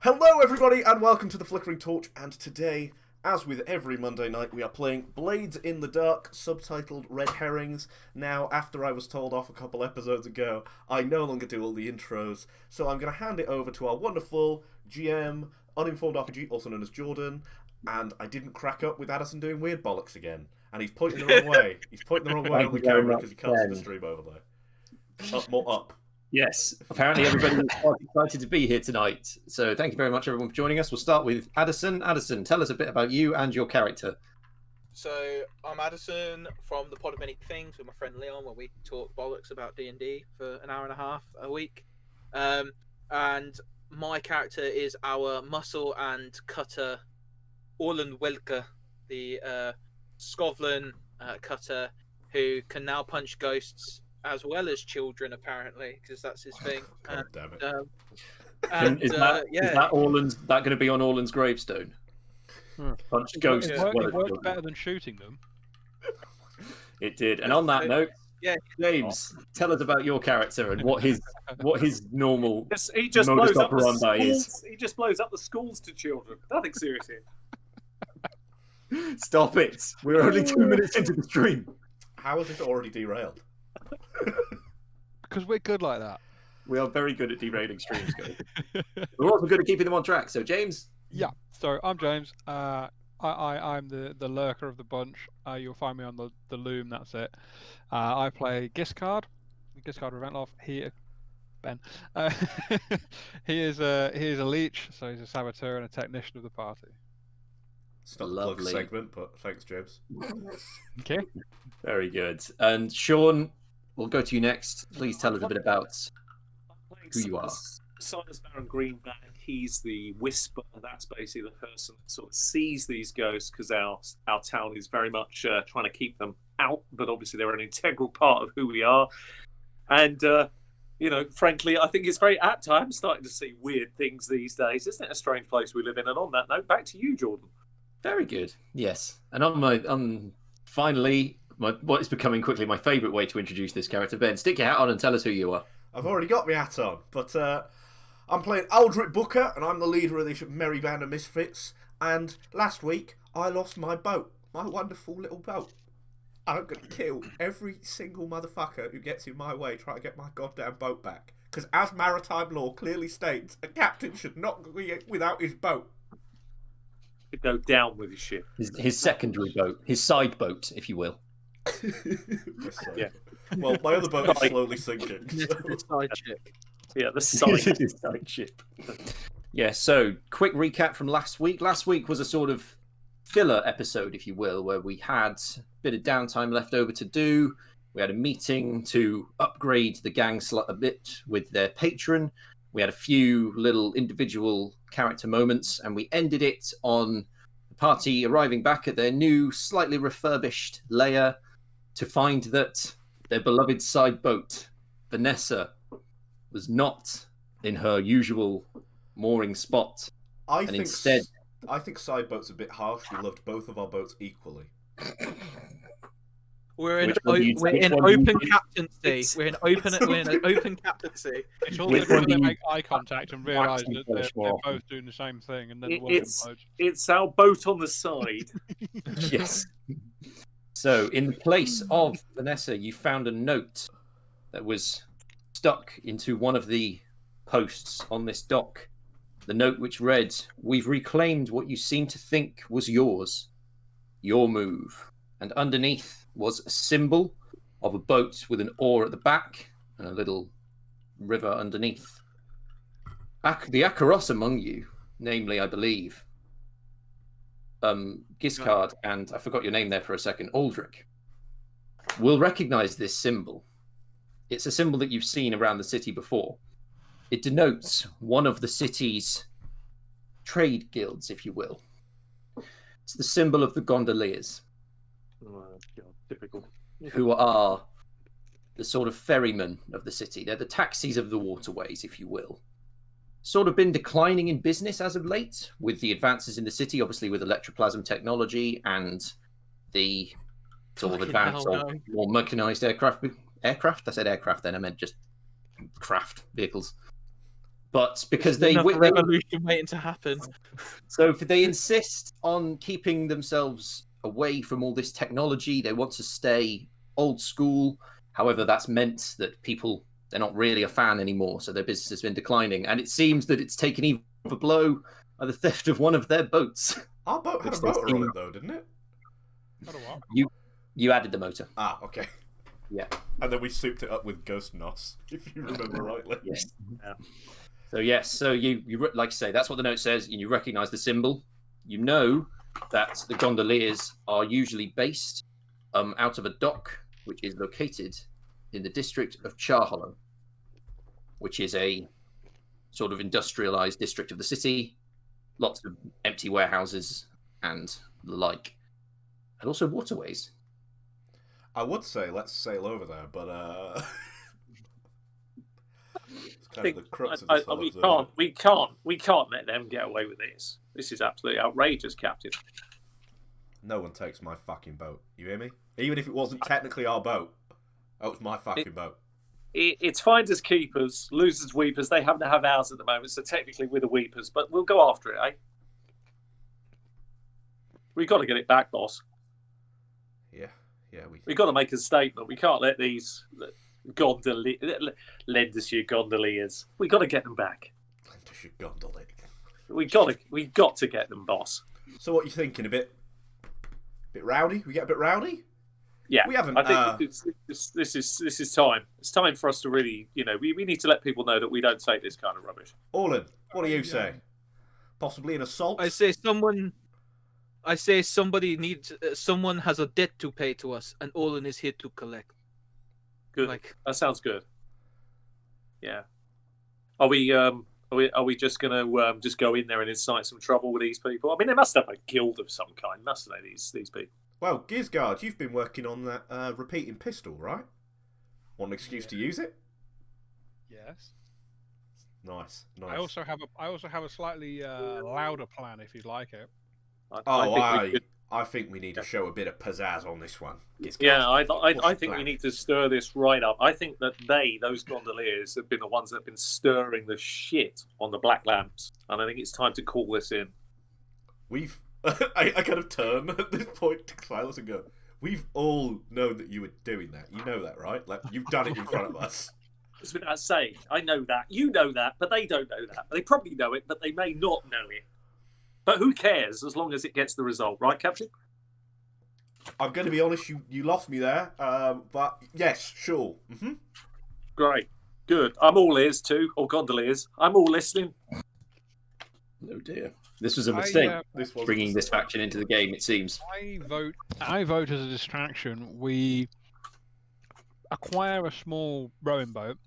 Hello everybody and welcome to the Flickering Torch, and today, as with every Monday night, we are playing Blades in the Dark, subtitled Red Herrings. Now, after I was told off a couple episodes ago, I no longer do all the intros, so I'm going to hand it over to our wonderful GM, Uninformed RPG, also known as Jordan, and I didn't crack up with Addison doing weird bollocks again, and he's pointing the wrong way. He's pointing the wrong way on the camera because he can't see the stream over there. Up, more up. Yes, apparently everybody is quite excited to be here tonight. So thank you very much, everyone, for joining us. We'll start with Addison. Addison, tell us a bit about you and your character. So I'm Addison from the Pod of Many Things with my friend Leon, where we talk bollocks about D&D for an hour and a half a week. And my character is our muscle and cutter, Orland Welker, the Scotland cutter, who can now punch ghosts as well as children, apparently, because that's his thing. God damn it. Is that going to be on Orland's gravestone? Punch ghosts. It worked better than shooting them. It did. And on that note, James, tell us about your character and what his normal he just modus blows up the operandi is. schools. He just blows up the schools to children. Nothing serious here. Stop it. We're only 2 minutes into the stream. How is this already derailed? Because we're good like that. We are very good at derailing streams, guys. We're also good at keeping them on track. So, James? Yeah, so I'm James. I'm the lurker of the bunch. You'll find me on the loom, that's it. I play Giscard Reventlov. Ben. He is a leech, so he's a saboteur and a technician of the party. It's not a plug segment, but thanks, James. Okay. Very good. And Sean, we'll go to you next. Please tell us a bit about who you are. Silas Baron Greenback, he's the Whisper. That's basically the person that sort of sees these ghosts, because our town is very much trying to keep them out, but obviously they're an integral part of who we are. And, frankly, I think it's very apt. I'm starting to see weird things these days. Isn't it a strange place we live in? And on that note, back to you, Jordan. Very good. Yes. And finally, what is becoming quickly my favourite way to introduce this character, Ben. Stick your hat on and tell us who you are. I've already got my hat on, but I'm playing Aldric Booker, and I'm the leader of this merry band of misfits. And last week, I lost my boat, my wonderful little boat. I'm going to kill every single motherfucker who gets in my way trying to get my goddamn boat back. Because as maritime law clearly states, a captain should not be without his boat. Go down with his ship. His secondary boat, his side boat, if you will. Yeah. Well, my other boat is slowly sinking. So. The side ship. Yeah, the side ship. Yeah. So, quick recap from last week. Last week was a sort of filler episode, if you will, where we had a bit of downtime left over to do. We had a meeting to upgrade the gang a bit with their patron. We had a few little individual character moments, and we ended it on the party arriving back at their new, slightly refurbished lair to find that their beloved side boat, Vanessa, was not in her usual mooring spot. I think side boat's a bit harsh. We loved both of our boats equally. We're in open captaincy. We're in open captaincy. It's all when they make eye contact and realise that they're both doing the same thing, and then it's our boat on the side. Yes. So, in the place of Vanessa, you found a note that was stuck into one of the posts on this dock. The note which read, "We've reclaimed what you seem to think was yours. Your move." And underneath was a symbol of a boat with an oar at the back and a little river underneath. The Akaros among you, namely, I believe, Giscard, and I forgot your name there for a second, Aldric, will recognise this symbol. It's a symbol that you've seen around the city before. It denotes one of the city's trade guilds, if you will. It's the symbol of the gondoliers. Oh, God, typical. Who are the sort of ferrymen of the city. They're the taxis of the waterways, if you will. Sort of been declining in business as of late, with the advances in the city, obviously with electroplasm technology and the sort of advance of more mechanized aircraft. I said aircraft then, I meant just craft vehicles. But because they Another revolution waiting to happen. So if they insist on keeping themselves away from all this technology, they want to stay old school. However, that's meant that they're not really a fan anymore, so their business has been declining. And it seems that it's taken even a blow by the theft of one of their boats. Our boat had a motor on it, though, didn't it? Not a what? You added the motor. Ah, okay. Yeah. And then we souped it up with ghost nos, if you remember rightly. Yes. So you like I say, that's what the note says, and you recognise the symbol. You know that the gondoliers are usually based out of a dock, which is located in the district of Charhollow, which is a sort of industrialised district of the city. Lots of empty warehouses and the like, and also waterways. I would say let's sail over there, but it's kind of the crux of this whole we can't let them get away with this. This is absolutely outrageous, Captain. No one takes my fucking boat. You hear me? Even if it wasn't technically our boat, that was my fucking boat. It's finders keepers, losers weepers. They happen to have ours at the moment, so technically we're the weepers. But we'll go after it, eh? We've got to get it back, boss. Yeah, We've got to make a statement. We can't let these lend us your gondoliers. We've got to get them back. Lend us your gondolier. We got to get them, boss. So what are you thinking? A bit rowdy? We get a bit rowdy? Yeah, we haven't. I think this is time. It's time for us to really, we need to let people know that we don't take this kind of rubbish. Orlin, what do you say? Possibly an assault? I say somebody needs. Someone has a debt to pay to us, and Olin is here to collect. Good. That sounds good. Yeah. Are we just gonna just go in there and incite some trouble with these people? I mean, they must have a guild of some kind, mustn't they? These people. Well, Gizgard, you've been working on that repeating pistol, right? Want an excuse to use it? Yes. Nice. I also have a slightly louder plan if you'd like it. I think we need to show a bit of pizzazz on this one. Yeah, I think we need to stir this right up. I think that those gondoliers, have been the ones that have been stirring the shit on the Black Lamps, and I think it's time to call this in. I kind of turn at this point to Silas and go, we've all known that you were doing that. You know that, right? Like, you've done it in front of us. It's without saying, I know that, you know that, but they don't know that. They probably know it, but they may not know it. But who cares, as long as it gets the result, right, Captain? I'm going to be honest, you lost me there, but yes, sure. Mm-hmm. Great, good. I'm all ears too, or gondoliers. I'm all listening. Oh dear. This was a mistake, This bringing this faction into the game, it seems. I vote as a distraction. We acquire a small rowing boat.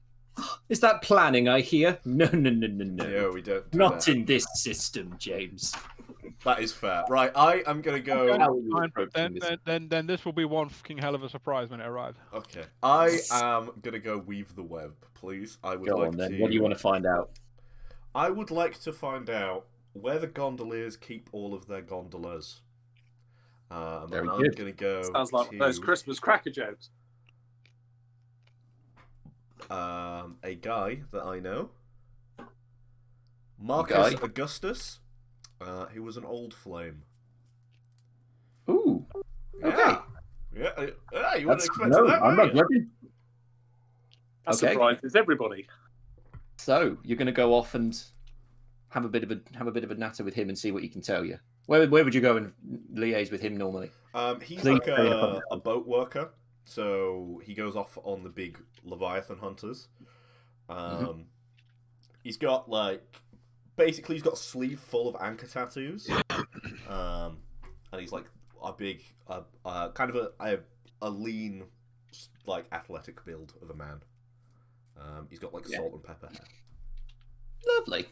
Is that planning, I hear? No. No, we don't do Not that. in this system, James. That is fair. Right, I am going to go... Then this will be one fucking hell of a surprise when it arrives. Okay. I am going to go weave the web, please. I would Go like on, then. to... What do you want to find out? I would like to find out where the gondoliers keep all of their gondolas. Very I'm good. going to go Sounds like to those Christmas cracker jokes. a guy that I know. Marcus Augustus. He was an old flame. Ooh. Yeah. Yeah, you wouldn't expect that, I'm were not you? ready. That Okay. surprises everybody. So you're going to go off and have a bit of a natter with him and see what he can tell you. Where would you go and liaise with him normally? He's Please like stay in a public a boat worker, so he goes off on the big Leviathan hunters. He's got basically he's got a sleeve full of anchor tattoos, and he's like a big, kind of a lean, like athletic build of a man. He's got salt and pepper hair. Lovely.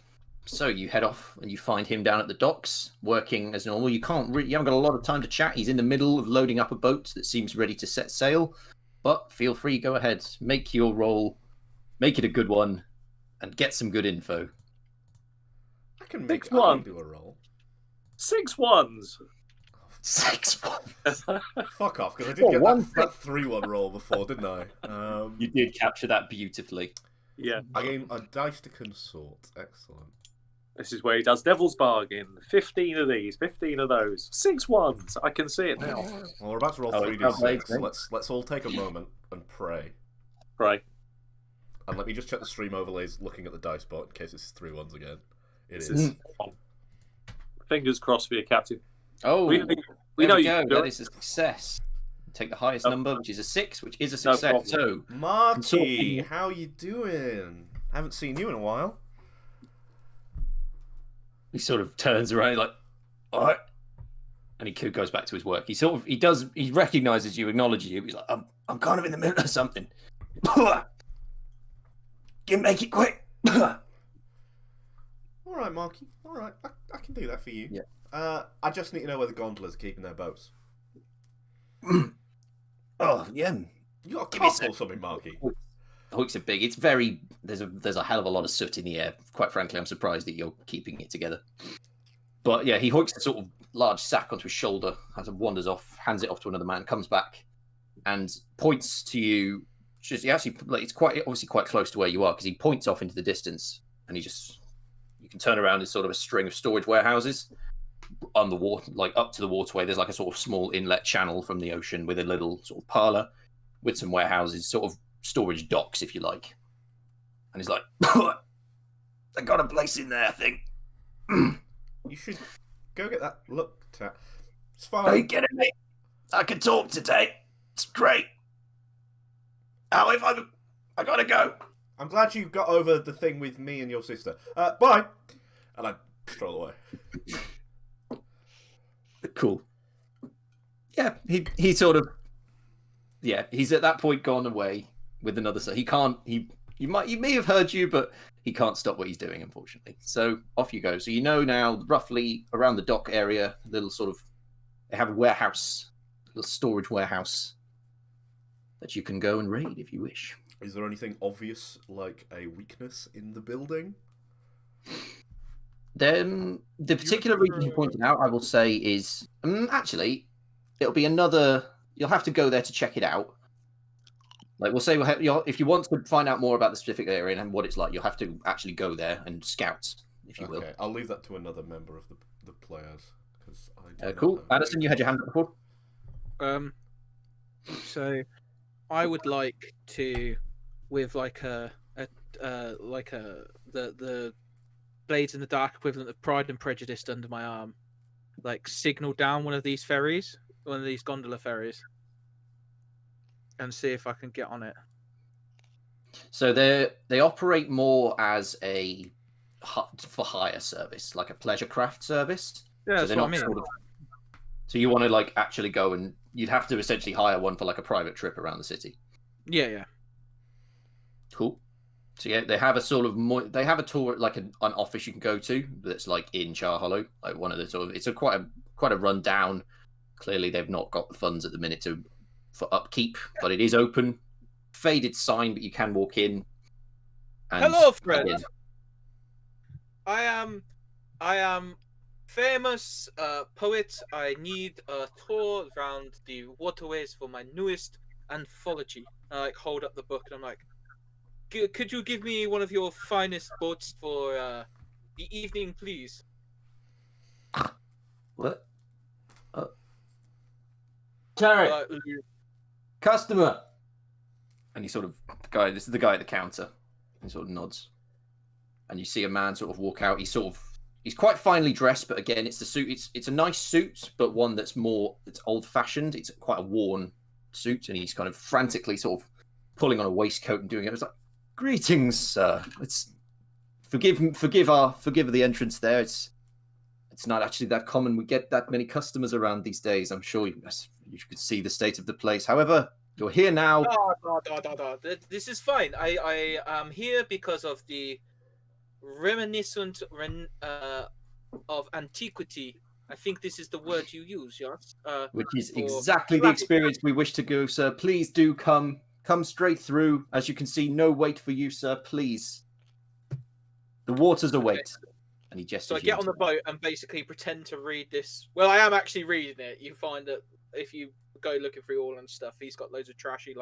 So you head off and you find him down at the docks, working as normal. You haven't got a lot of time to chat. He's in the middle of loading up a boat that seems ready to set sail. But feel free, go ahead, make your roll, make it a good one, and get some good info. I can Six do a roll. 6 1s. 6-1. Fuck off, because I did get that 3-1 roll before, didn't I? You did capture that beautifully. Yeah. I gain a dice to consort. Excellent. This is where he does Devil's Bargain. 15 of these, 15 of those. 6 ones. I can see it now. Well, we're about to roll Oh, it's not late, 3d6. mate. Let's all take a moment and pray. Right. And let me just check the stream overlays looking at the dice bot in case it's 3 ones again. It This is. is fingers crossed for you, Captain. Oh, We there know we you go. can do That it. is a success. Take the highest Oh. number, which is a 6, which is a No success. problem. So, Marky, Consorting. how you doing? Haven't seen you in a while. he sort of turns around like, all right. And he goes back to his work. He recognizes you, acknowledges you. He's like, I'm kind of in the middle of something. Make it quick. All right, Marky. All right, I can do that for you. Yeah. I just need to know where the gondolas are keeping their boats. Oh, yeah. You got a Give me a castle or something, Marky? Hooks are big. It's very there's a hell of a lot of soot in the air. Quite frankly, I'm surprised that you're keeping it together. But yeah, he hoiks a sort of large sack onto his shoulder, as it wanders off, hands it off to another man, comes back, and points to you. He actually, it's obviously quite close to where you are because he points off into the distance, and you can turn around. It's sort of a string of storage warehouses on the water, like up to the waterway. There's like a sort of small inlet channel from the ocean with a little sort of parlor with some warehouses, sort of storage docks, if you like. And he's like, I got a place in there, I think. You should go get that looked at. It's fine. Are you kidding me? I can talk today. It's great. However, I gotta go. I'm glad you got over the thing with me and your sister. Bye. And I stroll away. Cool. Yeah, he sort of, yeah, he's at that point gone away with another. So he can't. He may have heard you, but he can't stop what he's doing, unfortunately. So off you go. So you know now roughly around the dock area, little sort of, they have a warehouse, little storage warehouse that you can go and raid if you wish. Is there anything obvious, like a weakness in the building? Then the particular reason he pointed out, I will say, is actually it'll be another. You'll have to go there to check it out. Like we'll say, if you want to find out more about the specific area and what it's like, you'll have to actually go there and scout, if you will. Okay, I'll leave that to another member of the players. Cause I do Cool. not know. Addison, you had your hand up before. So I would like to, with like the Blades in the Dark equivalent of Pride and Prejudice under my arm, like signal down one of these ferries, one of these gondola ferries, and see if I can get on it. So they operate more as a for hire service, like a pleasure craft service. Yeah, So that's they're what I not mean. So you want to like actually go and you'd have to essentially hire one for like a private trip around the city. Yeah. Cool. So yeah, they have a sort of they have a tour like an office you can go to that's like in Char Hollow, like one of the sort of it's quite a rundown. Clearly, they've not got the funds at the minute for upkeep, but it is open. Faded sign, but you can walk in. And Hello, friend. again, I am famous poet. I need a tour around the waterways for my newest anthology. I like hold up the book and I'm like, could you give me one of your finest boats for the evening, please? what? Tarek, customer. And he sort of this is the guy at the counter. He sort of nods. And you see a man sort of walk out. He's quite finely dressed, but again, it's the suit. It's a nice suit, but one that's it's old fashioned. It's quite a worn suit, and he's kind of frantically sort of pulling on a waistcoat and doing it. It's like, greetings, sir. It's forgive the entrance there. It's not actually that common. We get that many customers around these days. I'm sure you could see the state of the place. However, you're here now. No. This is fine. I am here because of the reminiscent of antiquity. I think this is the word you use, yes? Which is exactly the experience we wish to go, sir. Please do come straight through. As you can see, no wait for you, sir. Please. The waters await. Okay. And he gestures. So I get on the boat and basically pretend to read this. Well, I am actually reading it. You find that if you go looking through all and stuff, he's got loads of trashy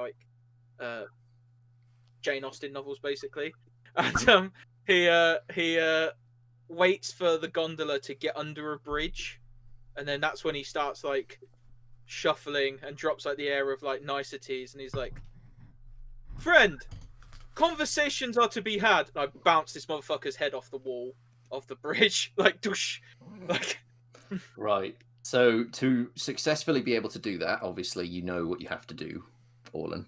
Jane Austen novels, basically. And he waits for the gondola to get under a bridge, and then that's when he starts like shuffling and drops like the air of like niceties, and he's like, "Friend, conversations are to be had." And I bounce this motherfucker's head off the wall of the bridge, like douche, like. Right. So to successfully be able to do that, obviously you know what you have to do, Orlan.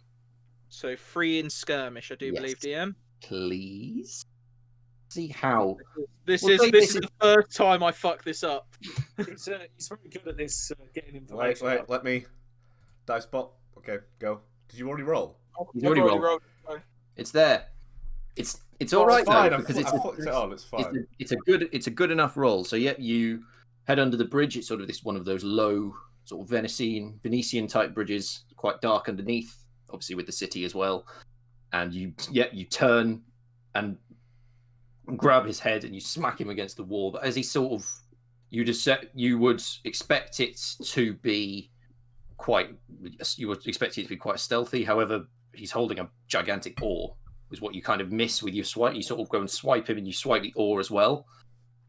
So free in skirmish, I do Yes. believe, DM. Please. See how. This Well, is the first time I fuck this up. He's very good at this, getting Wait, information. let me. Dice bot. Okay, go. Did you already roll? He's already rolled. It's there. It's Oh, all right it's fine. though, I've because fucked it on. It's fine. it's a good enough roll. So yeah, you head under the bridge. It's sort of one of those low sort of Venetian type bridges, quite dark underneath, obviously with the city as well. And you turn and grab his head and you smack him against the wall. But as he sort of, you would expect it to be quite stealthy. However, he's holding a gigantic oar, is what you kind of miss with your swipe. You sort of go and swipe him and you swipe the oar as well.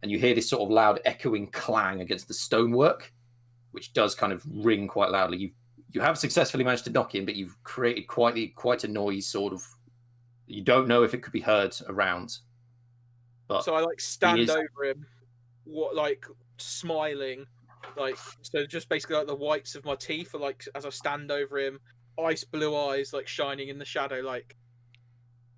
And you hear this sort of loud echoing clang against the stonework, which does kind of ring quite loudly. You have successfully managed to knock him, but you've created quite a noise, sort of. You don't know if it could be heard around. But so I like stand over him, like smiling, like so just basically like the whites of my teeth are like as I stand over him, ice blue eyes like shining in the shadow, like,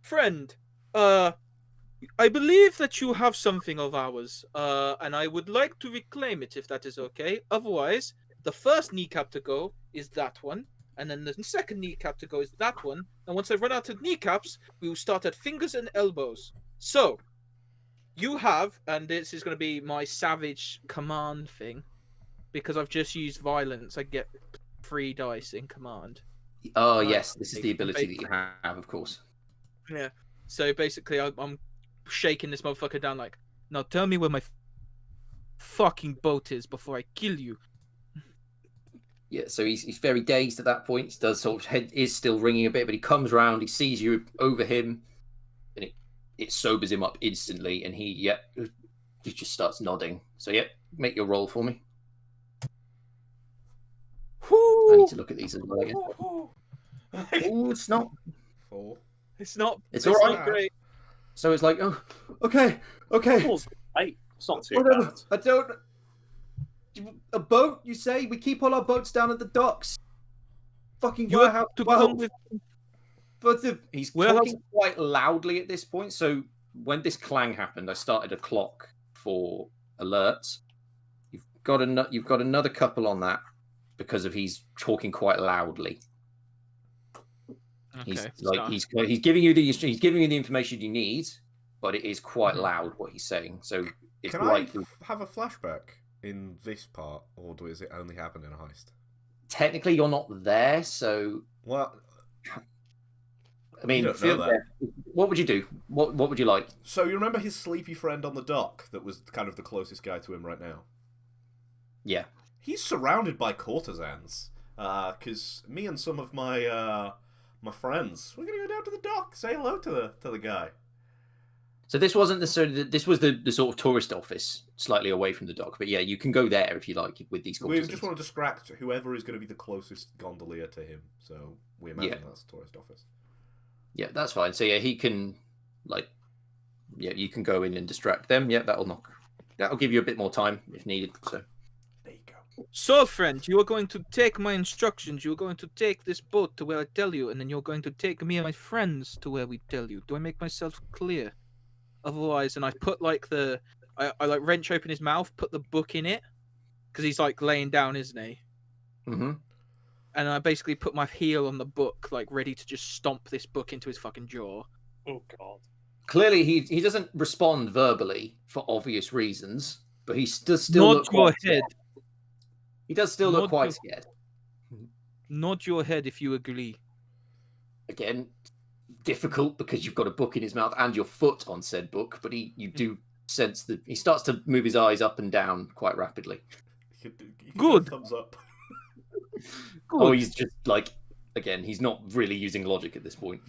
"Friend, I believe that you have something of ours, and I would like to reclaim it if that is okay. Otherwise, the first kneecap to go is that one, and then the second kneecap to go is that one, and once I've run out of kneecaps, we will start at fingers and elbows. So, you have," and this is going to be my savage command thing, because I've just used violence, I get 3 dice in command. Oh, yes, this is the ability that you have, of course. Yeah, so basically I'm shaking this motherfucker down like, "Now tell me where my fucking boat is before I kill you." Yeah, so he's very dazed at that point. He does sort of head is still ringing a bit, but he comes round, he sees you over him, and it sobers him up instantly, and he just starts nodding. So make your roll for me. I need to look at these as well again. Oh, it's not. 4. It's not. It's all right. Great. So it's like, oh, okay. Hey, it's not too Whatever. bad. I don't. A boat? You say we keep all our boats down at the docks? Fucking You have to come with. He's talking quite loudly at this point. So when this clang happened, I started a clock for alerts. You've got another couple on that because of he's talking quite loudly. Okay, he's giving you the information you need, but it is quite loud what he's saying. So it's Can I have a flashback in this part, or does it only happen in a heist? Technically, you're not there, so. Well, I mean, you don't know that. What would you do? What would you like? So you remember his sleepy friend on the dock that was kind of the closest guy to him right now? Yeah. He's surrounded by courtesans. Because me and some of my my friends, we're gonna go down to the dock, say hello to the guy. So this wasn't necessarily this was the sort of tourist office, slightly away from the dock. But yeah, you can go there if you like with these courtesans. We just want to distract whoever is going to be the closest gondolier to him. So we imagine that's the tourist office. Yeah, that's fine. So yeah, he can you can go in and distract them. Yeah, that'll give you a bit more time if needed. So there you go. So, friend, you are going to take my instructions. You are going to take this boat to where I tell you, and then you're going to take me and my friends to where we tell you. Do I make myself clear? Otherwise, and I put like I like wrench open his mouth, put the book in it, because he's like laying down, isn't he? Mm-hmm. And I basically put my heel on the book, like ready to just stomp this book into his fucking jaw. Oh god. Clearly, he doesn't respond verbally for obvious reasons, but he does still look quite scared. He does still look quite scared. Nod your head if you agree. Again, difficult because you've got a book in his mouth and your foot on said book, but you do sense that he starts to move his eyes up and down quite rapidly. You can Good. Thumbs up. Good. Oh, he's just like, again, he's not really using logic at this point.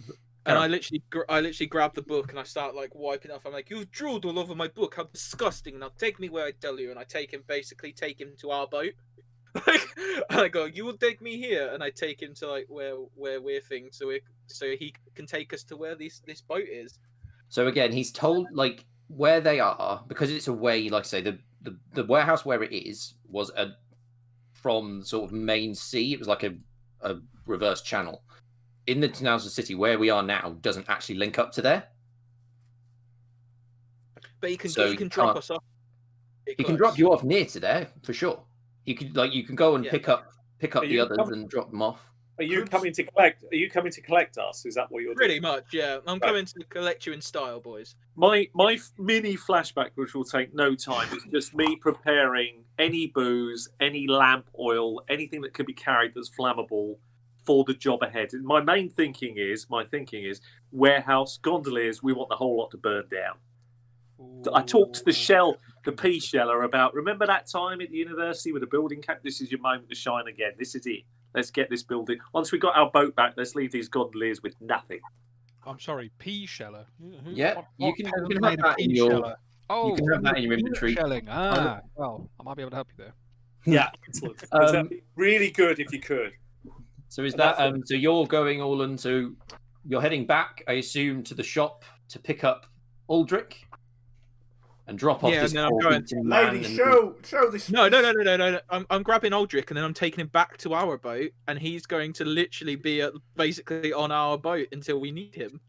And Oh. I literally grab the book and I start like wiping off. I'm like, "You've drooled all over my book. How disgusting! Now take me where I tell you." And I take him to our boat. And I go, "You will take me here," and I take him to like where we're things, so he can take us to where this boat is. So again, he's told like where they are because it's away. Like I say, the warehouse where it is was from sort of main sea. It was like a reverse channel. In the canals of the city where we are now doesn't actually link up to there. But he can So he can drop us off. He can drop you off near to there for sure. You can go and pick up the others and drop them off. Are you coming to collect? Are you coming to collect us? Is that what you're doing? Pretty much, yeah. I'm coming to collect you in style, boys. My mini flashback, which will take no time, is just me preparing any booze, any lamp oil, anything that can be carried that's flammable for the job ahead. And my thinking is warehouse, gondoliers. We want the whole lot to burn down. I talked to the pea sheller about. Remember that time at the university with the building cap? This is your moment to shine again. This is it. Let's get this building. Once we got our boat back, let's leave these gondoliers with nothing. I'm sorry, pea sheller. Yeah, you can have that in your. Oh, you can have that in your inventory. Shelling. Ah, well, I might be able to help you there. Yeah, excellent. That'd be really good if you could. So is that so you're going all into you're heading back, I assume, to the shop to pick up Aldric and drop off this I'm going. Lady, show this. No. I'm grabbing Aldric and then I'm taking him back to our boat, and he's going to literally be basically on our boat until we need him.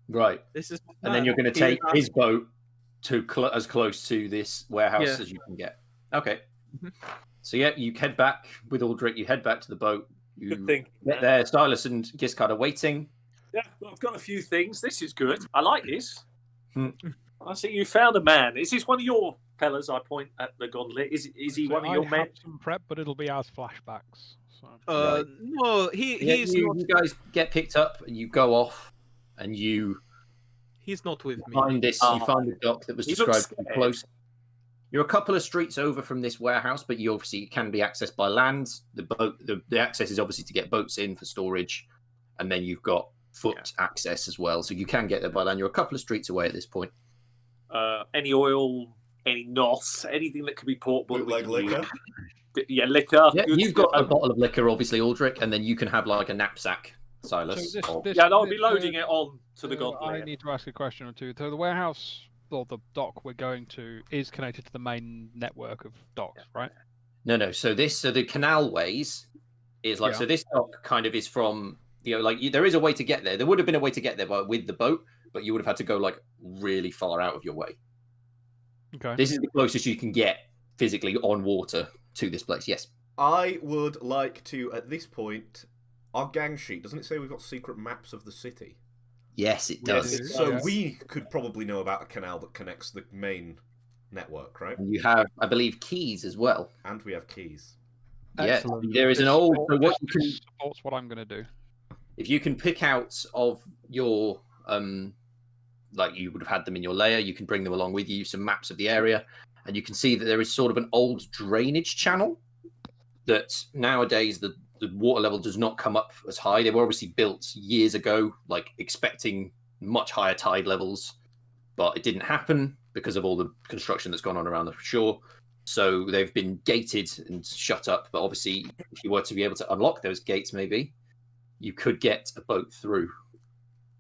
Right. This is. And then you're going to take his boat to as close to this warehouse as you can get. Okay. Mm-hmm. So yeah, you head back with Aldric. You head back to the boat. You Good thing. get there. Silas and Giscard are waiting. Yeah, well, I've got a few things. This is good. I like this. Hmm. I see you found a man. Is this one of your fellas? I point at the gondolier. Is he one of your men? I have some prep, but it'll be as flashbacks. So. Right. No, he's not. You guys get picked up and you go off and He's not with me. find this. You find the dock that was He looks described scared. close. You're a couple of streets over from this warehouse, but you obviously can be accessed by land. The access is obviously to get boats in for storage, and then you've got foot access as well, so you can get there by land. You're a couple of streets away at this point. Any oil, any nos, anything that can be portable. Bootleg liquor. Yeah, liquor. Yeah, Good. you've got a bottle of liquor, obviously, Aldric, and then you can have like a knapsack, Silas. So Yeah, I'll be loading it on to the gondolier. I need to ask a question or two. So the warehouse or the dock we're going to is connected to the main network of docks, right? No. So the canal ways is like so. This dock kind of is from there is a way to get there. There would have been a way to get there with the boat, but you would have had to go like really far out of your way. Okay. This is the closest you can get physically on water to this place. Yes. I would like to, at this point, our gang sheet, doesn't it say we've got secret maps of the city? Yes, it does. So we could probably know about a canal that connects the main network, right? And you have, I believe, keys as well. And we have keys. Excellent. Yeah, there is an old. So what you can, supports what I'm going to do. if you can pick out of your like you would have had them in your layer, you can bring them along with you. Some maps of the area, and you can see that there is sort of an old drainage channel that nowadays the water level does not come up as high. They were obviously built years ago, like expecting much higher tide levels, but it didn't happen because of all the construction that's gone on around the shore. So they've been gated and shut up. But obviously, if you were to be able to unlock those gates, maybe you could get a boat through.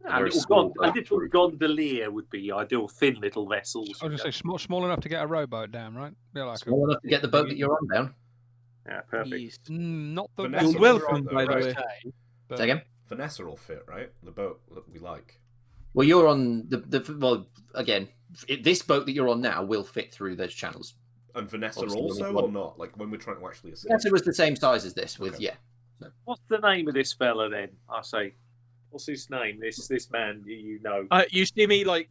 A little gondolier would be ideal, thin little vessels. I was going to say small enough to get a rowboat down, right? Yeah, like Small enough to get the boat that you're on down. Yeah, perfect. Not the Vanessa best. will welcome, fit, by the right? way. But Say again? Vanessa will fit, right? The boat that we like. Well, you're on well, again, this boat that you're on now will fit through those channels. And Vanessa Obviously, also, one- or not? Like, when we're trying to actually assist? Yes, it was the same size as this with, Okay. yeah. What's the name of this fella then? I say, what's his name? This man you know. You see me like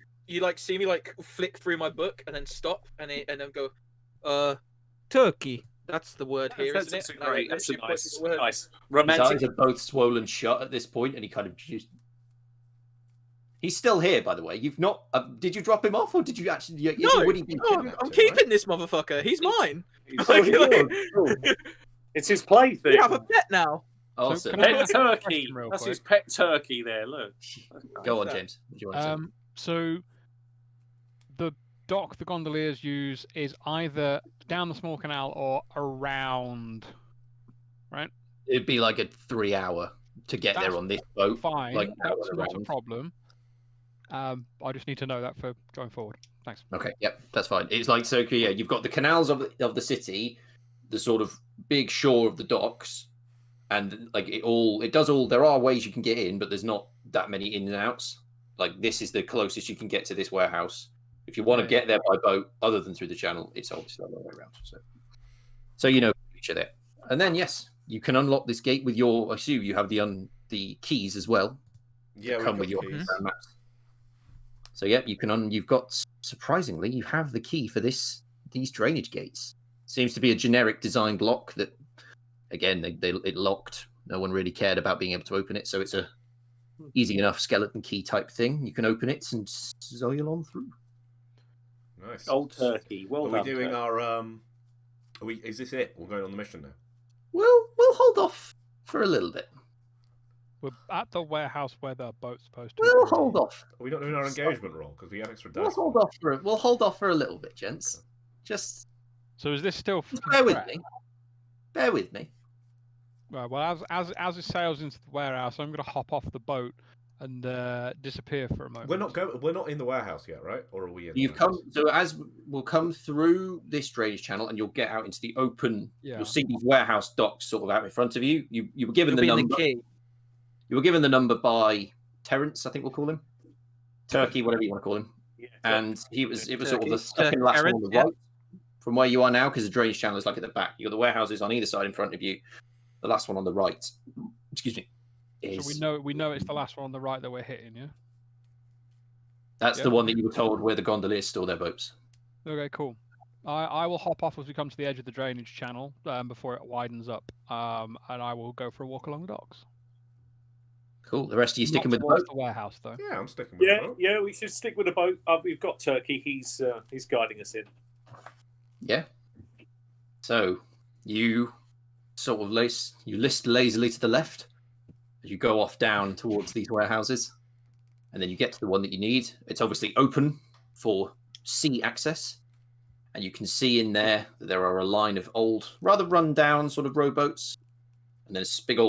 see me like flick through my book and then stop and then go, Turkey. That's the word here, isn't it? That's a nice His eyes romantic. are both swollen shut at this point, and he kind of just... He's still here, by the way. You've not... did you drop him off, or did you actually... I'm keeping this motherfucker. He's mine. It's his plaything. We have a pet now. Awesome. can I Pet ask a turkey. question real That's quick? his pet turkey there. Look. Go on, That- James. What do you want to say? So the dock the gondoliers use is either down the small canal or around, right? It'd be like a 3-hour to get there That's on this boat. Fine, Like, that's out not a around. problem. I just need to know that for going forward. Thanks. Okay, yep, that's fine. It's like, so yeah, you've got the canals of the city, the sort of big shore of the docks, and like it does all. There are ways you can get in, but there's not that many in and outs. Like, this is the closest you can get to this warehouse. If you want to Yeah. get there by boat, other than through the channel, it's obviously the other way around. So you know each of it, and then yes, you can unlock this gate with your. I assume you have the keys as well. Yeah, we Come got with your keys. maps. So yeah, you've got, surprisingly, you have the key for these drainage gates. Seems to be a generic design block that, again, it locked. No one really cared about being able to open it, so it's a easy enough skeleton key type thing. You can open it and zoil on through. Nice. Old turkey. Well Are done. we doing turkey. our Is this it? We're going on the mission now. We'll hold off for a little bit. We're at the warehouse where the boat's supposed to We'll be. hold off. Are we not doing our engagement roll because we have extra dice? We'll hold off for a little bit, gents. Just So is this still bear with fresh? me. Bear with me. Right, well, as it sails into the warehouse, I'm going to hop off the boat and disappear for a moment. We're not in the warehouse yet, right? Or are we in? You've the come warehouse? so as we'll come through this drainage channel, and you'll get out into the open. Yeah. You'll see these warehouse docks sort of out in front of you. You were given You'll the be in number. the key. You were given the number by Terrence, I think we'll call him. Turkey, whatever you want to call him. Yeah, And it was sort of the Turkey. second last one on Terrence, the yeah. right from where you are now, because the drainage channel is like at the back. You've got the warehouses on either side in front of you. The last one on the right, excuse me, is So we know it's the last one on the right that we're hitting, yeah? that's yeah. the one that you were told where the gondoliers store their boats. Okay, cool. I will hop off as we come to the edge of the drainage channel before it widens up, and I will go for a walk along the docks. Cool. The rest of you sticking with Not the towards boat? the warehouse, though. Yeah, I'm sticking with Yeah, the boat. yeah. We should stick with the boat. We've got Turkey. He's guiding us in. Yeah. So you sort of list lazily to the left as you go off down towards these warehouses, and then you get to the one that you need. It's obviously open for sea access, and you can see in there that there are a line of old, rather run-down sort of rowboats, and there's a big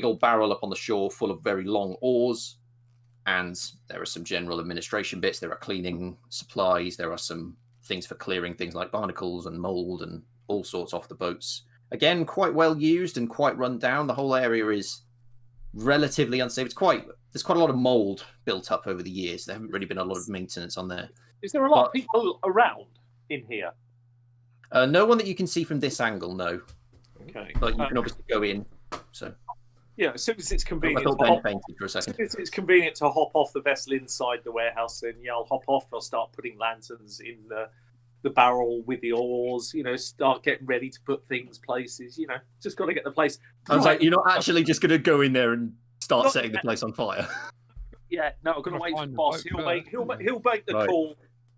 old barrel up on the shore full of very long oars, and there are some general administration bits. There are cleaning supplies. There are some things for clearing things like barnacles and mold and all sorts off the boats. Again, quite well used and quite run down. The whole area is relatively unsafe. There's quite a lot of mold built up over the years. There haven't really been a lot of maintenance on there. Is there a lot of people around in here? No one that you can see from this angle, no. Okay. But you can obviously go in. So Yeah, as soon as it's I convenient, thought to Ben hop, fainted for a as second. soon as it's convenient to hop off the vessel inside the warehouse, then yeah, I'll hop off. I'll start putting lanterns in the barrel with the oars. Start getting ready to put things places. Just got to get the place. I was right. like, you're not actually just going to go in there and start Not setting the yet. place on fire. Yeah, no, I'm going to Gotta wait for find the the boss. boat He'll first. make the Right. call.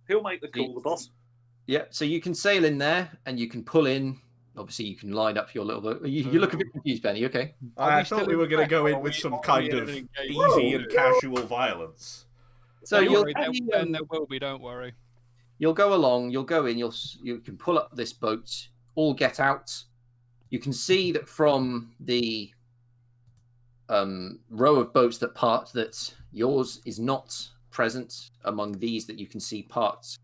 He'll make the call. The boss. Yeah, so you can sail in there and you can pull in. Obviously, you can line up your little boat. You look a bit confused, Benny. Okay. Are I we thought still we in were going to prep, go or in are with we- some are we kind in of an engagement? easy and casual violence. So Don't you'll worry, Ben, there will be. Don't worry. you'll go along. You'll go in. You can pull up this boat. All get out. You can see that from the row of boats that part that yours is not present among these that you can see parked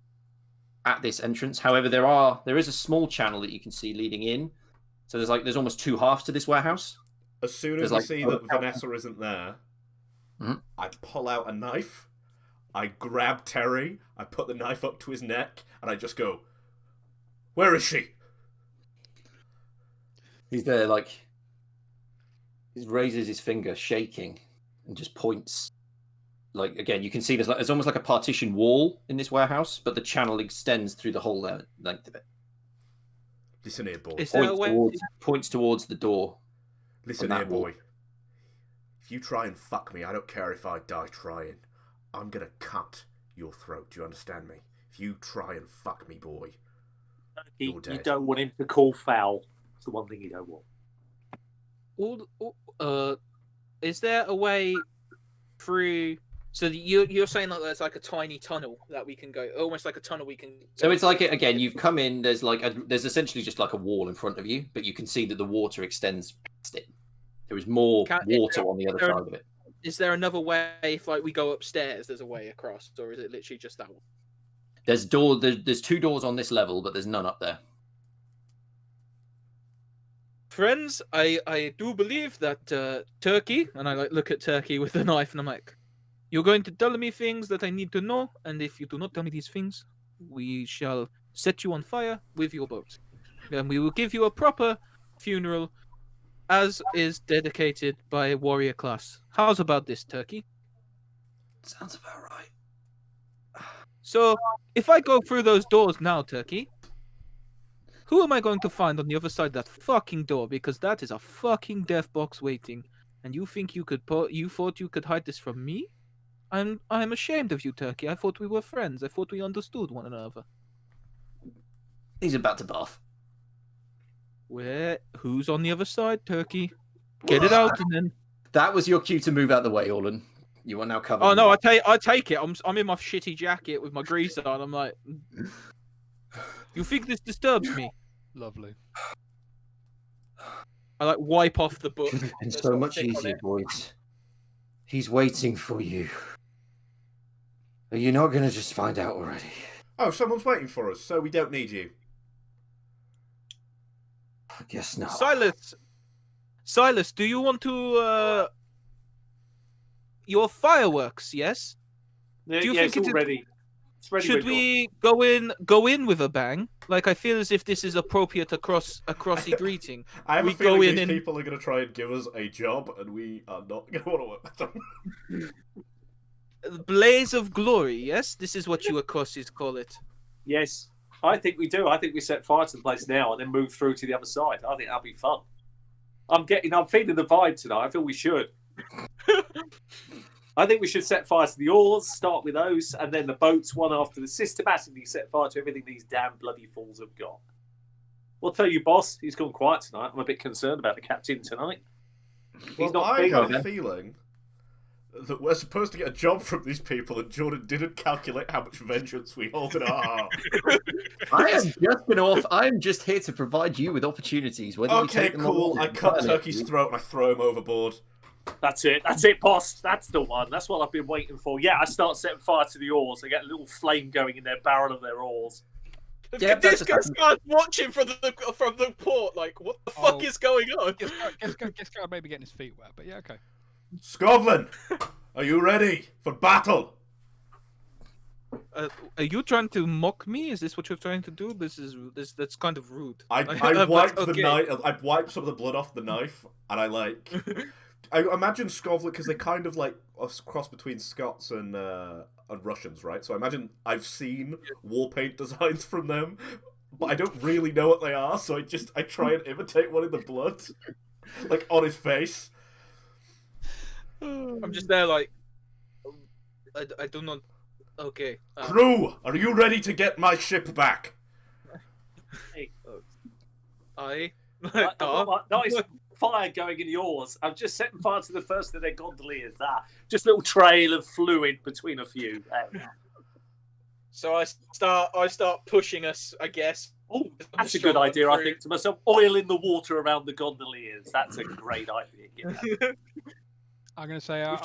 at this entrance. However, there is a small channel that you can see leading in. So there's almost two halves to this warehouse. As soon as There's we like see other that Vanessa isn't there, Mhm. I pull out a knife, I grab Terry, I put the knife up to his neck, and I just go, "Where is she?" He's there, like, he raises his finger, shaking, and just points. Like, again, you can see there's almost like a partition wall in this warehouse, but the channel extends through the whole length of it. Listen here, boy. Is there a way? Points towards the door. Listen on here, that wall. boy. If you try and fuck me, I don't care if I die trying. I'm gonna cut your throat. Do you understand me? If you try and fuck me, boy. You You're dead. don't want him to call foul. It's the one thing you don't want. Is there a way through? So you're saying that there's like a tiny tunnel that we can go, almost like a tunnel we can. So it's like again, you've come in. There's there's essentially just like a wall in front of you, but you can see that the water extends past it. There is more water on the other side of it. Is there another way? If like we go upstairs, there's a way across, or is it literally just that one? There's There's 2 doors on this level, but there's none up there. Friends, I do believe that Turkey, and I like look at Turkey with the knife, and I'm like, you're going to tell me things that I need to know, and if you do not tell me these things, we shall set you on fire with your boat, and we will give you a proper funeral, as is dedicated by a warrior class. How's about this, Turkey? Sounds about right. So, if I go through those doors now, Turkey, who am I going to find on the other side of that fucking door? Because that is a fucking death box waiting. And you think you thought you could hide this from me? I'm ashamed of you, Turkey. I thought we were friends. I thought we understood one another. He's about to bath. Who's on the other side, Turkey? Get it out and then. That was your cue to move out the way, Orlan. You are now covered. Oh no, I take it. I'm in my shitty jacket with my grease on. I'm like, you think this disturbs me? Lovely. I like wipe off the book. Could have been so much easier, boys. He's waiting for you. Are you not going to just find out already? Oh, someone's waiting for us, so we don't need you. I guess not. Silas, do you want to your fireworks? Yes. Yeah, do you think think it's all ready? It's ready. Should we go in with a bang? Like I feel as if this is appropriate across a greeting. I have a feeling these people are going to try and give us a job, and we are not going to want to work with them. Blaze of glory. Yes, this is what you Akosis call it. Yes, I think we do. I think we set fire to the place now and then move through to the other side. I think that'll be fun. I'm feeling the vibe tonight. I feel we should. I think we should set fire to the oars, start with those, and then the boats one after the systematically set fire to everything these damn bloody fools have got. I'll tell you, boss, he's gone quiet tonight. I'm a bit concerned about the captain tonight. Well, I have a feeling that we're supposed to get a job from these people, and Jordan didn't calculate how much vengeance we hold in our heart. I'm just here to provide you with opportunities. Okay, cool. I cut Turkey's throat and I throw him overboard. That's it, boss. That's the one. That's what I've been waiting for. Yeah, I start setting fire to the oars. I get a little flame going in their barrel of their oars. Yeah, this guy's watching from the port, like, what the fuck is going on? Giscard maybe getting his feet wet, but yeah, okay. Scotland, are you ready for battle? Are you trying to mock me? Is this what you're trying to do? That's kind of rude. I wiped the knife. I wiped some of the blood off the knife, and I imagine Scovlet, because they kind of like a cross between Scots and Russians, right? So I imagine I've seen war paint designs from them, but I don't really know what they are. So I try and imitate one in the blood, like on his face. I'm just there, like I do not. Okay. Crew, are you ready to get my ship back? Hey. Nice fire going in the oars. I'm just setting fire to the first of their gondoliers. Just a little trail of fluid between a few. So I start pushing us, I guess. Oh, that's a good idea. I think to myself, oil in the water around the gondoliers. That's a great idea. Yeah. I'm going to say I'm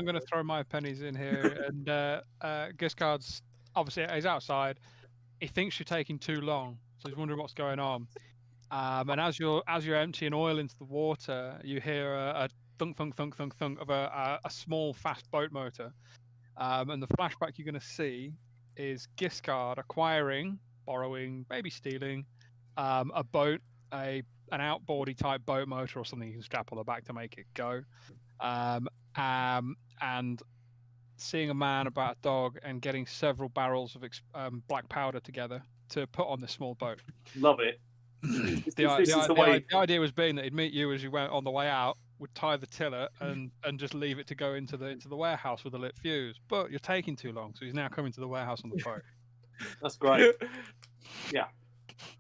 going to throw my pennies in here, and Giscard's obviously he's outside. He thinks you're taking too long, so he's wondering what's going on. And as you're emptying oil into the water, you hear a thunk thunk thunk thunk thunk of a small fast boat motor. And the flashback you're going to see is Giscard borrowing, maybe stealing a boat, an outboardy type boat motor or something you can strap on the back to make it go. And seeing a man about a dog and getting several barrels of black powder together to put on this small boat. Love it. The idea was being that he'd meet you as you went on the way out, would tie the tiller and just leave it to go into the warehouse with a lit fuse. But you're taking too long, so he's now coming to the warehouse on the boat. That's great. Yeah,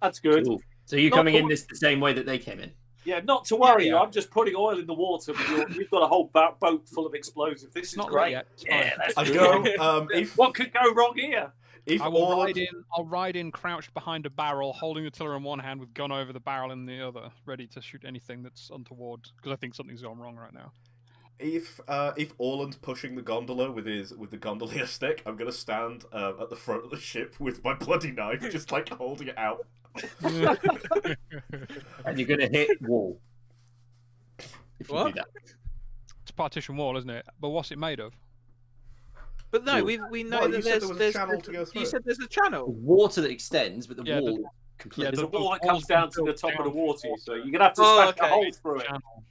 that's good. Cool. So you're coming in the same way that they came in? Yeah, not to worry. Yeah. I'm just putting oil in the water. But you've got a whole boat full of explosives. This is Not great. yet. It's Yeah, fine. let's I do go. it. What could go wrong here? If I will Orland, I'll ride in crouched behind a barrel, holding the tiller in one hand with gun over the barrel in the other, ready to shoot anything that's untoward, because I think something's gone wrong right now. if Orland's pushing the gondola with the gondolier stick, I'm gonna stand at the front of the ship with my bloody knife, just like holding it out. And you're gonna hit wall. If you What? do that. It's a partition wall, isn't it? But what's it made of? But no, Well, we know well, that you said there's there was a there's channel to go through You it. said there's a The channel. water that extends, but the Yeah, wall the- completely. There's a the wall that walls comes down to the built top of the down to water, the so water. you're gonna have to Oh, smash okay. a hole through it. Channel.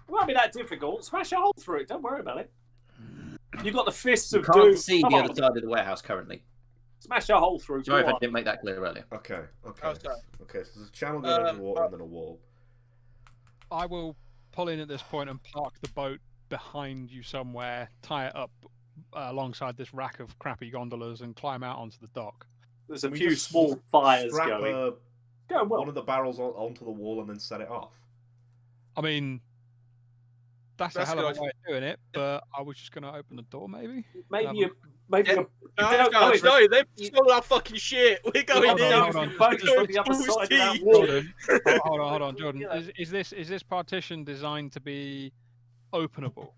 It won't be that difficult. Smash a hole through it. Don't worry about it. You've got the fists You of can't doom. see Come the on. other side of the warehouse currently. Smash a hole through. Sorry if Go I on. didn't make that clear earlier. Okay. Oh, sorry. Okay. So there's a channel going under the water and then a wall. I will pull in at this point and park the boat behind you somewhere, tie it up alongside this rack of crappy gondolas, and climb out onto the dock. There's a We few just small fires Strap going. Going well. one of the barrels onto the wall and then set it off. I mean, that's a That's hell of good. a way of doing it, but I was just going to open the door, maybe? Maybe you. Maybe Yeah. you. No, don't go in. no, they've stolen our fucking shit. We're going Hold on, in. hold on. The boat is from the other Exposed side of that teeth. wall. Hold on, Jordan. Yeah. Is this partition designed to be openable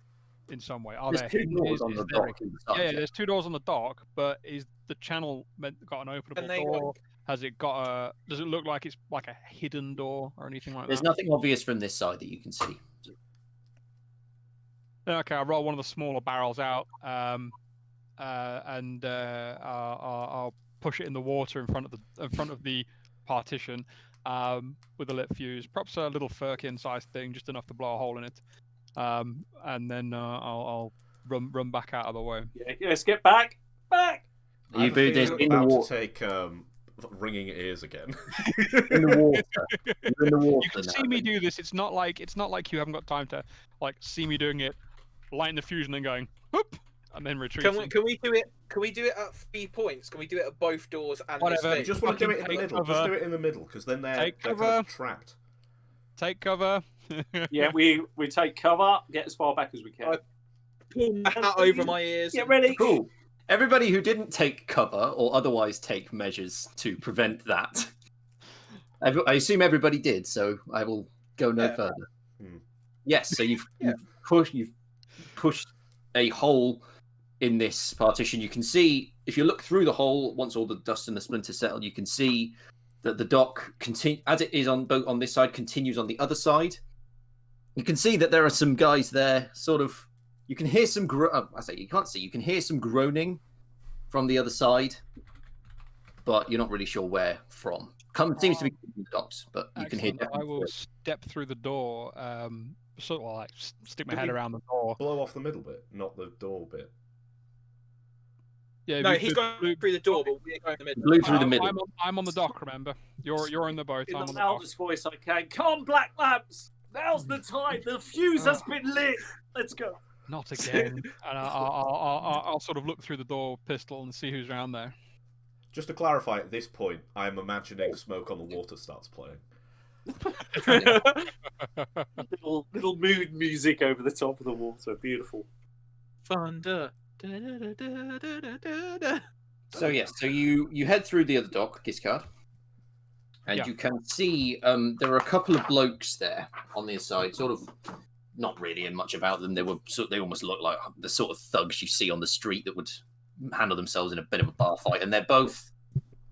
in some way? Are There's there two hidden doors on is the there dock. either side, yeah, there's two doors on the dock, but is the channel got an openable And they door? Has it got a? Does it look like it's like a hidden door or anything like There's that? nothing obvious from this side that you can see. Okay, I roll one of the smaller barrels out, and I'll push it in the water in front of the partition, with a lit fuse. Perhaps a little firkin-sized thing, just enough to blow a hole in it, and then I'll run back out of the way. Yeah, yes, get back. Back. I have a There's feeling in the about water. to take ringing ears again. In the water. You're in the water. You can now. see me do this. It's not like you haven't got time to see me doing it, lighting the fuse and then going whoop, and then retreating. Can we do it? Can we do it at 3 points? Can we do it at both doors and Whatever. this You thing? just want to do it in the Take middle. Just cover. do it in the middle, because then they're Take kind cover. of trapped. Take cover. Yeah, we take cover. Get as far back as we can. Pull my hat over my ears. Get ready. Cool. Everybody who didn't take cover or otherwise take measures to prevent that, I assume everybody did, so I will go no Yeah. further. Hmm. Yes, so you've Yeah. pushed a hole in this partition. You can see, if you look through the hole, once all the dust and the splinters settle, you can see that the dock, as it is on this side, continues on the other side. You can see that there are some guys there, sort of. You can hear some you can't see. You can hear some groaning from the other side, but you're not really sure where from. Seems to be from the docks, but you can hear. Excellent. I will step through the door, sort of like stick my Did head we- around the door. Blow off the middle bit, not the door bit. Yeah, No, we he's could- going through the door, but we're going in the middle. Blew through the middle. I'm on the dock. Remember, you're in the boat. In I'm the on the dock. loudest voice I can. Come on, Black Lamps. Now's the time. The fuse has been lit. Let's go. Not again. And I'll sort of look through the door, pistol, and see who's around there. Just to clarify, at this point, I am imagining Smoke on the Water starts playing. Little mood music over the top of the water. Beautiful. Thunder. So yes, so you head through the other dock, Giscard, and Yeah. you can see there are a couple of blokes there on the side, sort of not really much about them. They almost look like the sort of thugs you see on the street that would handle themselves in a bit of a bar fight, and they're both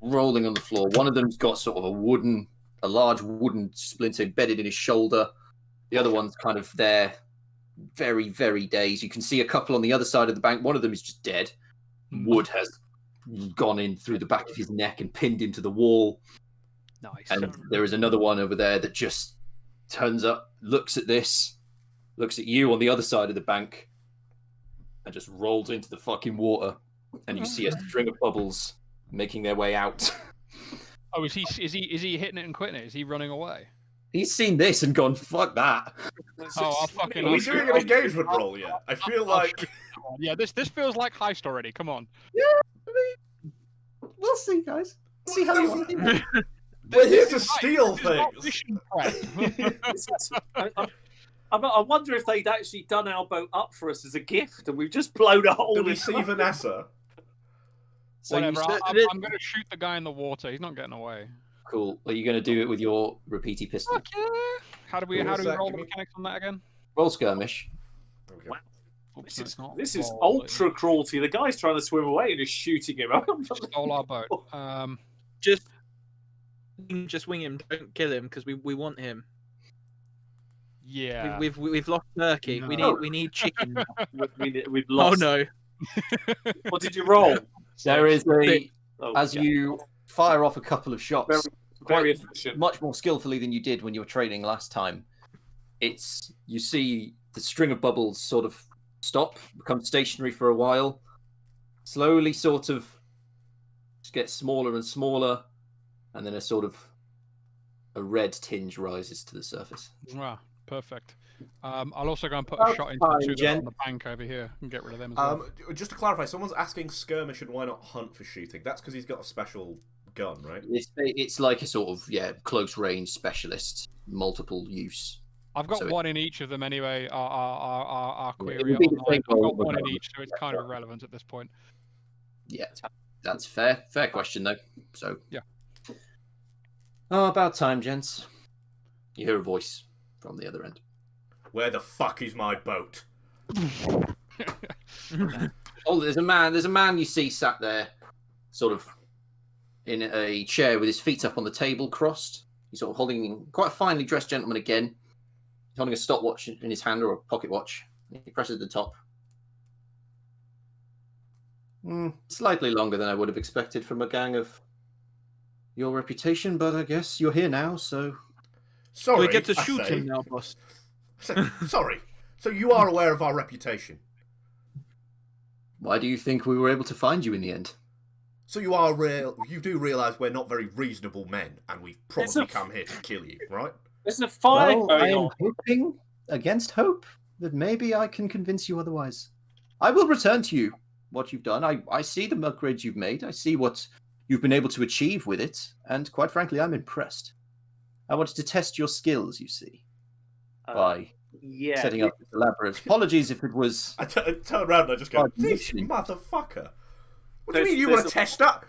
rolling on the floor. One of them's got sort of a large wooden splinter embedded in his shoulder. The other one's kind of there, very, very dazed. You can see a couple on the other side of the bank. One of them is just dead. Wood has gone in through the back of his neck and pinned him to the wall. Nice. And there is another one over there that just turns up, looks at this, looks at you on the other side of the bank, and just rolls into the fucking water. And you see a string of bubbles making their way out. Oh, is he hitting it and quitting it? Is he running away? He's seen this and gone, fuck that. Oh, I'll fucking. Are we doing an engagement roll yet? I feel like... Yeah, this feels like heist already. Come on. We'll see, guys. See how you want it. We're here to steal things. Mission prep. I wonder if they'd actually done our boat up for us as a gift, and we've just blown a hole. Did we in see it. Vanessa? So you Whatever. said- I'm going to shoot the guy in the water. He's not getting away. Cool. Are you going to do it with your repeaty pistol? Fuck yeah. How do we Cool. roll the Give me- mechanics on that again? Roll skirmish. Okay. Wow. Oops, This no, is it's not. this is Roll it. ultra cruelty. The guy's trying to swim away and is shooting him. Stole our boat. Just wing him. Don't kill him because we want him. Yeah. We've lost turkey. No. We need chicken. Now. We've Oh lost. no! What did you roll? There is a Oh, as yeah. you fire off a couple of shots, very quite efficient. much more skillfully than you did when you were training last time. You see the string of bubbles sort of stop, become stationary for a while, slowly sort of just get smaller and smaller, and then a red tinge rises to the surface. Ah, perfect. I'll also go and put About a shot into time, the two that are Jen. on the bank over here and get rid of them as well. Just to clarify, someone's asking skirmish and why not hunt for shooting. That's because he's got a special gun, right? It's like a sort of close range specialist, multiple use. I've got so one in each of them anyway. Our Yeah, it query would be the online. same I've got roll one in regardless. each, so it's kind of irrelevant at this point. Yeah, that's fair. Fair question though. So Yeah. Oh, about time, gents. You hear a voice from the other end. Where the fuck is my boat? Oh, there's a man you see sat there, sort of in a chair with his feet up on the table, crossed. He's sort of holding quite a finely dressed gentleman again. He's holding a stopwatch in his hand or a pocket watch. He presses the top. Slightly longer than I would have expected from a gang of your reputation, but I guess you're here now, so Sorry, we get to I shoot say. him now, boss. Sorry. So you are aware of our reputation. why do you think we were able to find you in the end? So you do realise we're not very reasonable men, and we've probably come here to kill you, right? There's a fire Well, I going am on. hoping, against hope, that maybe I can convince you otherwise. I will return to you what you've done. I see the upgrades you've made. I see what you've been able to achieve with it, and quite frankly, I'm impressed. I wanted to test your skills, you see, by Yeah. setting up this elaborate. Apologies if it was. I turn around and I just go, Oh, this literally. motherfucker. What do you There's- mean you want to there's test up?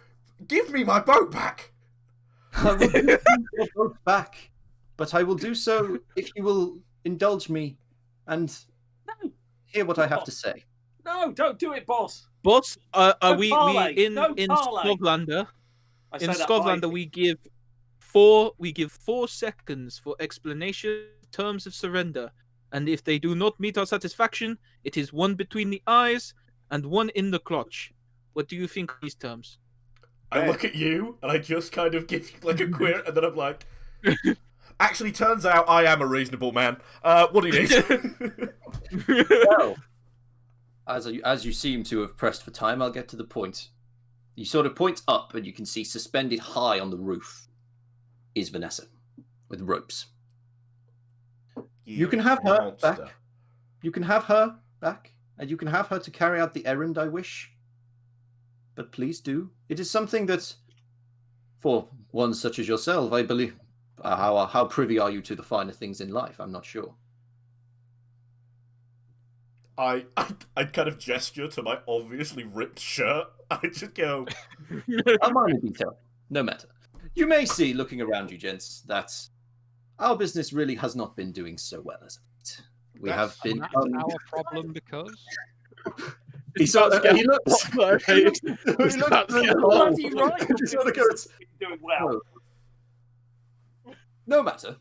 Give me my boat back. I will give your boat back, but I will do so if you will indulge me and No. hear what I have to say. No, don't do it, boss. Boss, No we parlay, in no parlay. Scotlander? I In say that Scotlander, lightly. we give 4 seconds for explanation terms of surrender, and if they do not meet our satisfaction, it is 1 between the eyes and 1 in the clutch. What do you think of these terms? I look at you and I just kind of give you like a queer, and then I'm like, actually, turns out I am a reasonable man. What do you need? Well, as you seem to have pressed for time, I'll get to the point. You sort of point up, and you can see suspended high on the roof is Vanessa with ropes. You can have her back. You can have her back, and you can have her to carry out the errand I wish. But please do. It is something that, for one such as yourself, I believe. How privy are you to the finer things in life? I'm not sure. I kind of gesture to my obviously ripped shirt. I just go, A minor detail, no matter. You may see, looking around you, gents, that our business really has not been doing so well as of late. We have been. That's our problem because He looks. He looks Bloody right. He sort of goes, Doing well. no matter.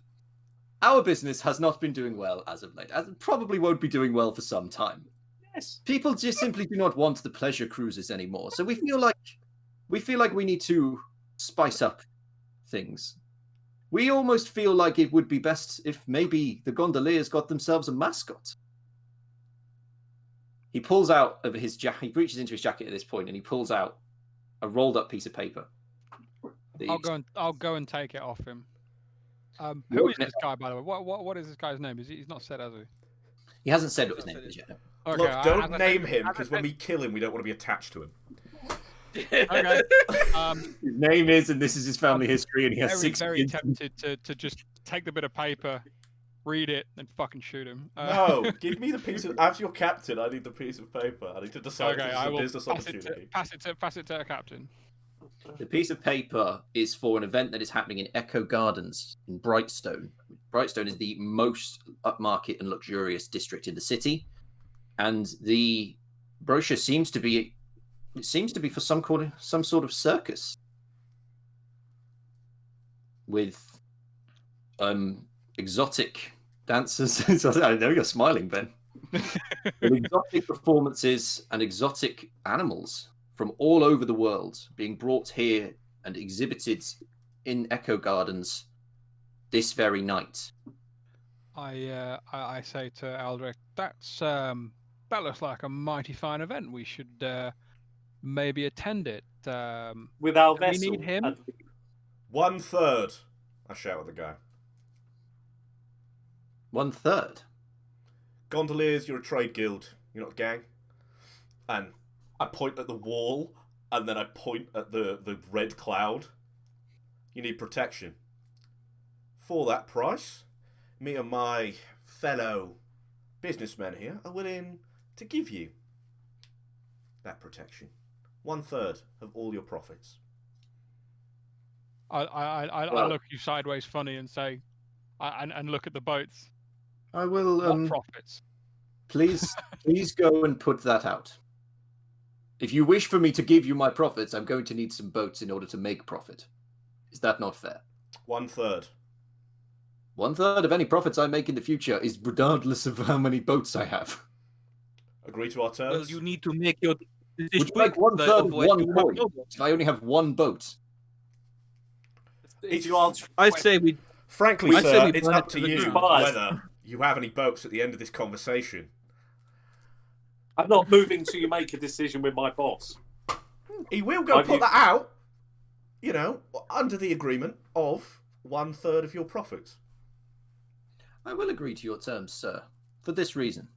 Our business has not been doing well as of late, as it probably won't be doing well for some time. Yes. People just simply do not want the pleasure cruises anymore, so we feel like we need to spice up things. We almost feel like it would be best if maybe the gondoliers got themselves a mascot. He pulls out of his jacket. He reaches into his jacket at this point, and he pulls out a rolled up piece of paper. I'll go and take it off him. Who What is this guy, by the way? What is this guy's name? He's not said, has he? He hasn't said what his name is yet. No. Okay, look, as don't I name said- him, as I because when said- we kill him, we don't want to be attached to him. Okay. His name is, and this is his family history, and he has Very, 6 very kids. tempted to just take the bit of paper, read it, and fucking shoot him. No, give me the piece of. As your captain, I need the piece of paper. I need to decide Okay, if this is I a will business opportunity. pass it to a captain. The piece of paper is for an event that is happening in Echo Gardens in Brightstone. Brightstone is the most upmarket and luxurious district in the city, and the brochure seems to be for some sort of circus with exotic dancers. I know you're smiling, Ben. With exotic performances and exotic animals from all over the world being brought here and exhibited in Echo Gardens this very night. I say to Aldric, that looks like a mighty fine event. We should maybe attend it. With our Do we vessel. need him? 1/3. I shout at the guy. 1/3. Gondoliers, you're a trade guild. You're not a gang. And I point at the wall, and then I point at the red cloud. You need protection. For that price, me and my fellow businessmen here are willing to give you that protection. 1/3 of all your profits. I look at you sideways funny and say, and look at the boats. I will. What profits? Please go and put that out. If you wish for me to give you my profits, I'm going to need some boats in order to make profit. Is that not fair? 1/3. 1/3 of any profits I make in the future is regardless of how many boats I have. Agree to our terms? Well, you need to make your Would decision you like quick, 1/3 of otherwise one you will have coin? no more. If I only have one boat. If you answer, I say we. Frankly, I'd say sir, we it's burn up it to to the you ground. whether you have any boats at the end of this conversation. I'm not moving till you make a decision with my boss. He will go Have put you- that out, under the agreement of 1/3 of your profits. I will agree to your terms, sir, for this reason.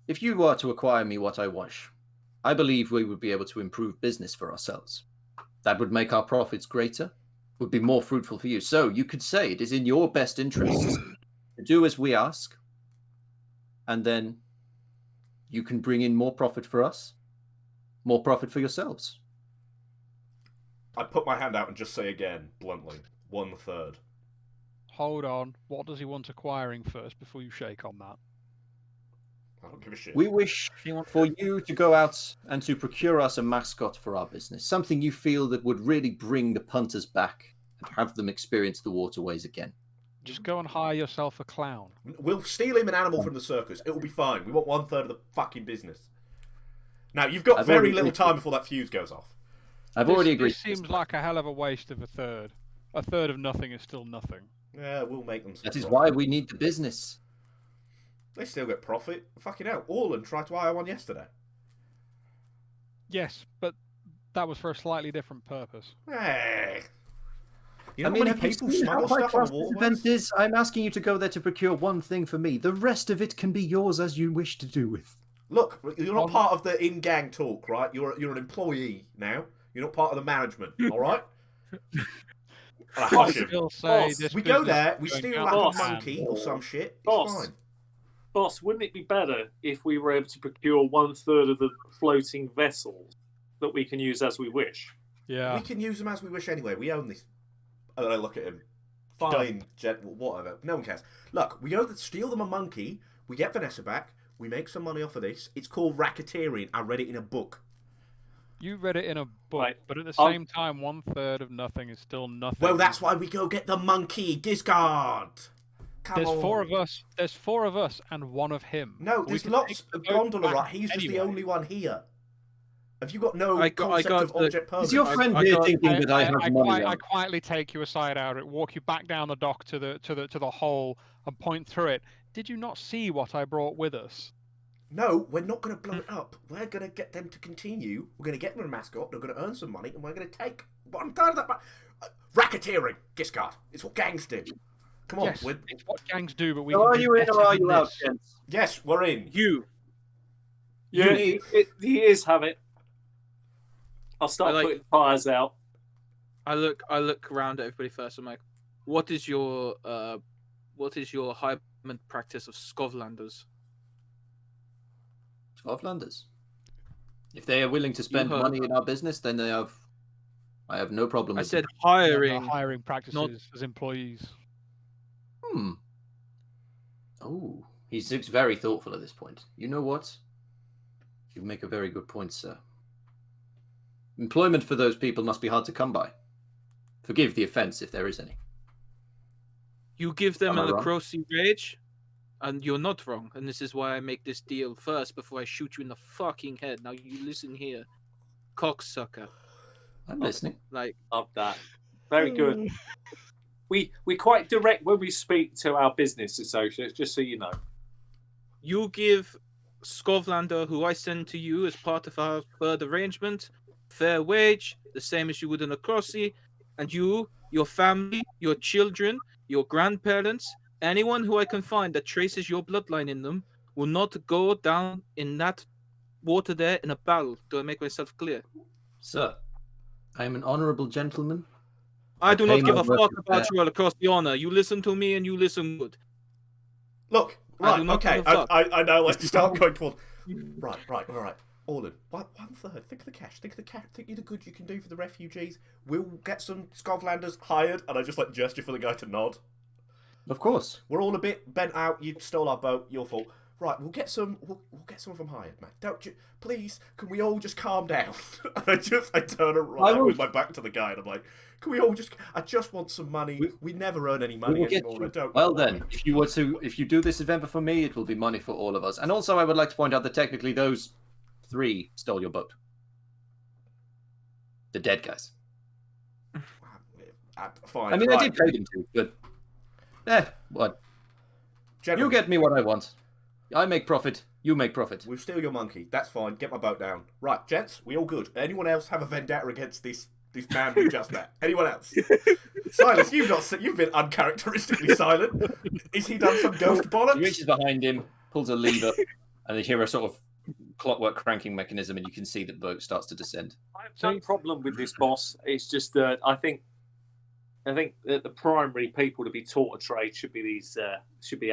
If you were to acquire me what I wish, I believe we would be able to improve business for ourselves. That would make our profits greater, would be more fruitful for you. So you could say it is in your best interests to do as we ask, and then you can bring in more profit for us, more profit for yourselves. I put my hand out and just say again, bluntly, 1/3. Hold on. What does he want acquiring first before you shake on that? I don't give a shit. We wish for you to go out and to procure us a mascot for our business, something you feel that would really bring the punters back and have them experience the waterways again. Just go and hire yourself a clown. We'll steal him an animal from the circus. It will be fine. We want 1/3 of the fucking business. Now, you've got I've very already little agreed. time before that fuse goes off. I've already This agreed. seems like a hell of a waste of a third. A third of nothing is still nothing. Yeah, we'll make them some That is profit. why we need the business. They still get profit. Fucking hell. Orland tried to hire one yesterday. Yes, but that was for a slightly different purpose. Hey. You know I mean, how have many you people seen smuggle how high stuff on class the this waterways? event is? I'm asking you to go there to procure one thing for me. The rest of it can be yours as you wish to do with. Look, you're not On- part of the in-gang talk, right? You're an employee now. You're not part of the management, all right? I Hush him. still say Boss, this We go business there, is we going steal out like of a Boss. hand. monkey or some shit. It's Boss. fine. Boss, wouldn't it be better if we were able to procure 1/3 of the floating vessels that we can use as we wish? Yeah. We can use them as we wish anyway. We own this. And then I look at him. Fine, whatever. No one cares. Look, we go to steal them a monkey. We get Vanessa back. We make some money off of this. It's called racketeering. I read it in a book. You read it in a book, Right. but at the I'll- same time, 1/3 of nothing is still nothing. Well, that's why we go get the monkey. Discard. Come There's on. 4 of us. There's 4 of us and 1 of him. No, We there's can lots take the of boat gondola, back right? He's just the anyway. only one here. Have you got no I got concept of the- object permanence? Is your friend here thinking that I have money? I quietly take you aside, Aldric, walk you back down the dock to the hole, and point through it. Did you not see what I brought with us? No, we're not going to blow it up. We're going to get them to continue. We're going to get them a mascot. They're going to earn some money, and we're going to take. But I'm tired of that. Racketeering, discard. It's what gangs do. Come on. Yes, it's what gangs do, but we. So can are do you in better or are than you out, this. gents? Yes, we're in. You. Yeah, the ears have it. I'll start like- putting fires out. I look around at everybody first. I'm like, what is your hireman practice of Scotlanders? Scoundrels. If they are willing to spend heard money in our business, then I have no problem I with said them. hiring. Hiring practices as employees. Oh, he looks very thoughtful at this point. You know what? You make a very good point, sir. Employment for those people must be hard to come by. Forgive the offence if there is any. You give them Am I a wrong? lacrosse wage, and you're not wrong. And this is why I make this deal first before I shoot you in the fucking head. Now you listen here, cocksucker. I'm listening. Like, Love that. Very good. We quite direct when we speak to our business associates, just so you know. you give Scotlander, who I send to you as part of our third arrangement, fair wage, the same as you would in a crossy, and you, your family, your children, your grandparents, anyone who I can find that traces your bloodline in them, will not go down in that water there in a barrel. Do I make myself clear? Sir, I am an honourable gentleman. I do pay not give my a fuck workers about fair. you all across the honor. You listen to me and you listen good. Look, I right, do not okay, give a fuck. I now like start going towards. Right, all right. Orlan, 1/3. Think of the cash. Think of the good you can do for the refugees. We'll get some Scotlanders hired, and I just like gesture for the guy to nod. Of course. We're all a bit bent out. You stole our boat. Your fault. Right, we'll get some. We'll get some of them hired, man. Don't you, please? Can we all just calm down? And I turn around with my back to the guy, and I'm like, can we all just? I just want some money. We never earn any money will get anymore. you. I don't. Well know. then, if you do this event for me, it will be money for all of us. And also, I would like to point out that technically those 3 stole your boat. The dead guys. Fine. I mean, right. I did pay them to, but what? You Gentlemen, get me what I want. I make profit. You make profit. we'll steal your monkey. That's fine. Get my boat down. Right, gents, we all good. Anyone else have a vendetta against this man we just met? Anyone else? Silas, you've been uncharacteristically silent. Is he done some ghost He bollocks? reaches behind him, pulls a lever, and they hear a sort of clockwork cranking mechanism, and you can see the boat starts to descend. I have no problem with this, boss. It's just that I think that the primary people to be taught a trade should be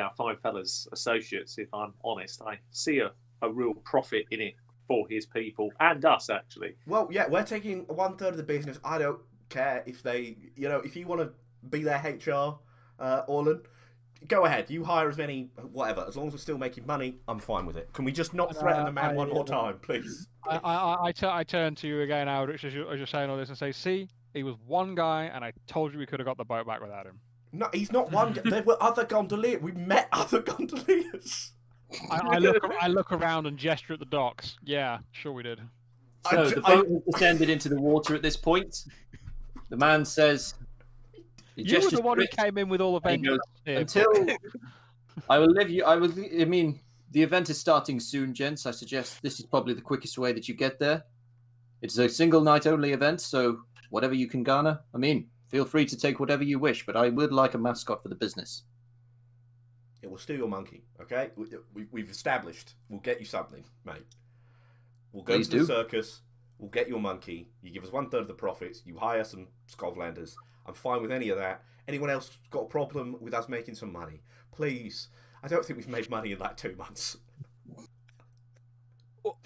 our fine fellas associates. If I'm honest, I see a real profit in it for his people and us, actually. Well, yeah, we're taking 1/3 of the business. I don't care if they, if you want to be their HR, Orlan, go ahead. You hire as many, whatever. As long as we're still making money, I'm fine with it. Can we just not threaten the man one more time, please? I turn to you again, Aldric, as you're saying all this, and say, see, he was one guy, and I told you we could have got the boat back without him. No, he's not one. There were other gondoliers. We met other gondoliers. I look around and gesture at the docks. Yeah, sure we did. So the boat has descended into the water at this point. The man says, You were the one who came in with all the and he vengeance. goes, here, until I will leave you. I mean, the event is starting soon, gents. I suggest this is probably the quickest way that you get there. It's a single night only event, so whatever you can garner. I mean, feel free to take whatever you wish, but I would like a mascot for the business. It will steal your monkey, okay? We've established. We'll get you something, mate. We'll go Please to the do. circus. We'll get your monkey. You give us 1/3 of the profits. You hire some Scotlanders. I'm fine with any of that. Anyone else got a problem with us making some money? Please. I don't think we've made money in like 2 months.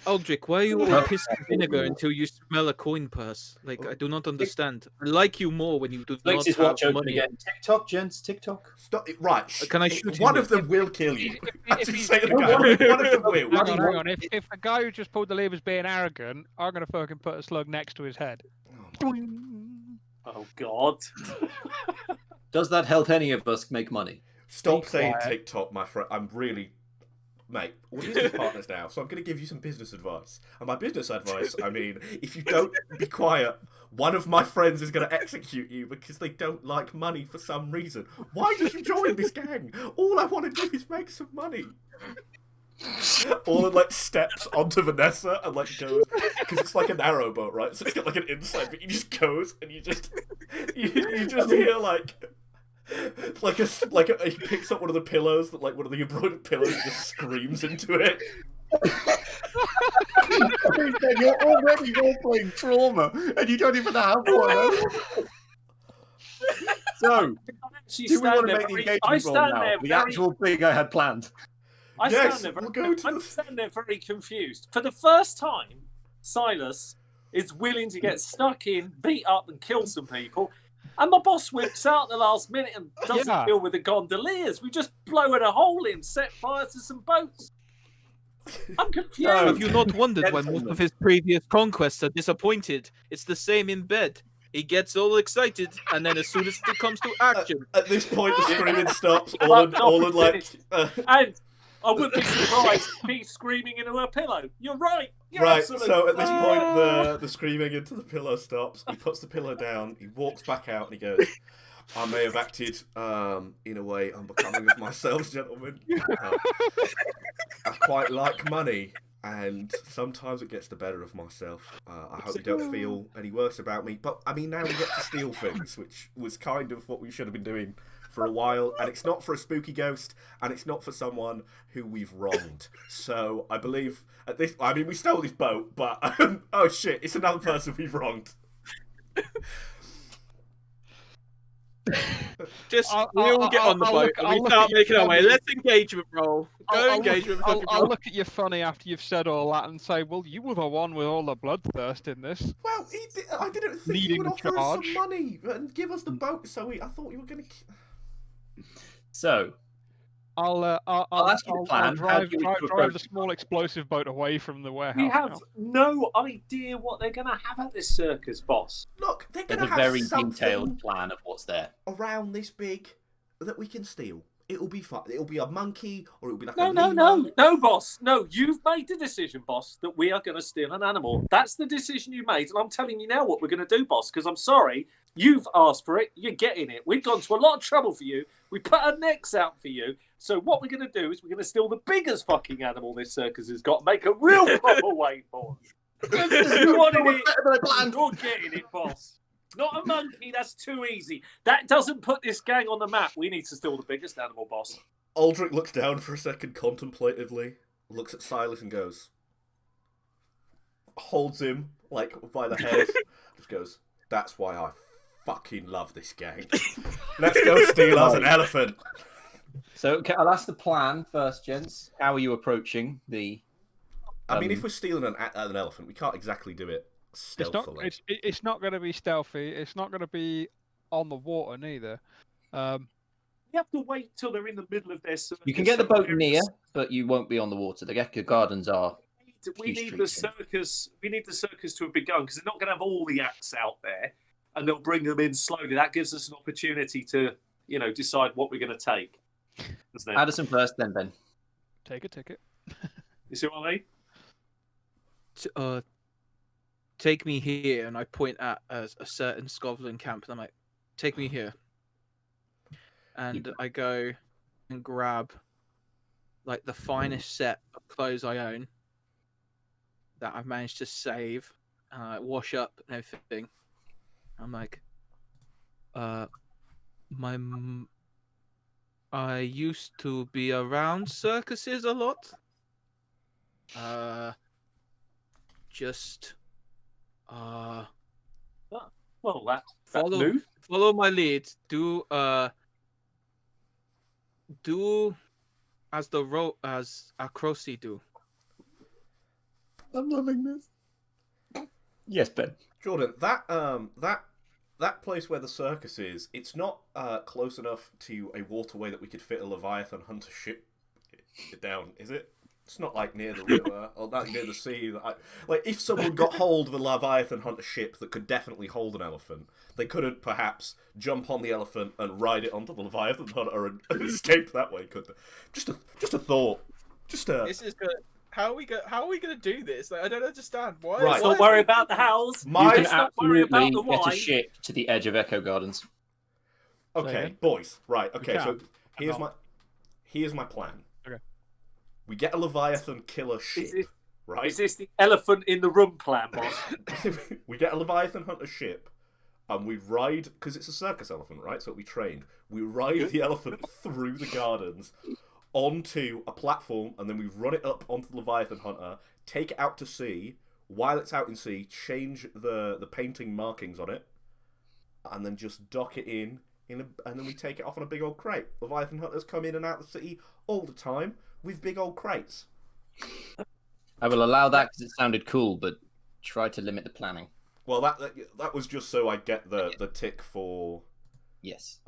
Aldric, why are you all pissed in vinegar until you smell a coin purse? Like, I do not understand. I like you more when you do Flicks not his have watch open money. again. TikTok, gents, TikTok. Stop it. Right. Can I shoot One him? of them will kill you. I if just you- say to the guy, one of them will. Hang on. If the guy who just pulled the lever's being arrogant, I'm going to fucking put a slug next to his head. Oh, God. Does that help any of us make money? Stop Be saying quiet. TikTok, my friend. I'm really... Mate, we're business partners now, so I'm going to give you some business advice. And by business advice, I mean, if you don't be quiet, one of my friends is going to execute you because they don't like money for some reason. Why did you join this gang? All I want to do is make some money. All like steps onto Vanessa and like goes, because it's like a narrow boat, right? So it's got like an inside, but he just goes and you just hear he picks up one of the pillows that like one of the embroidered pillows and just screams into it. You're already role-playing trauma, and you don't even have one. So, do we want to make the engagement roll now? The actual thing I had planned. I Yes, stand there we'll go to I'm the- standing there very confused. For the first time, Silas is willing to get stuck in, beat up, and kill some people. And my boss whips out the last minute and doesn't deal with the gondoliers. We just blow a hole in, set fire to some boats. I'm confused. Have you not wondered why most of his previous conquests are disappointed? It's the same in bed. He gets all excited, and then as soon as it comes to action... At this point, the screaming stops. And I wouldn't be surprised if he's screaming into a pillow. You're right. You're Right, absolutely so at this right. point, the screaming into the pillow stops. He puts the pillow down, he walks back out, and he goes, I may have acted in a way unbecoming of myself, gentlemen. I quite like money, and sometimes it gets the better of myself. I hope you don't feel any worse about me. But, I mean, now we get to steal things, which was kind of what we should have been doing for a while, and it's not for a spooky ghost, and it's not for someone who we've wronged. So I believe at this, I mean, we stole this boat, but oh shit, it's another person we've wronged. Just we'll get on the boat and we start making our way. Let's engagement roll. Engagement. I'll look at you funny after you've said all that and say, well, you were the one with all the bloodthirst in this. Well, I didn't think he would offer us some money and give us the boat, so I thought you were going to. So, I'll ask you the plan. drive the small explosive boat away from the warehouse. We have no idea what they're going to have at this circus, boss. Look, they're going there's to a have very something detailed plan of what's there. around this big that we can steal. It'll be fun. It'll be a monkey, or it'll be like No, a no, boss. No, you've made the decision, boss, that we are going to steal an animal. That's the decision you made, and I'm telling you now what we're going to do, boss, because I'm sorry. You've asked for it. You're getting it. We've gone to a lot of trouble for you. We put our necks out for you. So what we're going to do is we're going to steal the biggest fucking animal this circus has got, make a real proper way for it. You wanted it. You're getting it, boss. Not a monkey. That's too easy. That doesn't put this gang on the map. We need to steal the biggest animal, boss. Aldric looks down for a second contemplatively, looks at Silas and goes, holds him like by the head, just goes, that's why I fucking love this gang. Let's go steal us an elephant. So, okay, I'll ask the plan first, gents. How are you approaching I mean, if we're stealing an elephant, we can't exactly do it stealthily. It's not going to be stealthy. It's not going to be on the water neither. You have to wait till they're in the middle of their circus. You can get the boat near, but you won't be on the water. The Gecko Gardens are. We need the circus. We need the circus to have begun because they're not going to have all the acts out there, and they'll bring them in slowly. That gives us an opportunity to, decide what we're going to take. Doesn't it? Addison first, then Ben. Take a ticket. You see what I mean? Take me here, and I point at a certain Scotland camp, and I'm like, take me here. And I go and grab like the finest set of clothes I own that I've managed to save, wash up and everything. I'm like, I used to be around circuses a lot. Well, that move. Follow my lead. Do as as Akrosi do. I'm loving this. Yes, Ben. Jordan, that place where the circus is, it's not close enough to a waterway that we could fit a Leviathan hunter ship down, is it? It's not like near the river or not near the sea. Like if someone got hold of a Leviathan hunter ship that could definitely hold an elephant, they couldn't perhaps jump on the elephant and ride it onto the Leviathan hunter and escape that way, could they? Just a thought. This is good. How are we going to do this? Like, I don't understand. Why? Right. Don't worry about the hows. You can Don't worry about absolutely the get a wine. ship to the edge of Echo Gardens. Okay, boys. Right. Okay. So We here's my plan. Okay. We get a Leviathan killer ship. Right. Is this the elephant in the room plan, boss? We get a Leviathan hunter ship, and we ride, because it's a circus elephant, right? So we trained. We ride the elephant through the gardens, onto a platform, and then we run it up onto the Leviathan Hunter, take it out to sea. While it's out in sea, change the painting markings on it, and then just dock it in and then we take it off on a big old crate. Leviathan Hunters come in and out of the city all the time with big old crates. I will allow that because it sounded cool, but try to limit the planning. Well, that was just so I get the tick for... Yes.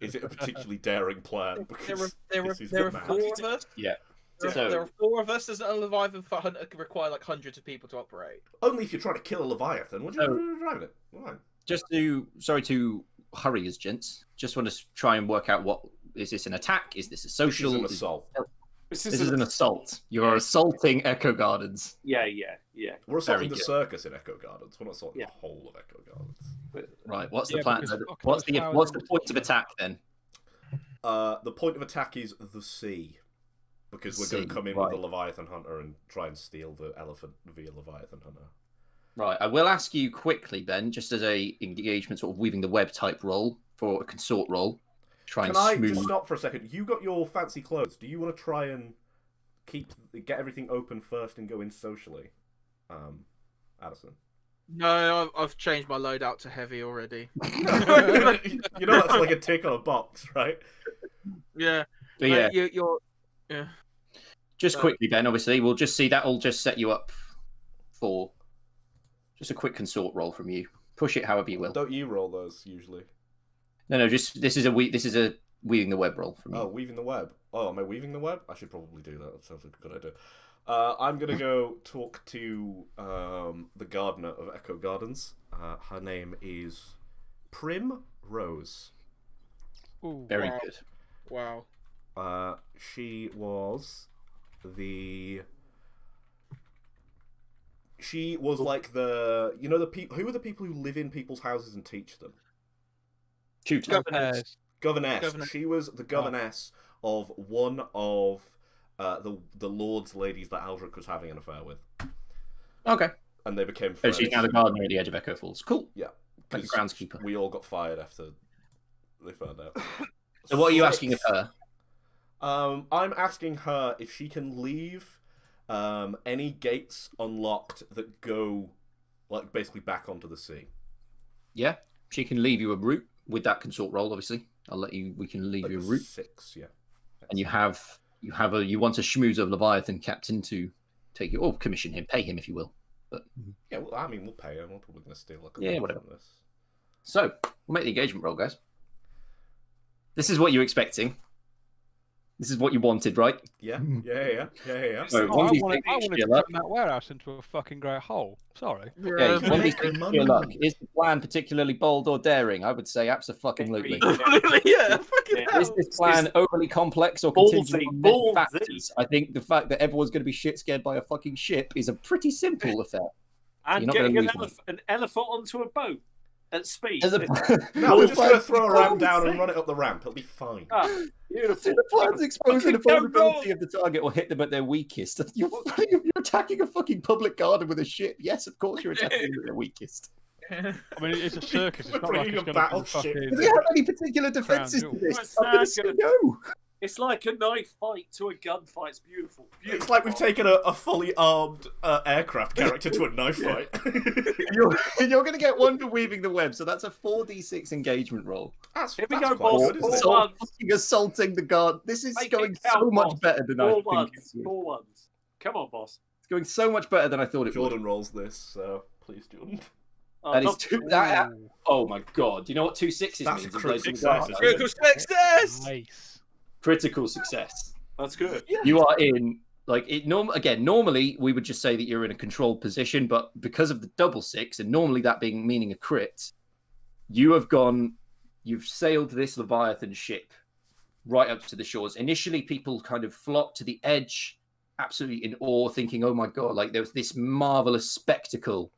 Is it a particularly daring plan? Because there are four of us. Yeah. There are four of us. Does a Leviathan Hunter require like hundreds of people to operate? Only if you're trying to kill a Leviathan. What are you driving it? Fine. Sorry to hurry us, gents. Just want to try and work out what is this an attack? Is this a social? This is an assault. This is an assault. You are assaulting Echo Gardens. Yeah. We're assaulting the circus in Echo Gardens. We're not assaulting the whole of Echo Gardens. Right. What's the plan? What's the point of attack then? The point of attack is the sea. Because we're going to come in with the Leviathan Hunter and try and steal the elephant via Leviathan Hunter. Right, I will ask you quickly then, just as a engagement sort of weaving the web type role for a consort role. Can I just stop for a second? You got your fancy clothes. Do you want to try and get everything open first and go in socially, Addison? No, I've changed my loadout to heavy already. You know that's like a tick on a box, right? Yeah. But yeah. Yeah. Just quickly, Ben, obviously, we'll just see that'll just set you up for just a quick consort roll from you. Push it however you will. Don't you roll those usually? No, just this is a weaving the web roll from you. Oh, weaving the web. Oh, am I weaving the web? I should probably do that. That sounds like a good idea. I'm gonna go talk to the gardener of Echo Gardens. Her name is Prim Rose. Ooh, Very good. Wow. She was like the people. Who are the people who live in people's houses and teach them? Governess. Governess. She was the governess of one of the lord's ladies that Aldric was having an affair with. Okay. And they became So friends. she's now the gardener at the edge of Echo Falls. Cool. Yeah. Like the groundskeeper. We all got fired after they found out. So what are you asking of her? I'm asking her if she can leave any gates unlocked that go, like, basically back onto the sea. Yeah, she can leave you a route with that consort roll. Obviously, we can leave you a route. 6, yeah. And you want a schmooze of Leviathan captain to take you, or commission him, pay him if you will. But yeah, well, I mean, we'll pay him. We're probably going to steal whatever. From this. So we'll make the engagement roll, guys. This is what you're expecting. This is what you wanted, right? Yeah. So, I wanted to turn that warehouse into a fucking great hole. Sorry. Yeah, your luck. Is the plan particularly bold or daring? I would say absolutely. Yeah, fucking hell. Is this plan overly complex or contingent on many factors? I think the fact that everyone's going to be shit scared by a fucking ship is a pretty simple affair. And getting an elephant onto a boat at speed. No, we're just going to throw a ramp down and run it up the ramp. It'll be fine. Beautiful. The plan's exposing the vulnerability of the target or hit them at their weakest. You're attacking a fucking public garden with a ship. Yes, of course you're attacking them at their weakest. I mean, it's a circus. It's We're not like bringing it's a going to battleship. be Do you have any particular defenses to this? I'm going to say no. It's like a knife fight to a gunfight. It's beautiful. It's like we've taken a fully armed aircraft character to a knife fight. You're going to get one for weaving the web, so that's a 4d6 engagement roll. Here we go, boss. Assaulting the guard. This is going so much better than I think. 4 ones. Come on, boss. It's going so much better than I thought it would. Jordan rolls this, so please, Jordan. That is oh my god! Do you know what 2 6s That's means? a critical success. Critical success. Nice. Critical success. That's good. You are in normally we would just say that you're in a controlled position, but because of the double 6, and normally that meaning a crit, you've sailed this Leviathan ship right up to the shores. Initially, people kind of flocked to the edge, absolutely in awe, thinking, "Oh my god!" Like there was this marvelous spectacle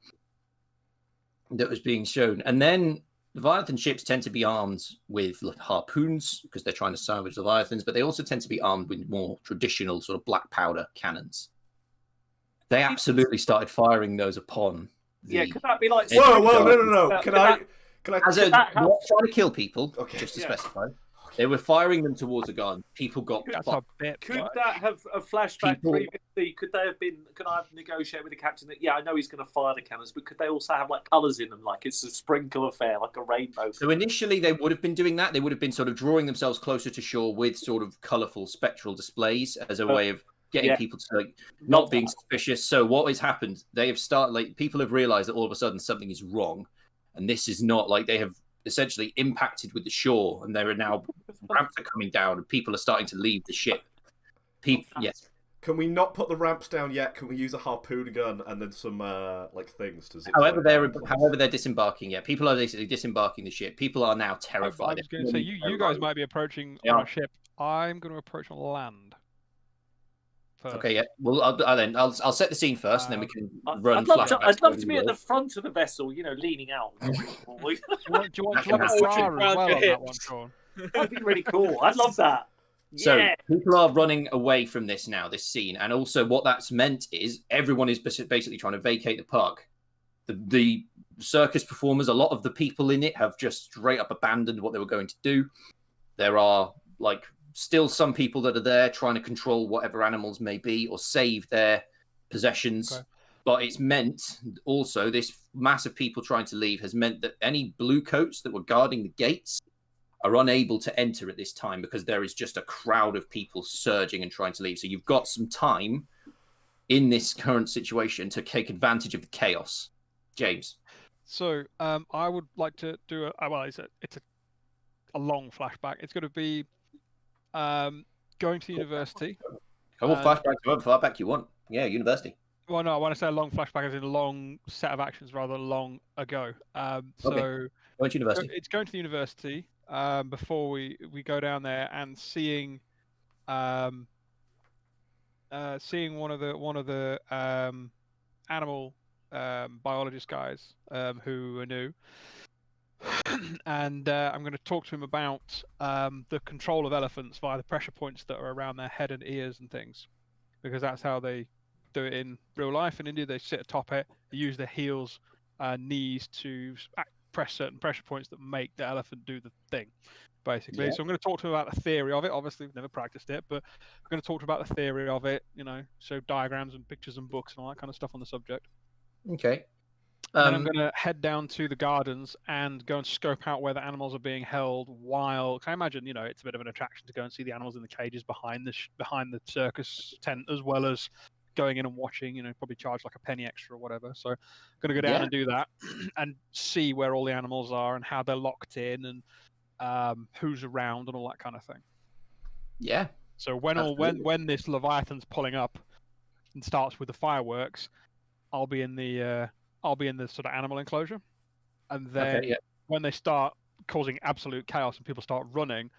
that was being shown, and then Leviathan ships tend to be armed with harpoons because they're trying to salvage Leviathans, but they also tend to be armed with more traditional sort of black powder cannons. They absolutely started firing those upon. Could that be like? Whoa, no! Can I? Not trying to kill people, okay, just to specify. They were firing them towards a gun. People got That's fucked. a bit. Could much. that have a flashback People- previously? Could they have been? Could I have negotiated with the captain that? Yeah, I know he's going to fire the cannons, but could they also have like colours in them, like it's a sprinkle affair, like a rainbow? So initially they would have been doing that. They would have been sort of drawing themselves closer to shore with sort of colourful spectral displays as a way of getting people to like not being suspicious. So what has happened? They have started like people have realised that all of a sudden something is wrong, and this is not like they have essentially impacted with the shore, and there are now ramps are coming down, and people are starting to leave the ship. Yes. Can we not put the ramps down yet? Can we use a harpoon gun and then some like things to zip? However, they're disembarking. Yeah, people are basically disembarking the ship. People are now I terrified. was going to say you guys might be approaching on a ship. I'm going to approach on land. First. Okay, yeah. Well, I'll set the scene first, and then we can run. I'd love to be at the front of the vessel, you know, leaning out. Do you want a Ferrari as well on that one, Sean? That'd be really cool. I'd love that. So people are running away from this now, this scene, and also what that's meant is everyone is basically trying to vacate the park. The circus performers, a lot of the people in it have just straight up abandoned what they were going to do. There are like still some people that are there trying to control whatever animals may be or save their possessions. Okay. But it's meant also this mass of people trying to leave has meant that any blue coats that were guarding the gates are unable to enter at this time because there is just a crowd of people surging and trying to leave. So you've got some time in this current situation to take advantage of the chaos. James. So I would like to do it's a long flashback. It's going to be going to the university. Come on, flashback to however far back you want. Yeah, university. Well, no, I want to say a long flashback as in a long set of actions rather than long ago. So going to university. It's going to the university before we go down there and seeing one of the animal biologist guys who are new. And I'm going to talk to him about the control of elephants via the pressure points that are around their head and ears and things, because that's how they do it in real life. In India, they sit atop it, they use their heels, knees to press certain pressure points that make the elephant do the thing, basically. Yeah. So I'm going to talk to him about the theory of it. Obviously, we've never practiced it, but I'm going to talk to him about the theory of it, so diagrams and pictures and books and all that kind of stuff on the subject. Okay. Then I'm going to head down to the gardens and go and scope out where the animals are being held. While I imagine, it's a bit of an attraction to go and see the animals in the cages behind the circus tent, as well as going in and watching. Probably charge like a penny extra or whatever. So I'm going to go down and do that and see where all the animals are and how they're locked in and who's around and all that kind of thing. Yeah. So when this Leviathan's pulling up and starts with the fireworks, I'll be in the sort of animal enclosure, and then when they start causing absolute chaos and people start running,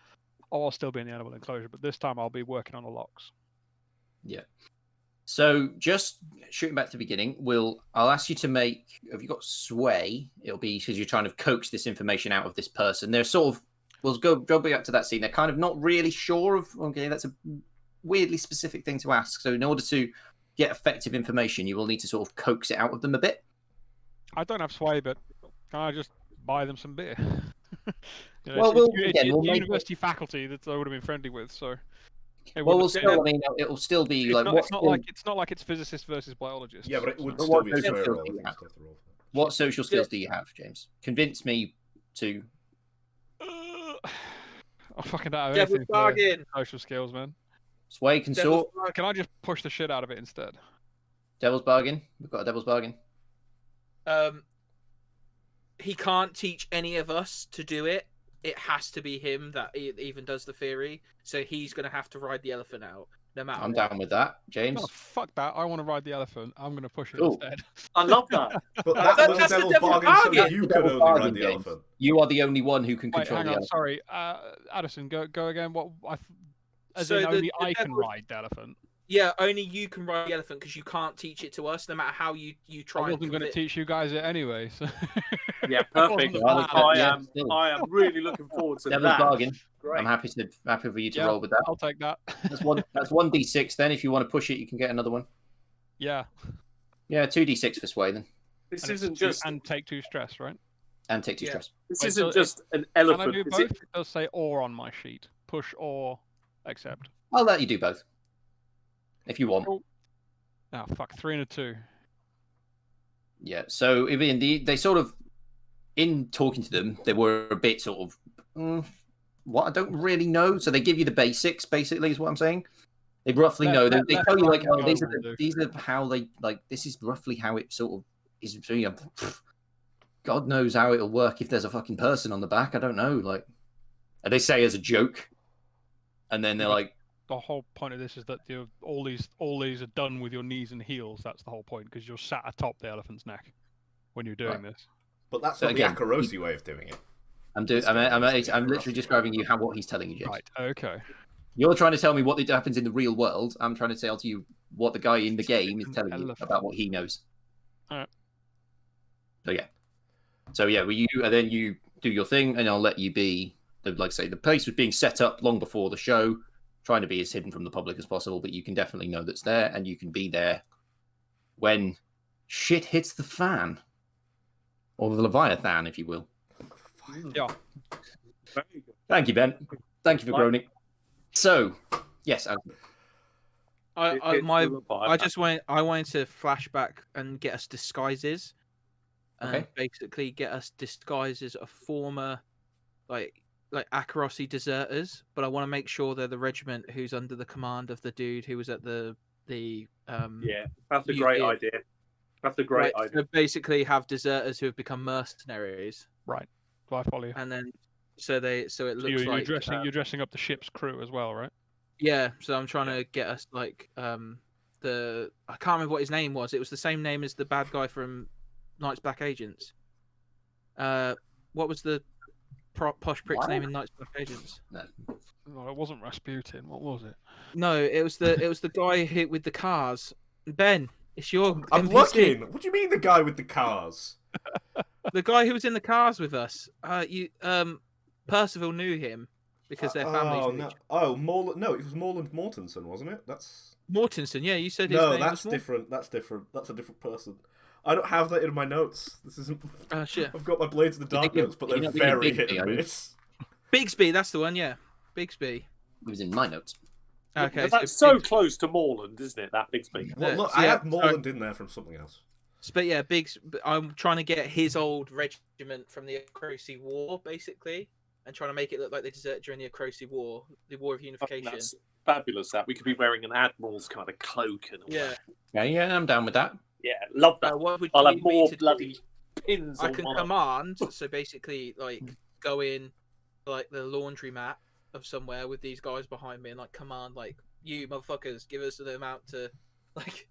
I'll still be in the animal enclosure, but this time I'll be working on the locks. Yeah. So just shooting back to the beginning, I'll ask you to make. Have you got sway? It'll be because you're trying to coax this information out of this person. They're sort of. We'll go back to that scene. They're kind of not really sure of. Okay, that's a weirdly specific thing to ask. So in order to get effective information, you will need to sort of coax it out of them a bit. I don't have sway, but can I just buy them some beer? It's university faculty that I would have been friendly with, so. It'll still be like it's not like it's physicists versus biologists. Yeah, but it would So still what be social fair. skills do you have? What social skills do you have, James? Convince me to. I fucking don't have Devil's anything for bargain. social skills, man. Sway consort. Can I just push the shit out of it instead? Devil's bargain. We've got a devil's bargain. He can't teach any of us to do it. It has to be him that even does the theory. So he's going to have to ride the elephant out, no matter. I'm down with that, James. Oh, fuck that! I want to ride the elephant. I'm going to push it instead. I love that. But that was a That's the devil's devil's bargain, so bargain. you could Devil's only bargain, ride the James. elephant. You are the only one who can Wait, control hang the on. elephant. Sorry, Addison, go again. What? So only the I can devil's- ride the elephant. Yeah, only you can ride the elephant because you can't teach it to us, no matter how you try. I wasn't going to convince- teach you guys it anyway. So. Yeah, perfect. Wasn't the plan. I am really looking forward to Devil's that. bargain. Great. I'm happy for you to Yeah. roll with that. I'll take that. That's one d6. Then, if you want to push it, you can get another one. Yeah. Yeah, 2d6 for sway then. This And isn't it's just and take 2 stress, right? And take 2 Yeah. stress. This Wait, isn't so just an Can I elephant. do Is both? it? It does say or on my sheet. Push or accept. I'll let you do both. If you want. Cool. Oh, fuck. 3 and a 2. Yeah, so in they sort of, in talking to them, they were a bit sort of, what, I don't really know. So they give you the basics, basically, is what I'm saying. They roughly know. They tell you, like, oh, these are how they, like, this is roughly how it sort of is. You know, God knows how it'll work if there's a fucking person on the back. I don't know. Like, and they say as a joke, and then they're like, The whole point of this is that all these are done with your knees and heels. That's the whole point, because you're sat atop the elephant's neck when you're doing this. But that's So not again, the Akarosi way of doing it. I'm This guy I'm knows the literally Akarosi describing you what he's telling you, James. Right. Okay. You're trying to tell me what happens in the real world. I'm trying to tell to you what the guy in the game is telling you about what he knows. Alright. So yeah, well, then you do your thing, and I'll let you be. Like I say, the place was being set up long before the show, trying to be as hidden from the public as possible. But you can definitely know that's there, and you can be there when shit hits the fan, or the Leviathan, if you will. Yeah. Very good. Thank you, Ben. Thank you for groaning. So, yes, I I wanted to flashback and get us disguises, and Okay. basically get us disguises of former, like Akarosi deserters. But I want to make sure they're the regiment who's under the command of the dude who was at the Yeah, that's a museum. great idea. That's a great Right, idea. so basically have deserters who have become mercenaries, Right. Do I follow you? and then so it So looks like you're dressing up the ship's crew as well, right? yeah. So I'm trying to get us like I can't remember what his name was. It was the same name as the bad guy from Night's Black Agents. What was the posh prick's name in Night's Black Agents? No, it wasn't Rasputin. What was it? No, it was the guy who with the cars. Ben, it's your I'm NPC. looking. What do you mean the guy with the cars? The guy who was in the cars with us. Percival knew him because their families. Oh knew no! each other. Oh, Morland. No, it was Morland Mortensen, wasn't it? That's Mortensen, yeah, you said his no. name That's was different. That's different. That's a different person. I don't have that in my notes. This isn't. Oh shit. I've got my Blades of the Dark thinking- notes, but you're they're not thinking very Bigsby, hit and are you? miss. Bigsby, that's the one, yeah. Bigsby. it was in my notes. Okay, But that's so Bigsby. close to Moreland, isn't it? That Bigsby. Well, Yeah, look, so I yeah, have Morland in there from something else. But yeah, I'm trying to get his old regiment from the Akrosi War, basically, and trying to make it look like they deserted during the Akrosi War, the War of Unification. That's fabulous. That we could be wearing an admiral's kind of cloak and all Yeah. that. Yeah, I'm down with that. Yeah, love that. What would I'll you have need me more to bloody do? pins. I on can one command, so basically, like, go in, like, the laundry mat of somewhere with these guys behind me and, like, command, like, you motherfuckers, give us the amount to, like,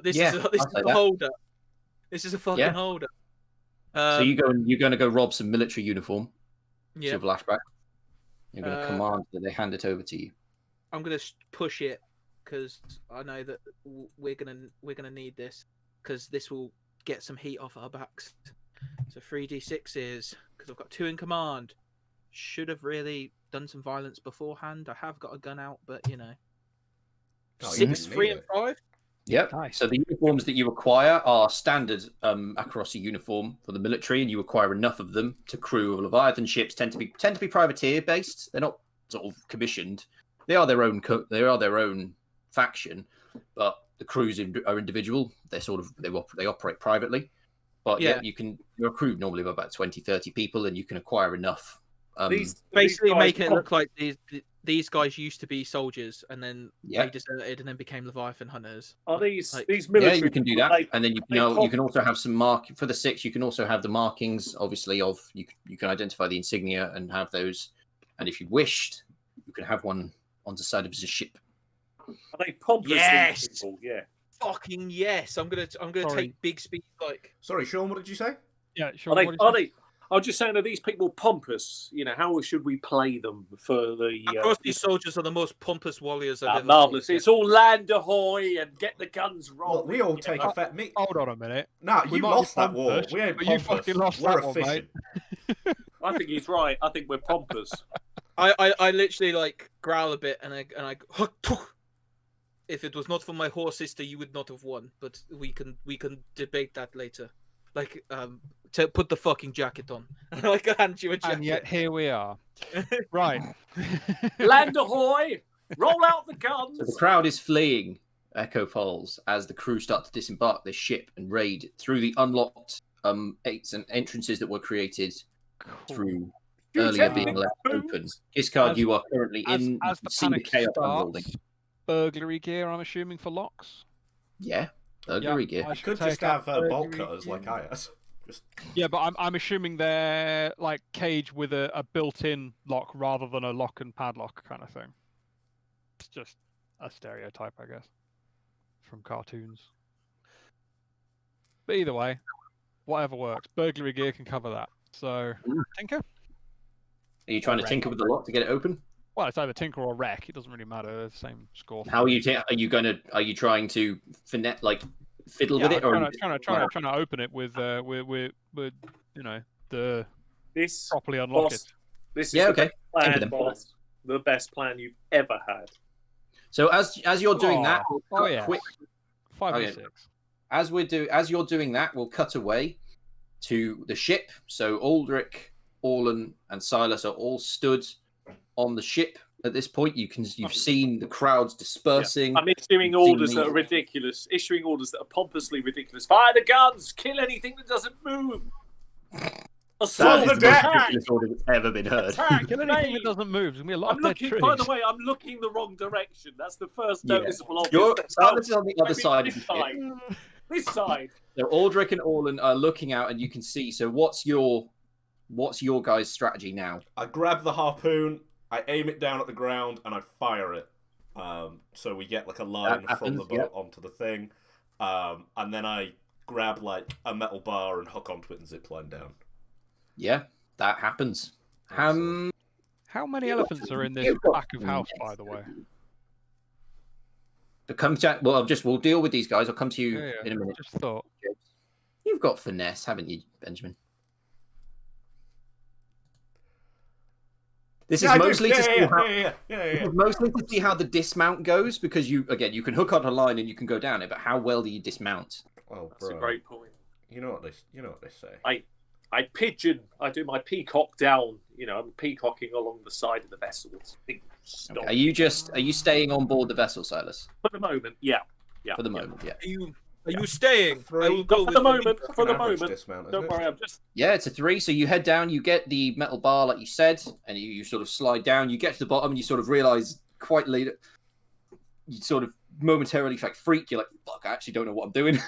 this Yeah, is I'll say a that. holder. This is a fucking Yeah. holder. So you're going to go rob some military uniform. Yeah. Your flashback. You're going to Uh, command that they hand it over to you. I'm gonna push it because I know that we're gonna need this because this will get some heat off our backs. So 3d6s because I've got 2 in command. Should have really done some violence beforehand. I have got a gun out, but you know, Oh, you 6, didn't 3, need and it. 5. Yep. Nice. So the uniforms that you acquire are standard Akarosi uniform for the military, and you acquire enough of them to crew of Leviathan ships. Tend to be privateer based. They're not sort of commissioned. They are their own they are their own faction, but the crews are individual. They're sort of they operate privately. But yeah, you're a crew normally of about 20, 30 people, and you can acquire enough. Basically, guys making it pump- look like these guys used to be soldiers and then Yeah. they deserted and then became Leviathan hunters. Are these Like- these Yeah, military? you can do that, They, and then you can also have some for the 6. You can also have the markings, obviously, of you can identify the insignia and have those. And if you wished, you can have one on the side of the ship. are they pompous? Yes! People? Yeah. Fucking yes! I'm gonna Sorry. take big speed like. Sorry, Sean. What did you say? Yeah, sure. Are they? what did Are you say? they? I was just saying, are these people pompous? You know, how should we play them for the? Of course, these soldiers are the most pompous warriors I've ever marvelous. seen. It's all land ahoy and get the guns rolling. Well, we all you take know. a fat meat. Hold on a minute. Nah, We you might be lost that war. pompous, We ain't but you pompous. fucking lost We're that one, efficient. I think he's right. I think we're pompous. I literally like growl a bit and I if it was not for my horse sister, you would not have won. But we can debate that later. to put the fucking jacket on. Like, hand you a jacket. And yet here we are. Right. Land ahoy! Roll out the guns! So the crowd is fleeing Echo Falls as the crew start to disembark their ship and raid through the unlocked gates and entrances that were created through earlier being left open. Giscard, you are currently in. As the see the panic chaos unfolding. starts, burglary gear, I'm assuming, for locks. Yeah, burglary gear. I You should could just take up have bolt burglary cutters gear. like I had. Just Yeah, but I'm assuming they're like cage with a built-in lock rather than a lock and padlock kind of thing. It's just a stereotype, I guess, from cartoons. But either way, whatever works. Burglary gear can cover that. So, tinker? Are you trying to tinker with the lock to get it open? Well, it's either tinker or wreck. It doesn't really matter. They're the same score. How are you? Are you trying to finesse, like fiddle with it, or I'm trying to open it with you know, the This properly unlock boss, it. this is Yeah, the okay. best plan, Tinker them. boss. The best plan you've ever had. So as you're doing that, Oh, we'll cut yeah. quick. 5 and Okay. 6. As you're doing that, we'll cut away to the ship. So Aldric, Orlan, and Silas are all stood on the ship at this point. You've seen the crowds dispersing. I'm issuing You've seen orders that are ridiculous. Issuing orders that are pompously ridiculous. Fire the guns! Kill anything that doesn't move! That Assault is the the most deck! ridiculous order that's ever been heard. Attack! Kill anything Raid! that doesn't move. There's gonna be a lot I'm of dead looking, trees. by the way, I'm looking the wrong direction. That's the first Yeah. noticeable Your obvious. Silas is on the other I mean, side of this the ship. side. This side. So Aldric and Orlan are looking out, and you can see. So what's your guys' strategy now? I grab the harpoon, I aim it down at the ground, and I fire it. So we get like a line That from the happens, boat onto the thing, and then I grab like a metal bar and hook onto it and zip line down. Yeah, that happens. How many elephants are in this You've got- pack of house, by the way? We'll deal with these guys. I'll come to you Yeah, in a minute. Just thought. You've got finesse, haven't you, Benjamin? This is I do. mostly to see how. yeah. This is mostly to see how the dismount goes, because you can hook on a line and you can go down it, but how well do you dismount? Oh, That's a bro. great point. You know what they say. I pigeon. I do my peacock down. You know, I'm peacocking along the side of the vessel. Stop. Okay. Are you staying on board the vessel, Silas? For the moment, yeah. For the moment, yeah. Are you staying? Three. I will go For with the you. moment, for the Average moment. dismount, isn't Don't it? worry, I'm just. Yeah, it's a 3. So you head down, you get the metal bar, like you said, and you sort of slide down. You get to the bottom, and you sort of realize quite late. You sort of momentarily like freak. You're like, "Fuck! I actually don't know what I'm doing.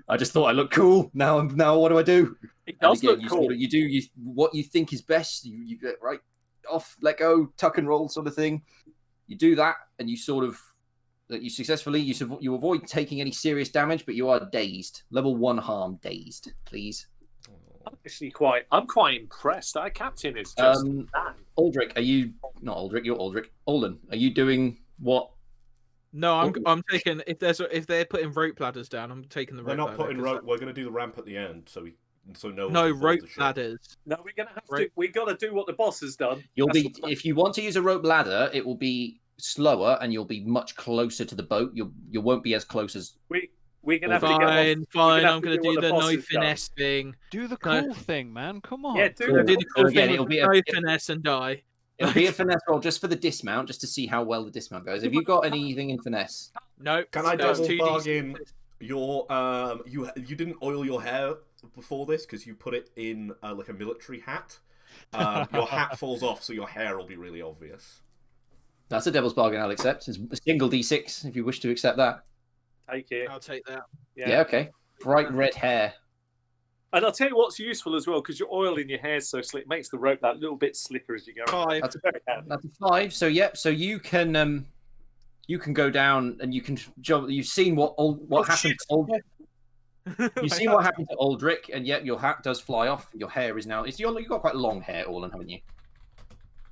I just thought I looked cool. Now what do I do?" It does And again, look you cool. sort of, you do what you think is best. You get right off, let go, tuck and roll, sort of thing. You do that, and you successfully you avoid taking any serious damage, but you are dazed. Level 1 harm, dazed. Please. I'm quite impressed. Our captain is just man. Aldric, are you not Aldric? You're Aldric. Olin, are you doing what? No, I'm taking if they're putting rope ladders down, I'm taking the rope. We're not ladder, putting 'cause rope. We're going to do the ramp at the end, so no one No can board rope the ship. ladders. No, we're gonna have Right. to. We got to do what the boss has done. If you want to use a rope ladder, it will be slower and you'll be much closer to the boat. You won't be as close as. We're gonna have to get off. Fine. have I'm to going to do do what the the boss no has done. finesse thing. Do the No. cool thing, man. Come on. Yeah, do I'm gonna the do the cool Again, thing it'll with be no finesse and die. It'll be a finesse roll just for the dismount, just to see how well the dismount goes. Have you got anything in finesse? No. Can I that's double 2d6. bargain your you didn't oil your hair before this because you put it in like a military hat. Your hat falls off, so your hair will be really obvious. That's a devil's bargain. I'll accept. It's a single d6 if you wish to accept that. Take it. I'll take that. Yeah. Okay. Bright red hair. And I'll tell you what's useful as well, because your oil in your hair is so slick, it makes the rope that little bit slicker as you go. 5. That's Very handy. That's a 5. So so you can go down and you can jump. You've seen what happened to Aldric. You've seen what happened to Aldric, and yet your hat does fly off. Your hair is now. You've got quite long hair, Orlan, haven't you?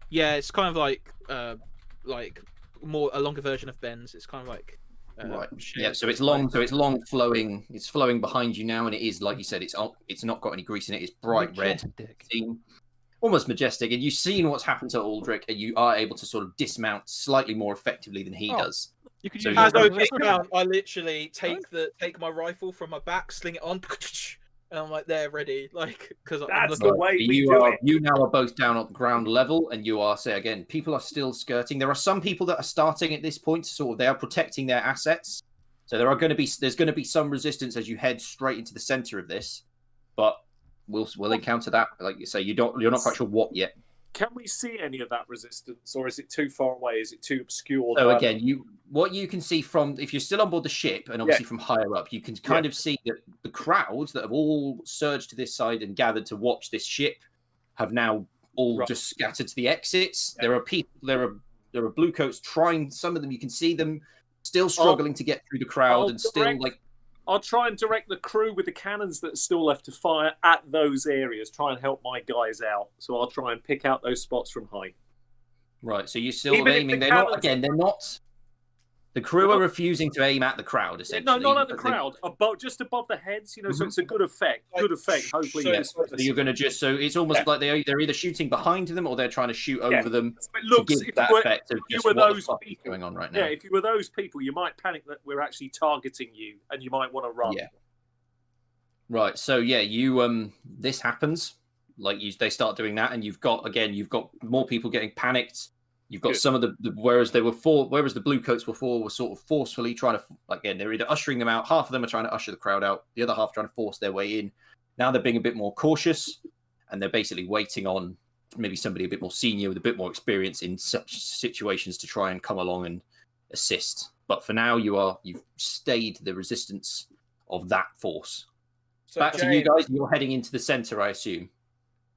Yeah, it's kind of like more a longer version of Ben's. It's kind of like Right. shared. Yeah. So it's long. So it's long, flowing. It's flowing behind you now, and it is like you said. It's not got any grease in it. It's bright red. Majestic. Seen, almost majestic, and you've seen what's happened to Aldric, and you are able to sort of dismount slightly more effectively than he Oh. does. You could So use you- As I it as a dismount, weapon. I literally take my rifle from my back, sling it on, And I'm like, they're ready, like, because I'm That's looking. the way So we do it. you now are both down at ground level, and you are, say again, people are still skirting. There are some people that are starting at this point, sort of, they are protecting their assets. So there's going to be some resistance as you head straight into the center of this, but we'll encounter that. Like you say, you're not quite sure what yet. Can we see any of that resistance, or is it too far away? Is it too obscure? So again, what you can see from, if you're still on board the ship, and obviously from higher up, you can kind of see that the crowds that have all surged to this side and gathered to watch this ship have now all just scattered to the exits. Yeah. There are people, there are bluecoats trying. Some of them, you can see them still struggling to get through the crowd and still like. I'll try and direct the crew with the cannons that are still left to fire at those areas. Try and help my guys out. So I'll try and pick out those spots from high. Right. So you're still aiming. They're not. Again, they're not. The crew are refusing to aim at the crowd. Essentially, no, not at the crowd. Just above the heads. So it's a good effect. Good effect. Hopefully, yes. So you're going to just. So it's almost like they're either shooting behind them or they're trying to shoot over them. It looks. To give that effect of just what the fuck is going on right now. Yeah. If you were those people, you might panic that we're actually targeting you, and you might want to run. Yeah. Right. So you this happens. Like they start doing that, and you've got more people getting panicked. You've got some of the whereas the bluecoats before were sort of forcefully trying to, again, they're either ushering them out. Half of them are trying to usher the crowd out. The other half trying to force their way in. Now they're being a bit more cautious, and they're basically waiting on maybe somebody a bit more senior with a bit more experience in such situations to try and come along and assist. But for now, you've stayed the resistance of that force. So back to you guys. You're heading into the center, I assume.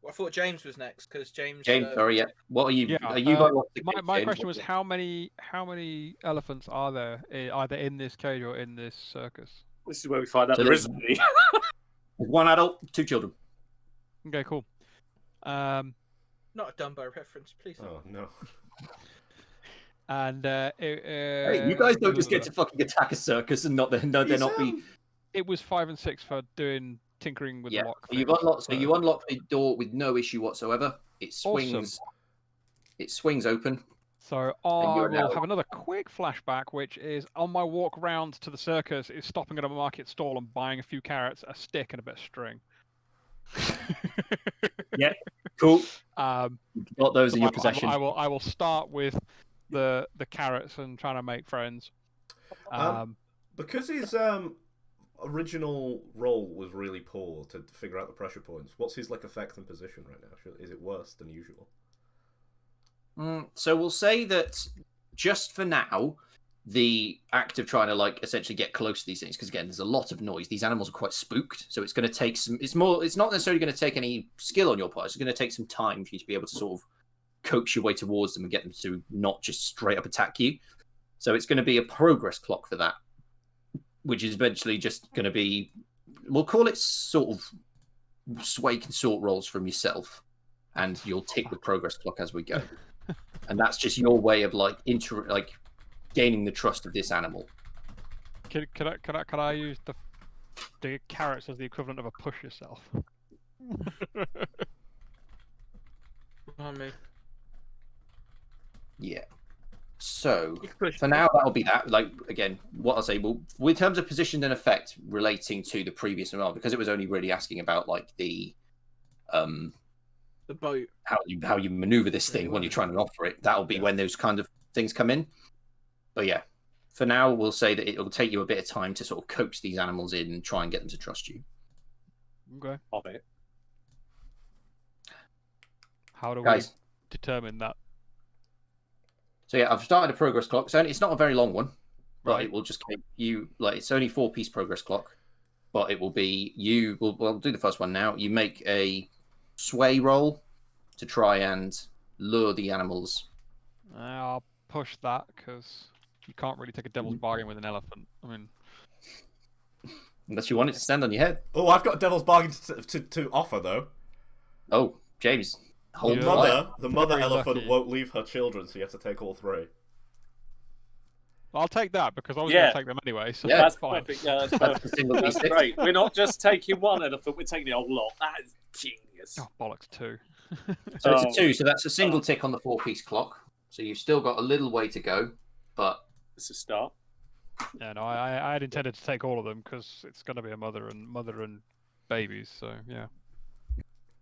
Well, I thought James was next because James. Sorry, yeah. What are you? Yeah, are you going off the cage, my James? question was how many elephants are there either in this cage or in this circus? This is where we find out there isn't any. One adult, 2 children. Okay, cool. Not a Dumbo reference, please. Oh no. And hey, you guys don't just get to fucking attack a circus and not be. It was 5 and 6 for doing tinkering with the lock. So you unlock the door with no issue whatsoever. It swings. Awesome. It swings open. So I will have another quick flashback, which is on my walk round to the circus, is stopping at a market stall and buying a few carrots, a stick, and a bit of string. Yeah, cool. You've got those in your possession. I will start with the carrots and trying to make friends. Because his original roll was really poor to figure out the pressure points. What's his effect and position right now? Is it worse than usual? So we'll say that just for now, the act of trying to essentially get close to these things, because again, there's a lot of noise. These animals are quite spooked, so it's going to take some. It's not necessarily going to take any skill on your part. It's going to take some time for you to be able to sort of coax your way towards them and get them to not just straight up attack you. So it's going to be a progress clock for that, which is eventually just going to be, we'll call it sort of sway consort rolls from yourself, and you'll tick the progress clock as we go. And that's just your way of gaining the trust of this animal. Can I use the carrots as the equivalent of a push yourself? On me. Yeah. So for now, that'll be that. Again, what I'll say, well, in terms of position and effect relating to the previous one, because it was only really asking about the boat, how you maneuver this thing when you're trying to offer it. That'll be when those kind of things come in. But yeah, for now, we'll say that it'll take you a bit of time to sort of coax these animals in and try and get them to trust you. Okay. Of it. How do we determine that? So yeah, I've started a progress clock. So it's not a very long one, but it will just take you it's only 4-piece progress clock, but it will be we'll do the first one now. You make a sway roll to try and lure the animals. I'll push that because you can't really take a devil's bargain with an elephant. I mean, unless you want it to stand on your head. Oh, I've got a devil's bargain to offer though. Oh, James. The mother elephant won't leave her children, so you have to take all 3. I'll take that because I was going to take them anyway. So that's fine. perfect. Yeah, that's great. We're not just taking one elephant; we're taking the whole lot. That is genius. Oh, bollocks, 2. So it's a 2. So that's a single tick on the 4-piece clock. So you've still got a little way to go, but it's a start. Yeah, no, I had intended to take all of them because it's going to be a mother and babies. So yeah.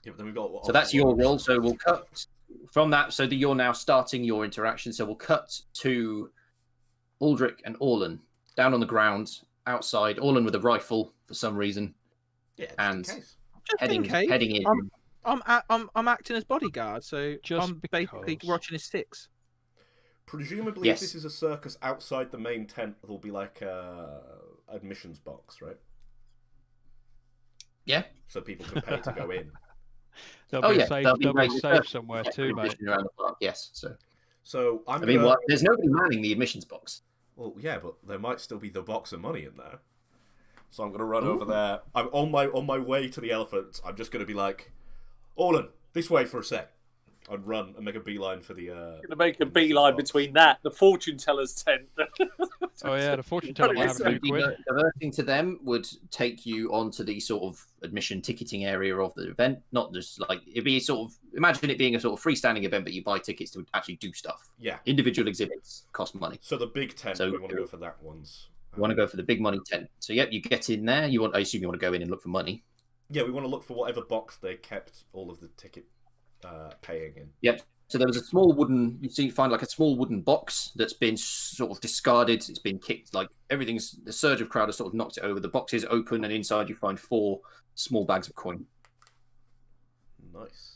Yeah, but then we've got. So that's your role. So we'll cut from that. So that you're now starting your interaction. So we'll cut to Aldric and Orlan down on the ground outside. Orlan with a rifle for some reason, Yeah, just and in case. Just in case. heading in. I'm acting as bodyguard, so Just I'm basically because. watching his six. Presumably, Yes. if this is a circus outside the main tent, there'll be like a admissions box, right? Yeah. So people can pay to go in. There'll be a safe, there'll be there'll be a regular safe somewhere Yeah, too, mate. admission around the park, yes. So I mean, there's nobody manning the admissions box. Well, yeah, but there might still be the box of money in there. So I'm gonna run over there. I'm on my way to the elephants. I'm just gonna be like, Orlan, this way for a sec. I'd run and make a beeline for the. Going to make a beeline between that, the fortune teller's tent. Oh yeah, the fortune teller might have a few quid. Diverting to them would take you onto the sort of admission ticketing area of the event. Not just like it'd be sort of imagine it being a sort of freestanding event, but you buy tickets to actually do stuff. Yeah. Individual exhibits cost money. So the big tent, So- we want to go for that one's. You want to go for the big money tent. So yep, you get in there. I assume you want to go in and look for money. Yeah, we want to look for whatever box they kept all of the ticket paying in. Yep. So there was a small wooden. You find like a small wooden box that's been sort of discarded. It's been kicked. Like everything's the surge of crowd has sort of knocked it over. The box is open, and inside you find 4 small bags of coin. Nice.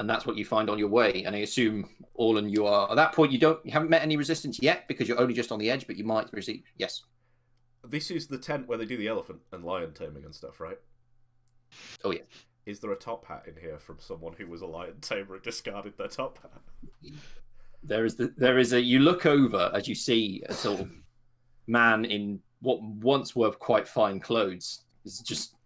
And that's what you find on your way. And I assume, Orlan, you are at that point. You haven't met any resistance yet because you're only just on the edge, but you might receive. Yes. This is the tent where they do the elephant and lion taming and stuff, right? Oh yeah. Is there a top hat in here from someone who was a lion tamer and discarded their top hat? There is a. You look over as you see a sort of man in what once were quite fine clothes. Is just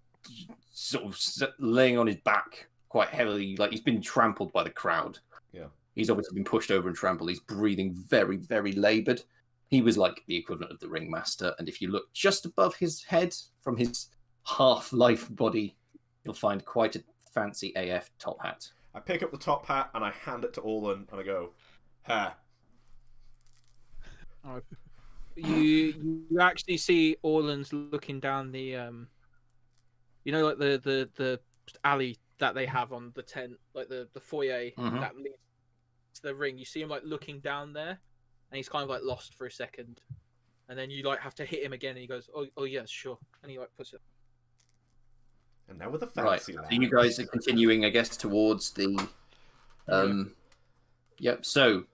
sort of laying on his back quite heavily, like he's been trampled by the crowd. Yeah. He's obviously been pushed over and trampled. He's breathing very, very laboured. He was like the equivalent of the ringmaster, and if you look just above his head from his half-life body, you'll find quite a fancy AF top hat. I pick up the top hat and I hand it to Orlan and I go, "Ha." You actually see Orlan's looking down the like the alley that they have on the tent, like the foyer that leads to the ring. You see him like looking down there, and he's kind of like lost for a second, and then you like have to hit him again, and he goes, "Oh yes, sure," and he like puts it. And now with a Right. fancy So lad. you guys are continuing, I guess, towards the. Yep. So,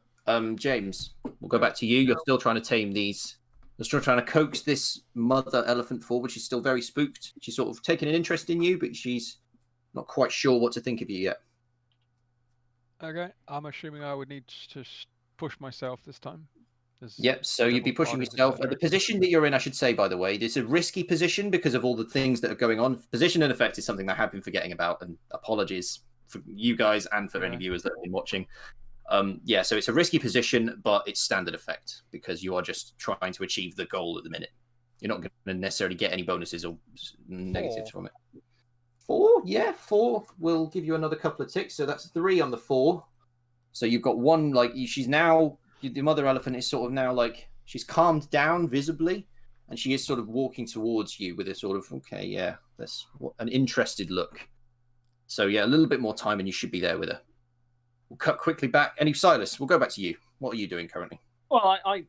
James, we'll go back to you. You're still trying to tame these. You're still trying to coax this mother elephant forward. She's still very spooked. She's sort of taken an interest in you, but she's not quite sure what to think of you yet. Okay, I'm assuming I would need to push myself this time. Yep, so you'd be pushing yourself. The position that you're in, I should say, by the way, it's a risky position because of all the things that are going on. Position and effect is something that I have been forgetting about, and apologies for you guys and for any viewers that have been watching. So it's a risky position, but it's standard effect because you are just trying to achieve the goal at the minute. You're not going to necessarily get any bonuses or negatives from it. 4? Yeah, 4 will give you another couple of ticks, so that's 3 on the 4. So you've got one, like, she's now... The mother elephant is sort of now like she's calmed down visibly, and she is sort of walking towards you with a sort of that's an interested look. So yeah, a little bit more time, and you should be there with her. We'll cut quickly back. And Silas, we'll go back to you. What are you doing currently? Well, I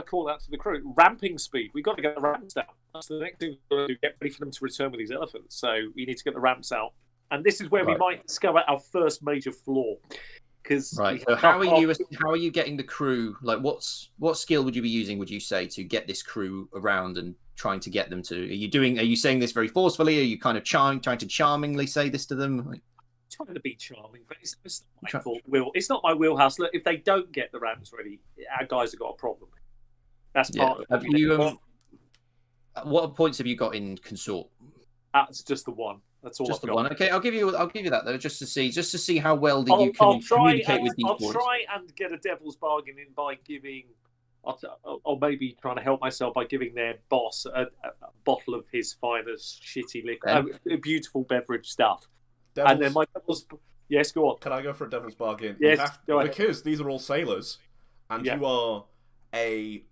call out to the crew. Ramping speed. We've got to get the ramps down. That's the next thing we've got to do. Get ready for them to return with these elephants. So we need to get the ramps out, and this is where we might discover our first major flaw. Right. So how are you getting the crew? Like, what skill would you be using? Would you say to get this crew around and trying to get them to? Are you saying this very forcefully? Are you kind of trying to charmingly say this to them? Like, trying to be charming, but it's not my fault. It's not my wheelhouse. Look, if they don't get the ramps ready, our guys have got a problem. That's part of it. What points have you got in consort? That's just the one. That's all. Just I've the got. one. Okay, I'll give you that though, just to see how well you can communicate with these boys. I'll try and get a devil's bargain in by giving, or maybe trying to help myself by giving their boss a bottle of his finest shitty liquor, beautiful beverage stuff. And then my devil's. Yes, go on. Can I go for a devil's bargain? Yes, go ahead. Because these are all sailors, and you are a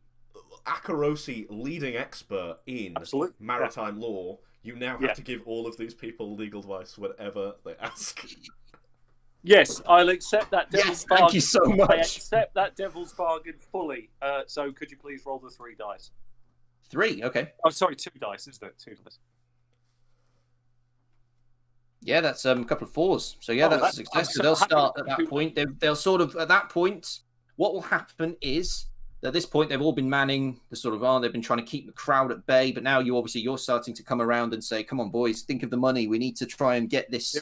Akarosi leading expert in maritime law. You now have to give all of these people legal advice whenever they ask. Yes, I'll accept that devil's bargain. Thank you so much. I accept that devil's bargain fully. So could you please roll the 3 dice? 3, okay. Oh, sorry, 2 dice, isn't it? 2 dice. Yeah, that's a couple of 4s. So yeah, that's a success. So they'll start at that point. They'll sort of at that point. What will happen is that at this point they've all been manning the sort of they've been trying to keep the crowd at bay. But now you're starting to come around and say, "Come on, boys, think of the money. We need to try and get this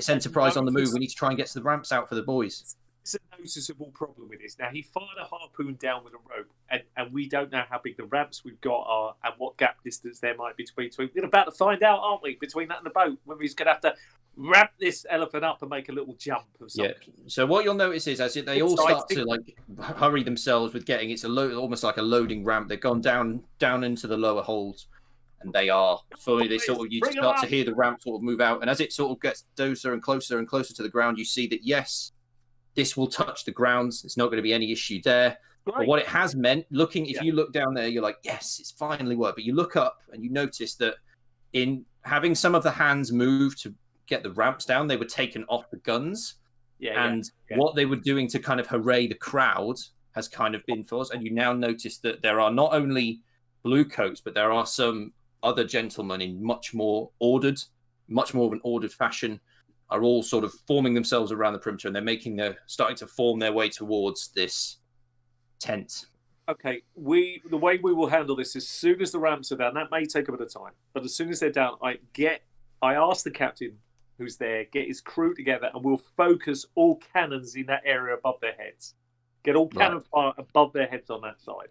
enterprise on the move. We need to try and get the ramps out for the boys." There's a noticeable problem with this. Now, he fired a harpoon down with a rope, and we don't know how big the ramps we've got are and what gap distance there might be between. We're about to find out, aren't we, between that and the boat, when we're going to have to wrap this elephant up and make a little jump of something. Yeah. So what you'll notice is as they all start to like hurry themselves with getting, it's almost like a loading ramp. They've gone down into the lower holds, and they are fully. They sort of you start to hear the ramp sort of move out, and as it sort of gets closer and closer and closer to the ground, you see that yes, this will touch the grounds. There's not going to be any issue there. Right. But what it has meant, if you look down there, you're like, yes, it's finally worked. But you look up and you notice that in having some of the hands move to get the ramps down, they were taken off the guns. What they were doing to kind of hooray the crowd has kind of been forced. And you now notice that there are not only blue coats, but there are some other gentlemen in much more of an ordered fashion, are all sort of forming themselves around the perimeter, and they're starting to form their way towards this tent. Okay, the way we will handle this, as soon as the ramps are down, that may take a bit of time, but as soon as they're down, I ask the captain who's there, get his crew together, and we'll focus all cannons in that area above their heads. Get all cannon fire above their heads on that side.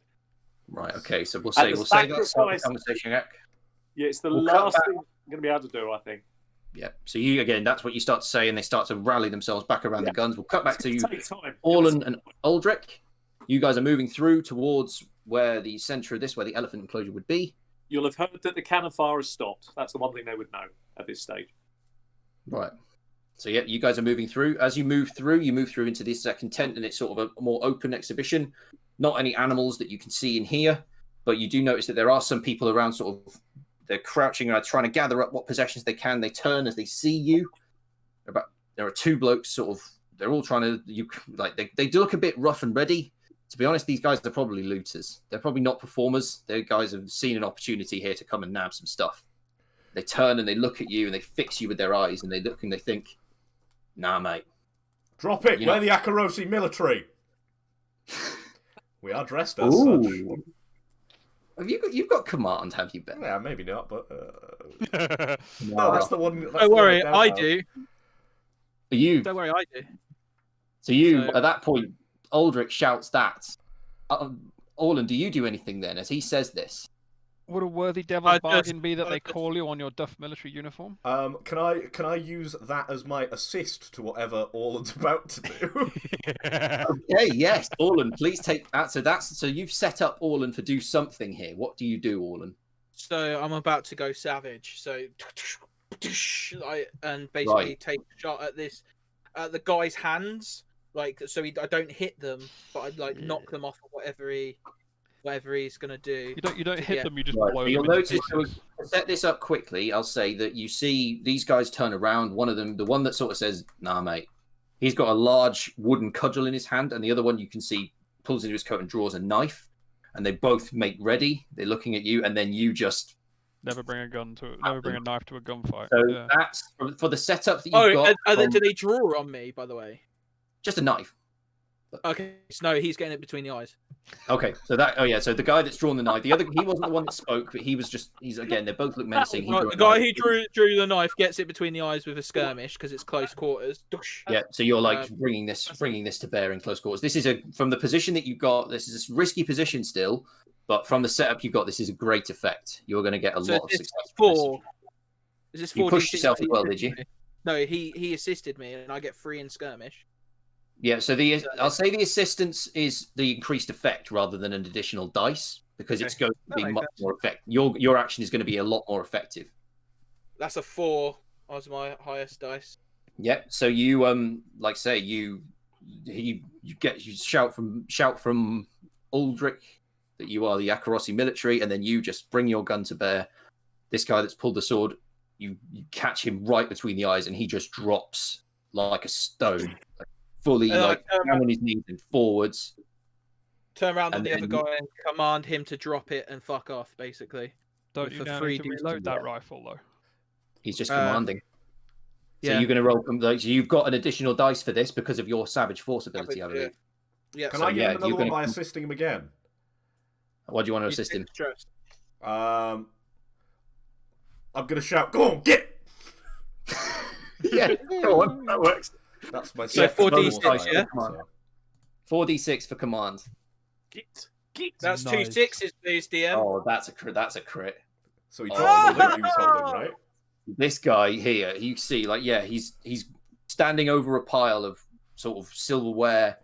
Right. Okay. So we'll say that's the conversation. Yeah, it's the last thing I'm going to be able to do, I think. Yeah. So that's what you start to say, and they start to rally themselves back around the guns. We'll cut back to you, Orlan and Aldric. You guys are moving through towards where the centre of where the elephant enclosure would be. You'll have heard that the cannon fire has stopped. That's the one thing they would know at this stage. Right. So yeah, you guys are moving through. As you move through into this second tent, and it's sort of a more open exhibition. Not any animals that you can see in here, but you do notice that there are some people around sort of. They're crouching around, trying to gather up what possessions they can. They turn as they see you. There are 2 blokes, sort of. They're all trying to. They do look a bit rough and ready. To be honest, these guys are probably looters. They're probably not performers. They guys have seen an opportunity here to come and nab some stuff. They turn and they look at you and they fix you with their eyes and they look and they think, "Nah, mate. Drop it. We're the Akarosi military. We are dressed as such." You've got command, have you, Ben? Yeah, maybe not, but no, that's the one. Don't worry, I do. Don't worry, I do. So at that point, Aldric shouts that. Orlan, do you do anything then as he says this? Would a worthy devil's bargain be that they call you on your duff military uniform? Can I use that as my assist to whatever Orlan's about to do? Okay, yes, Orlan, please take that. So you've set up Orlan to do something here. What do you do, Orlan? So I'm about to go savage. So and basically take a shot at the guy's hands, so I don't hit them, but I knock them off of whatever he's gonna do. You don't hit them. You just blow them. You'll notice. To set this up quickly, I'll say that you see these guys turn around. One of them, the one that sort of says, "Nah, mate," he's got a large wooden cudgel in his hand, and the other one you can see pulls into his coat and draws a knife. And they both make ready. They're looking at you, and then you just never bring a knife to a gunfight. So that's for the setup that you've got. Do they draw on me? By the way, just a knife. Okay, so no, he's getting it between the eyes. Okay, so so the guy that's drawn the knife, he wasn't the one that spoke, but he's again, they both look menacing. The guy who drew the knife gets it between the eyes with a skirmish because it's close quarters. Yeah, so you're bringing this to bear in close quarters. This is from the position that you got. This is a risky position still, but from the setup you got, this is a great effect. You're going to get a lot of success. Is this you pushed yourself as well, did you? No, he assisted me, and I get 3 in skirmish. Yeah, so I'll say the assistance is the increased effect rather than an additional dice because it's going to be much more effective. Your action is going to be a lot more effective. That's a 4 as my highest dice. Yeah, so you you shout from Aldric that you are the Akarosi military, and then you just bring your gun to bear, this guy that's pulled the sword, you catch him right between the eyes, and he just drops like a stone, like fully like down on his knees and forwards. Turn around on And the other then- guy and command him to drop it and fuck off, basically. Don't With you the now need to 3D reload that rifle though? He's just commanding. So Yeah. you're going to roll. So you've got an additional dice for this because of your Savage Force ability, I believe. Yeah. Can So, I get him yeah, another you're one gonna- by assisting him again? What do you want to assist him? I'm gonna shout, "Go on, get!" Yeah, go on, that works. That's my So second 4d6, bonus die, yeah? so- 4d6 for command. Get. That's Nice. 2 6s, please, DM. Oh, that's a crit. That's a crit. So he dropped the loot he was holding, right? This guy here, you see, like, yeah, he's standing over a pile of sort of silverware,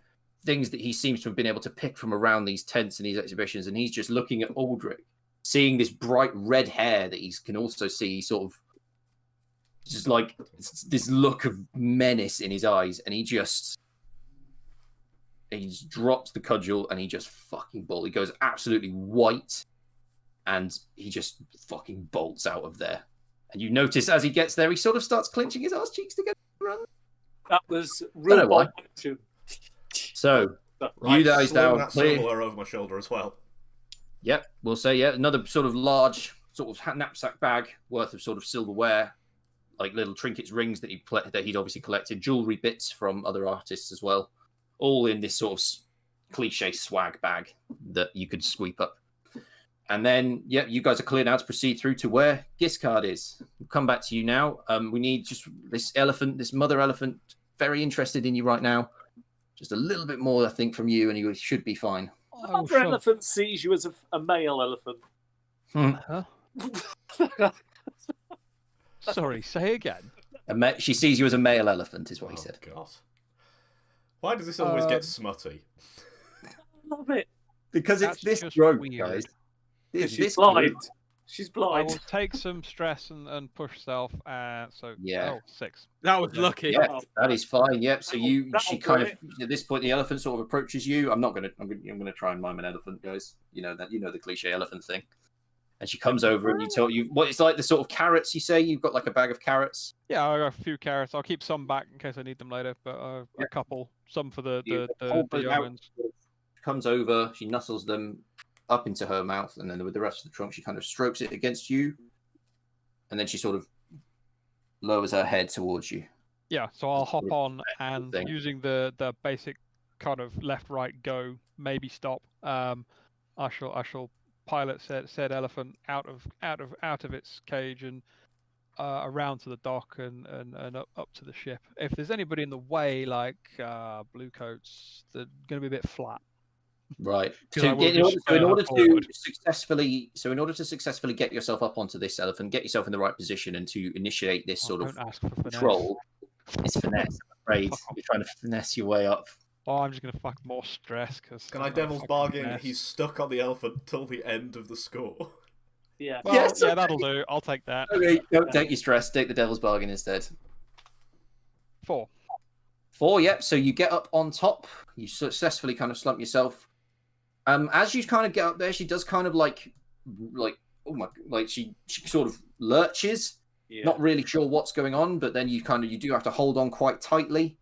things that he seems to have been able to pick from around these tents and these exhibitions, and he's just looking at Aldric, seeing this bright red hair that he can also see, sort of just like this look of menace in his eyes, and he just drops the cudgel and he just fucking bolts. He goes absolutely white, and he just fucking bolts out of there. And you notice as he gets there, he sort of starts clenching his ass cheeks together. That was Don't real know why. action. So Right, you guys sling now that clear. silverware over my shoulder as well. Yep, we'll say, yeah, another sort of large sort of knapsack bag worth of sort of silverware, like little trinkets, rings that he'd obviously collected, jewelry bits from other artists as well, all in this sort of cliche swag bag that you could sweep up. And then, yeah, you guys are clear now to proceed through to where Giscard is. We'll come back to you now. We need just this elephant, this mother elephant, very interested in you right now. Just a little bit more, I think, from you, and you should be fine. The mother elephant sees you as a male elephant. Huh? Sorry, say again. She sees you as a male elephant, is what he Oh, said. God. Why does this always get smutty? I love it. Because it's That's this just growth, weird. guys. She's This blind. growth. She's I blind. will take some stress and push self. So Yeah. 6. That was lucky. Yeah, that is fine. Yep. So she That'll kind do of at this point the elephant sort of approaches you. I'm gonna try and mime an elephant, guys. You know the cliche elephant thing. And she comes over and you tell you what it's like the sort of carrots you say you've got like a bag of carrots. Yeah, I got a few carrots. I'll keep some back in case I need them later, but Yeah. a couple, some for the hold those young out. ones. Comes over, she nuzzles them up into her mouth, and then with the rest of the trunk, she kind of strokes it against you, and then she sort of lowers her head towards you. Yeah, so I'll hop on and thing. using the basic kind of left, right, go, maybe stop. I shall pilot said elephant out of its cage and around to the dock and up to the ship. If there's anybody in the way, like blue coats, they're going to be a bit flat. Right. Because I will In just spur her order forward. to successfully get yourself up onto this elephant, get yourself in the right position, and to initiate this sort of Don't ask for finesse. control, it's finesse. I'm afraid you're trying to finesse your way up. Oh, I'm just gonna fuck more stress because. Can I devil's bargain? He's stuck on the elephant till the end of the score. Yeah. Well, Yes, yeah, okay. that'll do. I'll take that. Okay, don't take your stress. Take the devil's bargain instead. 4. 4, yep. So you get up on top. You successfully kind of slump yourself. As you kind of get up there, she does kind of like oh my, like she sort of lurches, Yeah. not really sure what's going on, but then you do have to hold on quite tightly,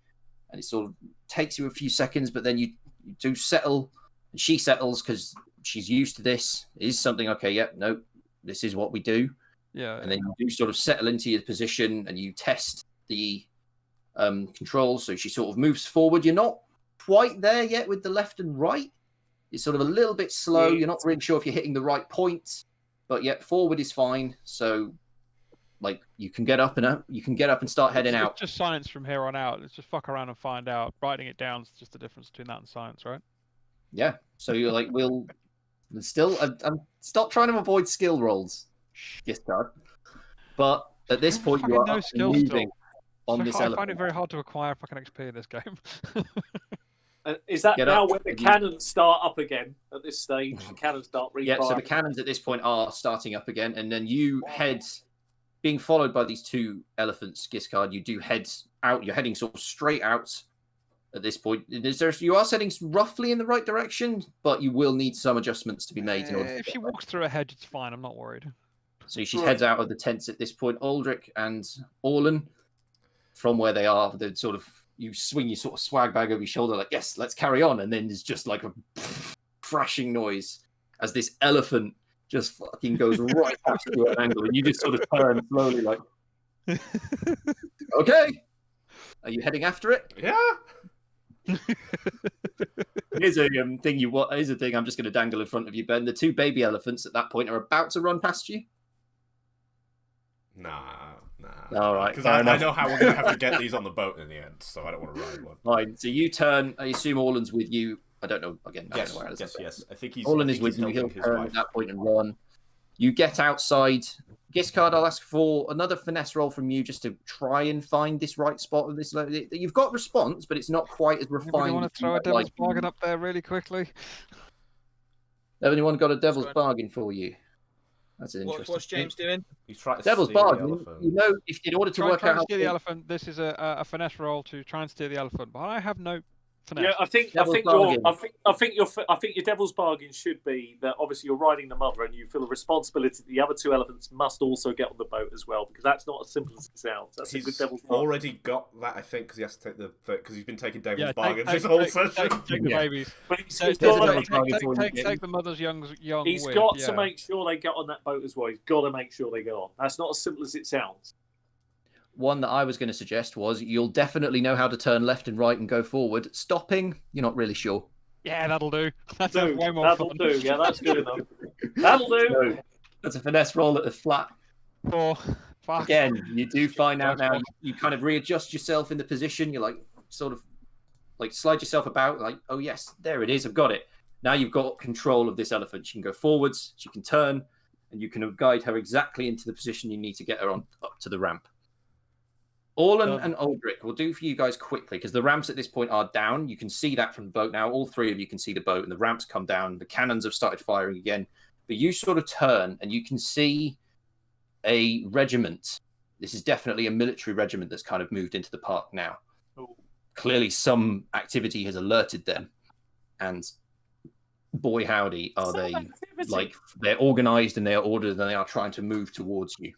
and it sort of takes you a few seconds, but then you do settle, and she settles because she's used to this. It is something, okay, yep, no, this is what we do. Yeah. And then you do sort of settle into your position and you test the controls. So she sort of moves forward. You're not quite there yet with the left and right. It's sort of a little bit slow. You're not really sure if you're hitting the right point, but yet forward is fine. So like you can get up and start heading It's out. just science from here on out. Let's just fuck around and find out. Writing it down is just the difference between that and science, right? Yeah. So you're like, we'll still stop trying to avoid skill rolls, Giscard. But at this point, you Fucking are no up skill and still. moving on this I find elephant. it very hard to acquire fucking XP in this game. Is that Get now up. when the cannons start up again at this stage? The cannons start Yeah, so the refiring. cannons at this point are starting up again, and then you head, being followed by these two elephants, Giscard, you do head out. You're heading sort of straight out at this point. You are heading roughly in the right direction, but you will need some adjustments to be made in order. If she walks through a hedge, it's fine. I'm not worried. So she heads out of the tents at this point. Aldric and Orlan, from where they are, they sort of you swing your sort of swag bag over your shoulder, like yes, let's carry on. And then there's just like a crashing noise as this elephant just fucking goes right past you at an angle, and you just sort of turn slowly, like, okay, are you heading after it? Yeah. Here's a thing Here's a thing I'm just going to dangle in front of you, Ben. The 2 baby elephants at that point are about to run past you. Nah. All right. Because I know how we're going to have to get these on the boat in the end, so I don't want to ride one. Fine. So you turn. I assume Orlan's with you. I don't know. Again, I don't know where yes. I think he's. Orlan is with you. He'll turn at that point and run. You get outside. Giscard, I'll ask for another finesse roll from you just to try and find this right spot of this. You've got response, but it's not quite as refined. You want to throw a devil's bargain up there really quickly? Anyone got a devil's bargain for you? That's an interesting. What's James doing? He's trying to devil's steal bargain. the elephant. You know, if in order to work try out and steal the elephant, this is a finesse roll to try and steal the elephant. But I have no finesse. Yeah, I think your devil's bargain should be that obviously you're riding the mother and you feel a responsibility that the other 2 elephants must also get on the boat as well, because that's not as simple as it sounds. That's a good devil's bargain. Already got that, I think, because he has to take because he's been taking devil's bargains this whole session. Take the babies. But Take the mother's young. He's got to make sure they get on that boat as well. He's got to make sure they go on. That's not as simple as it sounds. One that I was going to suggest was you'll definitely know how to turn left and right and go forward. Stopping, you're not really sure. Yeah, that'll do. That's way more fun. Do. Yeah, that's good enough. That'll do. So, that's a finesse roll at the flat. 4. Fuck. Again, you do find out now. You kind of readjust yourself in the position. You're like, sort of, like slide yourself about. Like, oh yes, there it is. I've got it. Now you've got control of this elephant. She can go forwards. She can turn, and you can guide her exactly into the position you need to get her on up to the ramp. Orlan and Aldric will do for you guys quickly, because the ramps at this point are down. You can see that from the boat now. All 3 of you can see the boat, and the ramps come down. The cannons have started firing again. But you sort of turn, and you can see a regiment. This is definitely a military regiment that's kind of moved into the park now. Ooh. Clearly some activity has alerted them. And boy howdy, are they, like, they're organised and they are ordered and they are trying to move towards you.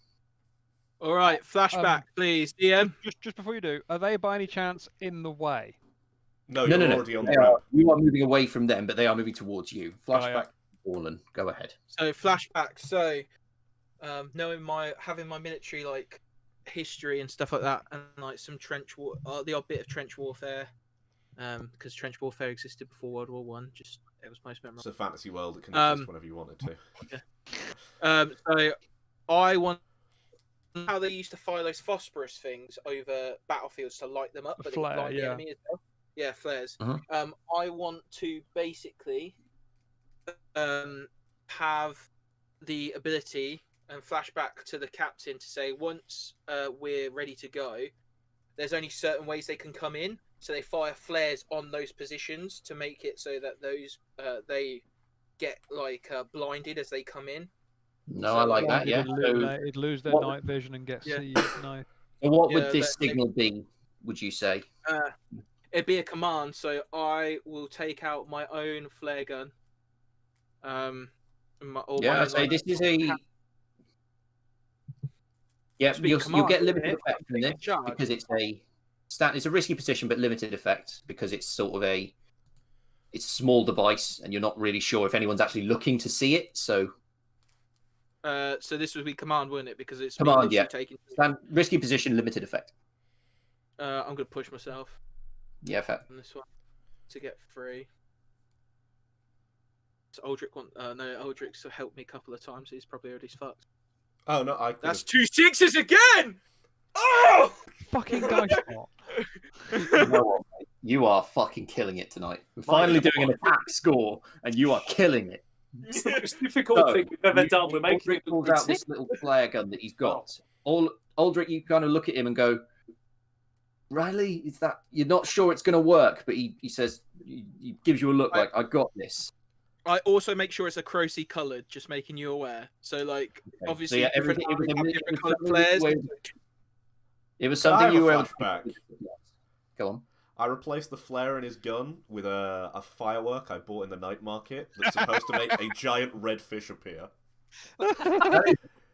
All right, flashback, please, DM. Just before you do, are they by any chance in the way? No, you're already on the ramp. You are moving away from them, but they are moving towards you. Flashback, Orlan, go ahead. So flashback. So, knowing having my military like history and stuff like that, and like some the odd bit of trench warfare, because trench warfare existed before World War One. Just it was most memorable. It's a fantasy world. It can exist whenever you wanted to. Yeah. So I want. How they used to fire those phosphorus things over battlefields to light them up, but they would light the enemy as well. Yeah, flares. Uh-huh. I want to basically have the ability and flashback to the captain to say once we're ready to go, there's only certain ways they can come in, so they fire flares on those positions to make it so that those they get like blinded as they come in. No, I like that. Yeah, it'd lose their night vision and get seized. No. So what would this signal be? Would you say? It'd be a command, so I will take out my own flare gun. I'd say this is a. Yeah, you'll get limited effect from this because it's it's a risky position, but limited effect because it's sort of it's a small device, and you're not really sure if anyone's actually looking to see it. So this would be command, wouldn't it? Because it's command, yeah. Risky position, limited effect. I'm gonna push myself. Yeah, fair. On this one to get free. So Aldric Aldric's helped me a couple of times. He's probably already fucked. Oh no, That's 2 6s again. Oh, fucking dice pot. You know what, mate? You are fucking killing it tonight. We're finally doing an attack score, and you are killing it. It's the most difficult thing we've ever done. We're making Aldric pulls out this little flare gun that he's got. Aldric, you kind of look at him and go, Riley, is that you're not sure it's going to work? But he says, he gives you a look like, I got this. I also make sure it's a Crocy coloured, just making you aware. So, like, obviously, so, different coloured flares. It was something you were able to... Go on. I replaced the flare in his gun with a firework I bought in the night market that's supposed to make a giant red fish appear.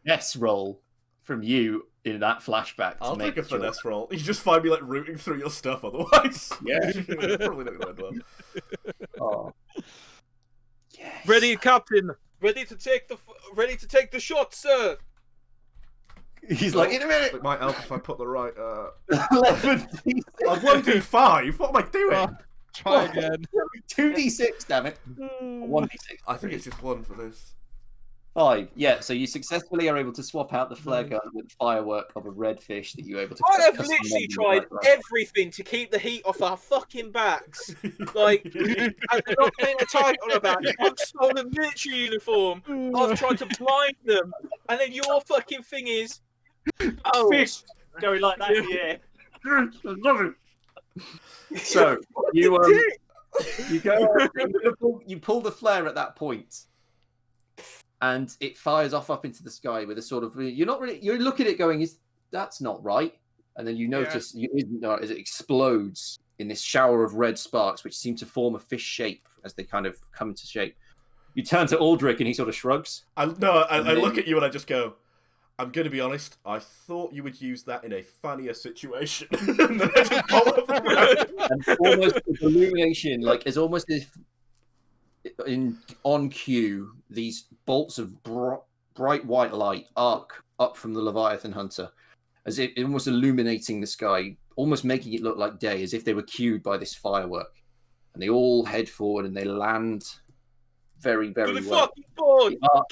finesse roll from you in that flashback. I'll to take a make sure. finesse roll. You just find me like rooting through your stuff otherwise. Yeah. Probably not going to end well. Oh. Yes. Ready, Captain. Ready to take the shot, sir. He's like, in a minute. It might help if I put the right. 11 I've 1d5. What am I doing? Try again. 2d6, damn it. 1d6. I think it's just one for this. 5. Yeah, so you successfully are able to swap out the flare gun with the firework of a red fish that you're able to I have custom literally model tried right. everything to keep the heat off our fucking backs. Like, and they're not putting a target on our back. I've stolen military uniform. I've tried to blind them. And then your fucking thing is... Oh. Fish going like that in the air. So, you go, you pull the flare at that point, and it fires up into the sky with a sort of, you look at it going, that's not right, and then you notice it isn't right as it explodes in this shower of red sparks which seem to form a fish shape as they kind of come into shape. You turn to Aldric and he sort of shrugs. I look at you and I just go, I'm going to be honest, I thought you would use that in a funnier situation. And then I just pull up the And almost the illumination, like it's almost as if on cue, these bolts of bright white light arc up from the Leviathan Hunter, as if almost illuminating the sky, almost making it look like day, as if they were cued by this firework. And they all head forward and they land very, very well.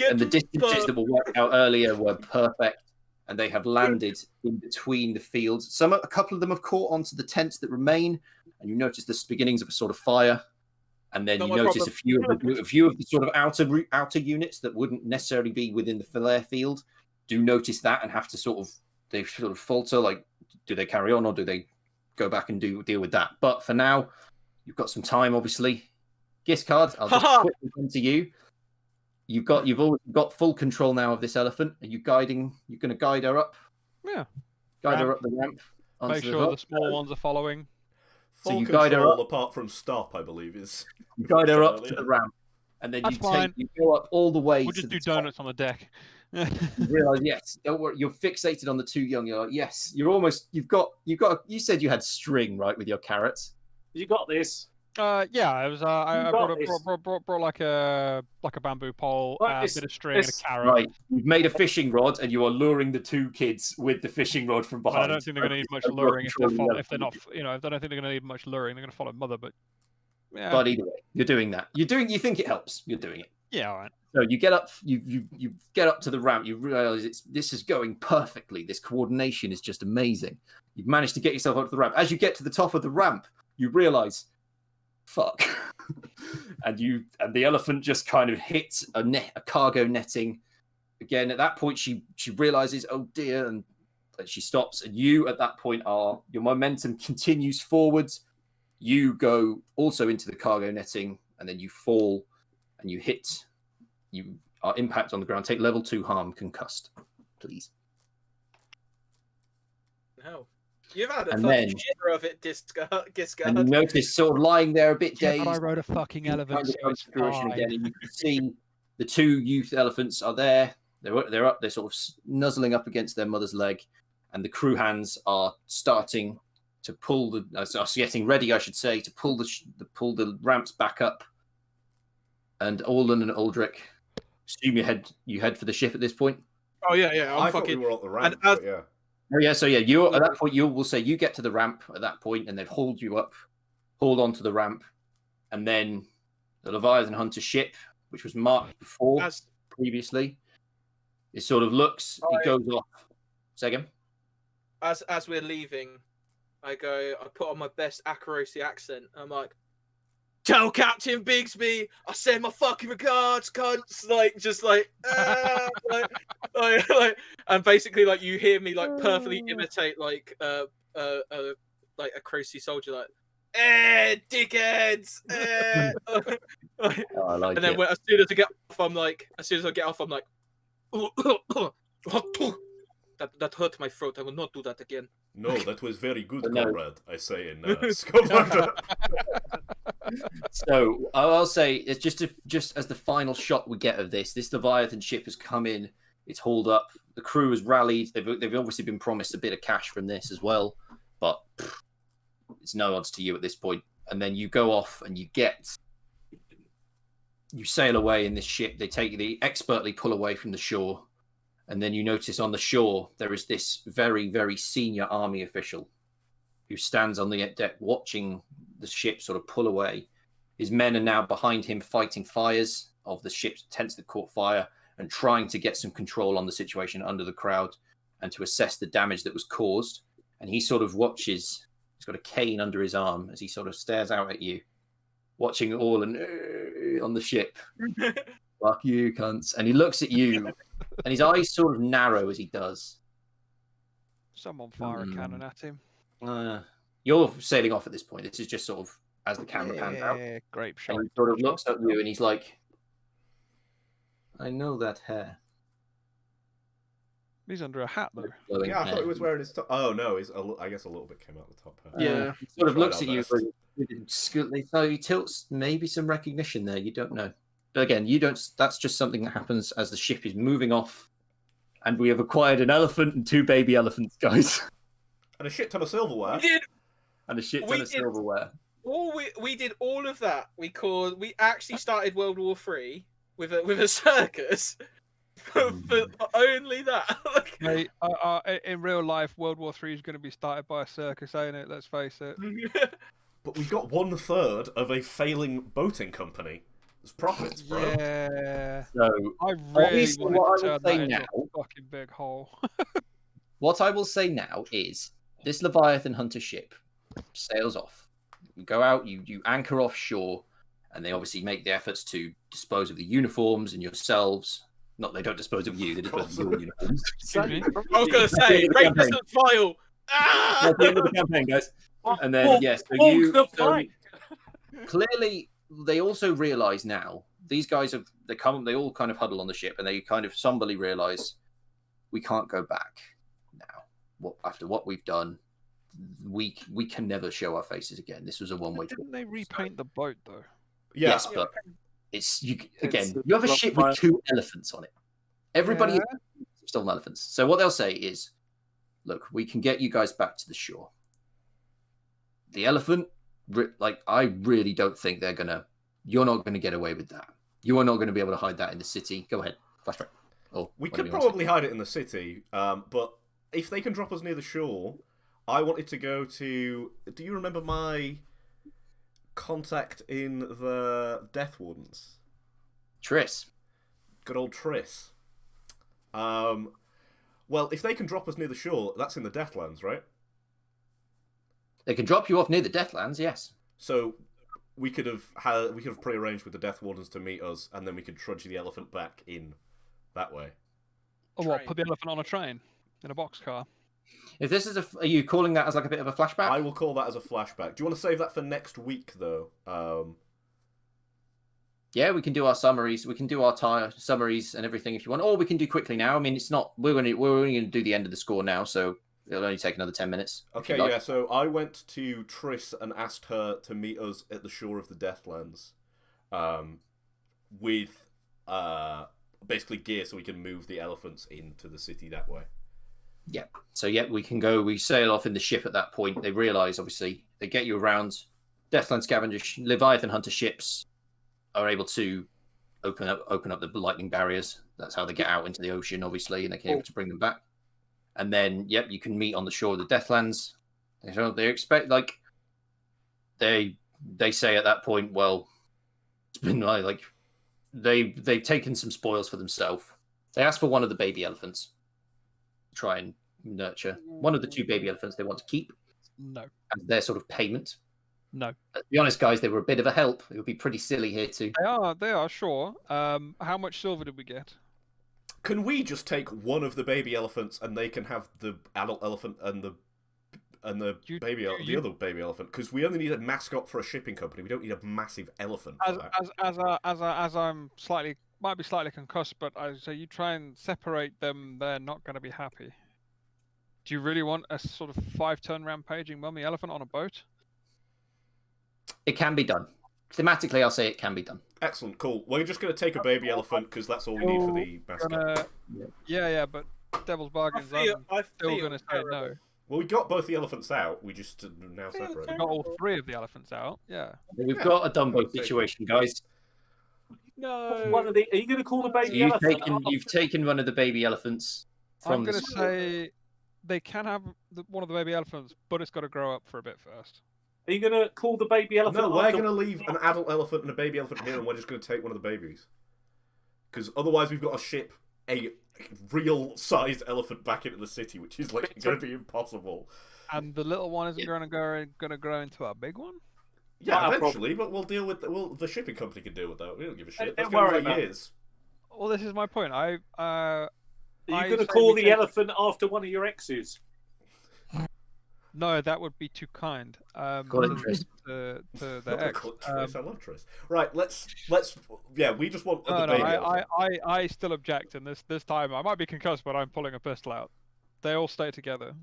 And the distances that were worked out earlier were perfect, and they have landed in between the fields. A couple of them have caught onto the tents that remain, and you notice the beginnings of a sort of fire. And then you notice a few of the sort of outer units that wouldn't necessarily be within the flare field do notice that and have to they falter. Like, do they carry on or do they go back and deal with that? But for now, you've got some time, obviously. Giscard, I'll just quickly come to you. You've always got full control now of this elephant. Are you guiding? You're going to guide her up? Yeah. Guide her up the ramp. Make sure the small ones are following. Full you control, guide her up. apart from stop, I believe, is. You guide her up to the ramp, and then you go up all the way. We'll just do donuts on the deck. You realize, yes, don't worry. You're fixated on the two young. You're like, yes, you're almost. You've got. You said you had string, right, with your carrots. You got this. Yeah, it was. I brought like a bamboo pole, a bit of string, and a carrot. Right, you've made a fishing rod, and you are luring the two kids with the fishing rod from behind. I don't think they're going to need much luring if they're not. I don't think they're going to need much luring. They're going to follow mother, but yeah. But either way, you're doing that. You think it helps. You're doing it. Yeah, all right. So you get up. You get up to the ramp. You realize this is going perfectly. This coordination is just amazing. You've managed to get yourself up to the ramp. As you get to the top of the ramp, you realize, fuck. and the elephant just kind of hits a cargo netting. Again, at that point, she realizes, oh dear, and she stops. And you, at that point, your momentum continues forwards. You go also into the cargo netting, and then you fall, and you hit. You are impact on the ground. Take level 2 harm, concussed, please. No. You've had a fucking shitter of it, Giscard. And you notice sort of lying there a bit dazed. I rode a fucking elephant. So it's fine. Again, and you can see the two youth elephants are there. They're up. They're sort of nuzzling up against their mother's leg, and the crew hands are starting to pull are getting ready, I should say, to pull the ramps back up. And Alden and Aldric, assume you head for the ship at this point. Oh yeah. I thought we were at the ramp. But yeah. Oh yeah, so yeah, you at that point will say you get to the ramp at that point, and they've hauled you up, hauled onto the ramp, and then the Leviathan Hunter ship, which was marked before previously, it sort of looks, it goes off. Second. As we're leaving, I put on my best Akarosi accent. I'm like, tell Captain Bigsby I send my fucking regards, cunts. And basically, like, you hear me like perfectly imitate like a Crocy soldier, like, dickheads. I like and then it. As soon as I get off, I'm like, that hurt my throat. I will not do that again. No, that was very good, comrade. I say in Scotland. So I'll say it's just as the final shot we get of this Leviathan ship has come in. It's hauled up. the crew has rallied. They've obviously been promised a bit of cash from this as well, but it's no odds to you at this point. And then you go off and you sail away in this ship. They expertly pull away from the shore. And then you notice on the shore, there is this very, very senior army official who stands on the deck watching the ship sort of pull away. His men are now behind him fighting fires of the ship's tents that caught fire and trying to get some control on the situation under the crowd and to assess the damage that was caused. And he sort of watches, he's got a cane under his arm as he sort of stares out at you, watching it all and on the ship. Fuck you, cunts. And he looks at you and his eyes sort of narrow as he does. Someone fire a cannon at him. You're sailing off at this point. This is just sort of as the camera pans out. Grape shot. And he sort of looks at you and he's like, I know that hair. He's under a hat, though. Yeah, I thought he was wearing his top. Oh, no, I guess a little bit came out the top. Yeah. He sort of looks at you. So he tilts maybe some recognition there. You don't know. But again, you don't. That's just something that happens as the ship is moving off. And we have acquired an elephant and 2 baby elephants, guys. And a shit ton of silverware. And a shit ton of silverware. We did all of that. We actually started World War III with a circus for only that. Mate, in real life, World War III is going to be started by a circus, ain't it? Let's face it. But we've got 1/3 of a failing boating company. It's profits, bro. Yeah. So I really obviously wanted to what I will turn that say into now, a fucking big hole. what I will say now is this Leviathan Hunter ship sails off. You go out, you anchor offshore, and they obviously make the efforts to dispose of the uniforms and yourselves. Not they don't dispose of you, they dispose of your uniforms. Excuse me. I was going to say, rate this as vile. That's the end of the campaign, guys. And then clearly they also realise now these guys they all kind of huddle on the ship and they kind of somberly realise we can't go back now. After what we've done, we can never show our faces again. This was a one-way trip. Didn't they repaint the boat though? Yeah. Yes, but you have a ship with 2 elephants on it. Everybody is stolen elephants. So what they'll say is, look, we can get you guys back to the shore. The elephant, I really don't think you're not gonna get away with that. You are not going to be able to hide that in the city. Go ahead, flashback. We could probably hide it in the city, but if they can drop us near the shore, I wanted to go to. Do you remember my contact in the Death Wardens? Triss. Good old Triss. Well, if they can drop us near the shore, that's in the Deathlands, right? They can drop you off near the Deathlands, yes. So we could have prearranged with the Death Wardens to meet us, and then we could trudge the elephant back in that way. Or what? Put the elephant on a train in a boxcar. If this is are you calling that as like a bit of a flashback? I will call that as a flashback. Do you want to save that for next week, though? Yeah, we can do our summaries. We can do our summaries and everything if you want, or we can do quickly now. I mean, it's not. We're only going to do the end of the score now, so it'll only take another 10 minutes. Okay, yeah. So I went to Triss and asked her to meet us at the shore of the Deathlands, with basically gear so we can move the elephants into the city that way. Yeah. So yeah, we can go. We sail off in the ship at that point. They realise, obviously, they get you around. Deathland Scavenger, Leviathan Hunter ships are able to open up the lightning barriers. That's how they get out into the ocean, obviously, and they can able to bring them back. And then, you can meet on the shore of the Deathlands. So they expect, they say at that point, well, it's been like they've taken some spoils for themselves. They ask for one of the baby elephants. Try and nurture one of the 2 baby elephants they want to keep. No. As their sort of payment. No. To be honest, guys, they were a bit of a help. It would be pretty silly here too. They are, sure. How much silver did we get? Can we just take one of the baby elephants and they can have the adult elephant and the other baby elephant? Because we only need a mascot for a shipping company. We don't need a massive elephant. As I'm might be slightly concussed, but I say you try and separate them, they're not going to be happy. Do you really want a sort of 5-turn rampaging mummy elephant on a boat? It can be done. Thematically, I'll say it can be done. Excellent, cool. We're just going to take a baby elephant because that's all we need for the mascot. Yeah, but devil's I bargains. feel, I'm I still feel going to say terrible. no. Well, we got both the elephants out. We just now Feel separated. We got all terrible. 3 of the elephants out. Yeah. We've Yeah. got a Dumbo Take it. situation, guys. No. One of the, are you going to call the So baby elephant? you've taken one of the baby elephants from I'm the going to say they can have one of the baby elephants, but it's got to grow up for a bit first. Are you going to call the baby elephant? No, we're after- going to leave an adult elephant and a baby elephant here, and we're just going to take one of the babies. Because otherwise, we've got to ship a real-sized elephant back into the city, which is like going to be impossible. And the little one isn't going to grow into a big one. Yeah, Not our eventually, but we'll deal with the shipping company can deal with that. We don't give a shit. That's Don't going to worry be about it. years. Well, this is my point. Are I you going to say call we the take- elephant after one of your exes? No, that would be too kind. Call it Tris. To I'm the not gonna ex. call it Tris. I love Tris. Right, let's. Yeah, we just want the No, baby elephant. I still object, and this time I might be concussed, but I'm pulling a pistol out. They all stay together.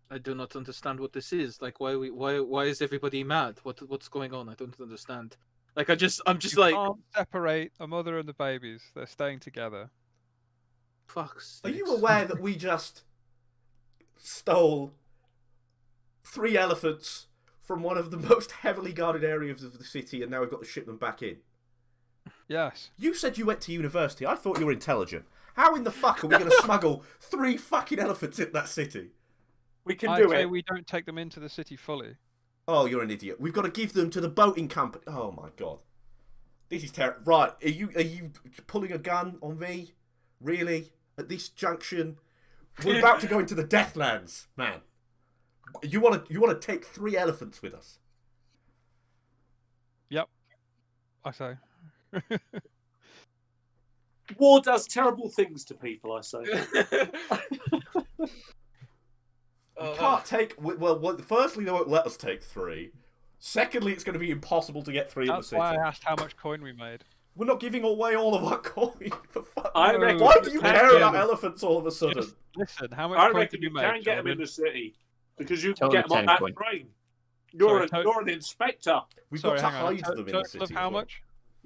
I do not understand what this is. Like, why is everybody mad? What's going on? I don't understand. Like, I'm just You like, can't separate a mother and the babies. They're staying together. fuck's Are you sakes. aware that we just stole 3 elephants from one of the most heavily guarded areas of the city, and now we've got to ship them back in? Yes. You said you went to university. I thought you were intelligent. How in the fuck are we going to smuggle 3 fucking elephants in that city? We can I do say it. we don't take them into the city fully. Oh, you're an idiot. We've got to give them to the boating company. Oh my god, this is terrible. Right, are you pulling a gun on me? Really? At this junction, we're about to go into the Deathlands, man. You want to take 3 elephants with us? Yep. I say. War does terrible things to people, I say. You can't take. Well, firstly, they won't let us take 3. Secondly, it's going to be impossible to get 3 in the That's city. why I asked how much coin we made. We're not giving away all of our coin. For fuck. I reckon Why do you can care get about them. elephants all of a sudden? Just listen, how much I coin reckon did you you make? can get them in Jordan? the city because you can Total get them on 10 that coin. train. Sorry, You're an inspector. We've Sorry, got to hang on. hide them in the Total city. of as how well. much?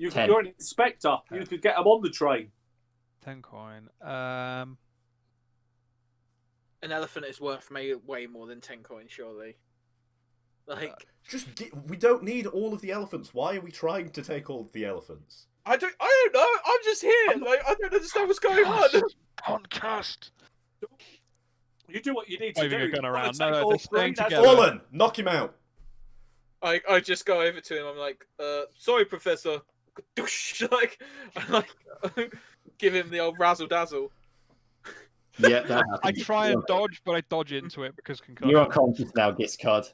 10. You're an inspector. You could get them on the train. 10 coin. An elephant is worth way more than 10 coins, surely. Like, We don't need all of the elephants. Why are we trying to take all of the elephants? I don't know. I'm just here. Like, I don't understand what's going on. Concussed. You do what you need to Waving do. a gun You wanna around. take No, all they're 3, staying that's together. all. Orlan, knock him out. I just go over to him. I'm like, sorry, Professor. like, give him the old razzle dazzle. Yeah, that I happens. try and dodge, but I dodge into it because concussion. You're unconscious now, Giscard.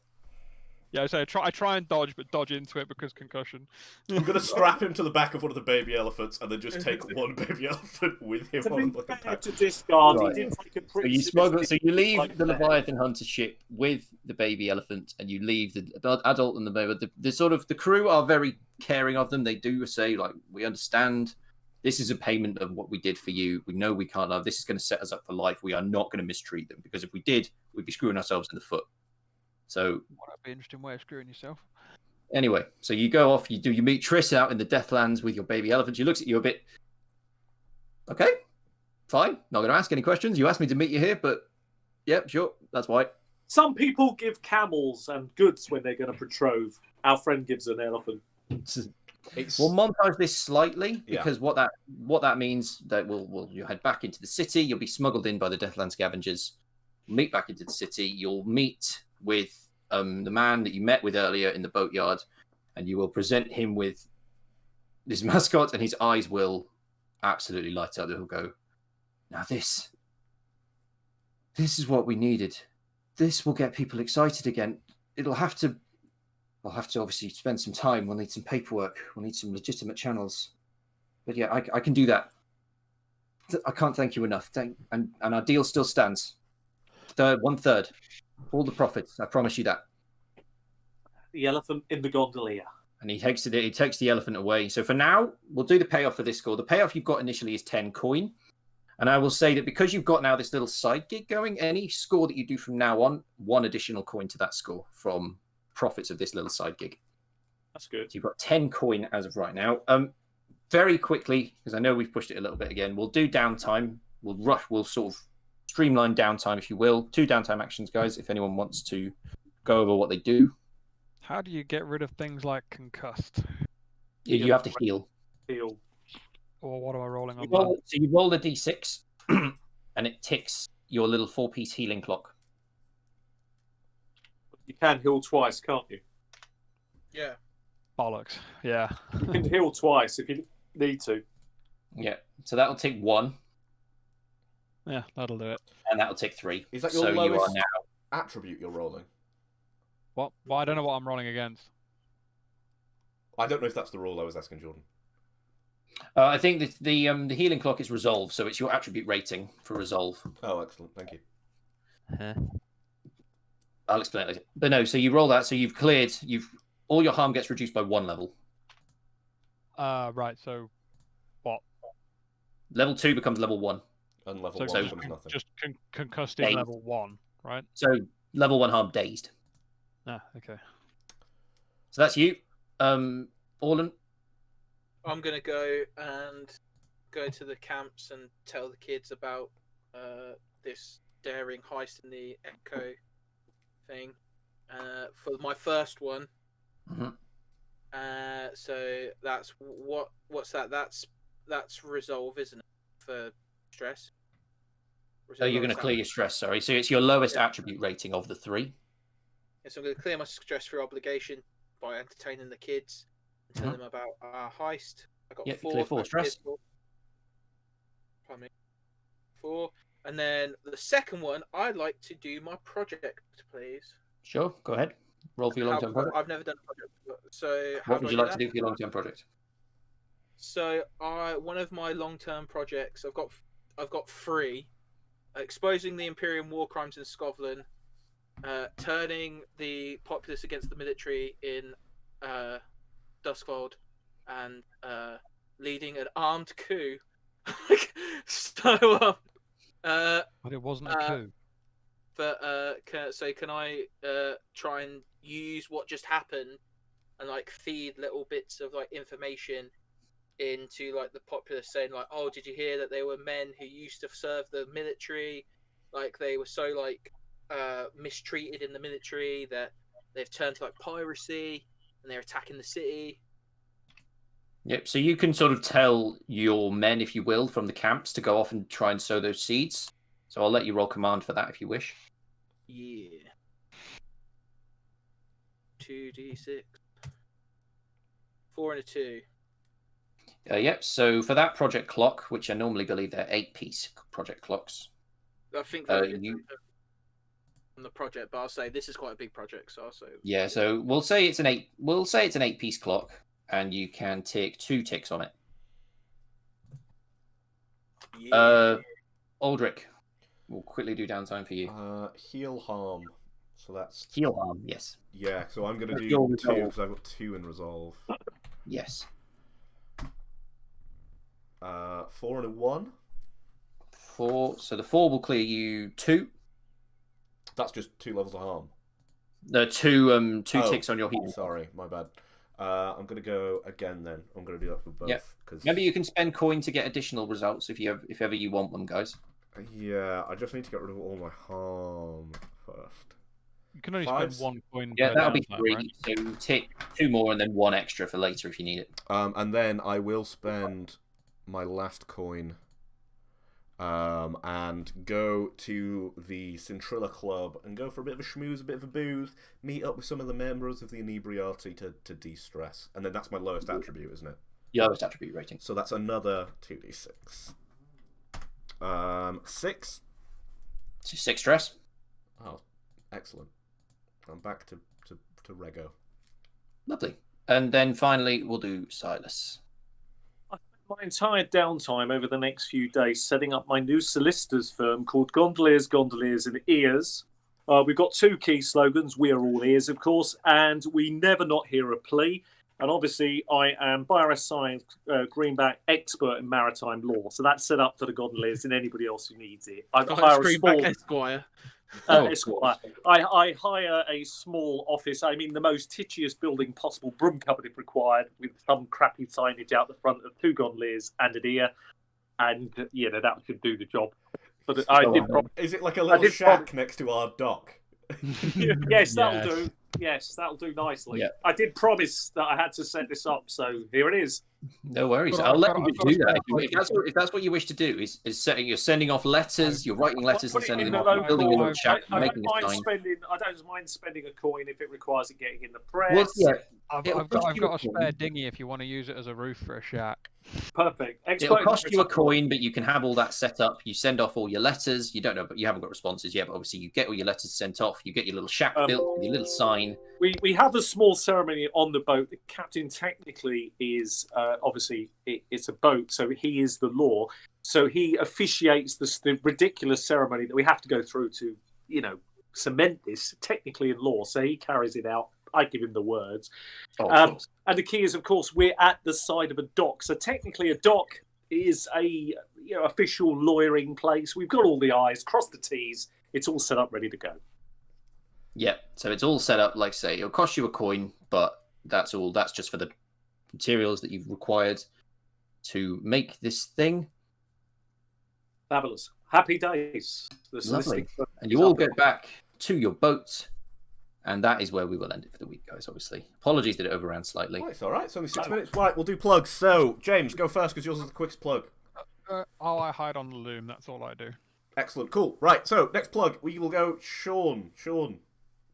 Yeah, so I try and dodge, but dodge into it because concussion. I'm going to strap him to the back of one of the baby elephants and then just take one baby elephant with him To on be like a fair pack. to discard, Right. he did take a So pretty you smuggle. So you leave like the that. Leviathan Hunter ship with the baby elephant, and you leave the adult and the baby. The sort of the crew are very caring of them. They do say like, we understand. This is a payment of what we did for you. We know we can't love. This is going to set us up for life. We are not going to mistreat them because if we did, we'd be screwing ourselves in the foot. So What would be an interesting way of screwing yourself. anyway, so you go off. You meet Triss out in the Deathlands with your baby elephant. She looks at you a bit. Okay, fine. Not going to ask any questions. You asked me to meet you here, but yep, sure. That's why. Some people give camels and goods when they're going to betroth. Our friend gives an elephant. We'll montage this slightly Yeah. because what that means that you'll head back into the city. You'll be smuggled in by the Deathland scavengers. Meet back into the city. You'll meet with the man that you met with earlier in the boatyard, and you will present him with this mascot, and his eyes will absolutely light up. He'll go, now this is what we needed. This will get people excited again. We'll have to obviously spend some time. We'll need some paperwork. We'll need some legitimate channels. But yeah, I can do that. I can't thank you enough. And our deal still stands. 1/3. All the profits. I promise you that. The elephant in the gondolier. And he takes the elephant away. So for now, we'll do the payoff for this score. The payoff you've got initially is 10 coin. And I will say that because you've got now this little side gig going, any score that you do from now on, 1 additional coin to that score from profits of this little side gig. That's good. So you've got 10 coin as of right now. very quickly, because I know we've pushed it a little bit again, we'll do downtime. We'll sort of streamline downtime, if you will. 2 downtime actions, guys, if anyone wants to go over what they do. How do you get rid of things like concussed? You have to heal. Heal. Or what am I rolling on So you roll the d6, and it ticks your little 4-piece healing clock. You can heal twice, can't you? Yeah. Bollocks. Yeah. You can heal twice if you need to. Yeah, so that'll take 1, Yeah, that'll do it. and that'll take 3. Is that your so you are lowest now. attribute you're rolling? What? Well, I don't know what I'm rolling against. I don't know if that's the rule I was asking Jordan. I think the healing clock is resolve, so it's your attribute rating for resolve. Oh, excellent. Thank you. I'll explain it later. But no, so you roll that, so you've cleared. All your harm gets reduced by 1 level. Right. So, what? Level 2 becomes level 1. And level So 1 just, becomes nothing. just concussed Dazed. in level 1, right? So level 1 harm dazed. Ah, okay. So that's you, Orlan. I'm gonna go to the camps and tell the kids about this daring heist in the Echo thing. For my first one. Mhm. So that's what's that? That's resolve, isn't it? For stress. So you're going to clear your stress. Sorry. So it's your lowest attribute rating of the 3. So I'm going to clear my stress for obligation by entertaining the kids and telling them about our heist. I got Yep, 4. clear 4 stress. 4. And then the second one, I'd like to do my project, please. Sure. Go ahead. Roll for your long-term project. I've never done a project before. So What would you like to do for your long-term project? So one of my long-term projects, I've got 3: exposing the Imperial war crimes in Scotland, turning the populace against the military in Duskfold, and leading an armed coup. So But it wasn't a coup. but can I try and use what just happened and like feed little bits of like information into like the populace, saying like, oh, did you hear that there were men who used to serve the military, like they were so like mistreated in the military that they've turned to like piracy and they're attacking the city. Yep. So you can sort of tell your men, if you will, from the camps to go off and try and sow those seeds. So I'll let you roll command for that if you wish. Yeah. 2d6. 4 and a 2. Yep. So for that project clock, which I normally believe they're 8-piece project clocks. I think that on the project, but I'll say this is quite a big project, so I'll say. Yeah. So we'll say it's an 8. We'll say it's an 8-piece clock, and you can take 2 ticks on it. Yeah. Aldric, we'll quickly do downtime for you. Heal harm. So that's Heal harm. Yes. yeah. So I'm going to do Your 2 resolve. because I've got 2 in resolve. Yes. 4 and a 1. 4. So the 4 will clear you 2. That's just 2 levels of harm. No, 2 Oh, ticks on your heal. Sorry, my bad. I'm going to go again then. I'm going to do that for both. Yep. Cause... Remember, you can spend coin to get additional results if ever you want them, guys. Yeah, I just need to get rid of all my harm first. You can only Fives? spend 1 coin. Yeah, per that'll be downtime, 3. right? So take 2 more and then 1 extra for later if you need it. And then I will spend my last coin and go to the Centrilla Club and go for a bit of a schmooze, a bit of a booze, meet up with some of the members of the Inebriati to de-stress. And then that's my lowest attribute, isn't it? Your lowest attribute rating. So that's another 2d6. 6. So 6 stress. Oh, excellent. I'm back to Rego. Lovely. And then finally, we'll do Silas. I spent my entire downtime over the next few days setting up my new solicitors firm called Gondoliers, Gondoliers and Ears. We've got 2 key slogans. We are all ears, of course, and we never not hear a plea. And obviously, I am by RSI Greenback expert in maritime law. So that's set up for the Gondoliers and anybody else who needs it. I hire a small Esquire. Esquire. I hire a small office. I mean, the most tituous building possible, broom cupboard if required, with some crappy signage out the front of 2 Gondoliers and an ear. And, that should do the job. But Is it like a little shack next to our dock? Yes, that'll do. Yes, that'll do nicely. Yeah. I did promise that I had to set this up, so here it is. No worries. But I'll let I've you got do a that. spare If that's what you wish to do, is you're sending off letters, you're writing letters and Put it sending in them the off, you're building a little local- shack, I making don't a sign. mind spending a coin if it requires it getting in the press. Well, yeah, I've it'll cost got you a a coin. spare dinghy if you want to use it as a roof for a shack. Perfect. It'll cost you a coin, but you can have all that set up. You send off all your letters. You don't know, but you haven't got responses yet. But obviously, you get all your letters sent off. You get your little shack built with your little sign. We have a small ceremony on the boat. The captain technically is obviously it's a boat, so he is the law. So he officiates the ridiculous ceremony that we have to go through to, cement this technically in law. So he carries it out. I give him the words. And the key is, of course, we're at the side of a dock. So technically a dock is a official lawyering place. We've got all the I's, crossed the T's. It's all set up, ready to go. Yeah, so it's all set up, like I say, it'll cost you a coin, but that's all. That's just for the materials that you've required to make this thing. Fabulous. Happy days. Lovely. And you all get back to your boat, and that is where we will end it for the week, guys, obviously. Apologies that it overran slightly. Oh, it's all right. It's only 6 minutes. Right, we'll do plugs. So, James, go first because yours is the quickest plug. I hide on the loom. That's all I do. Excellent. Cool. Right, so next plug. We will go Sean. Sean,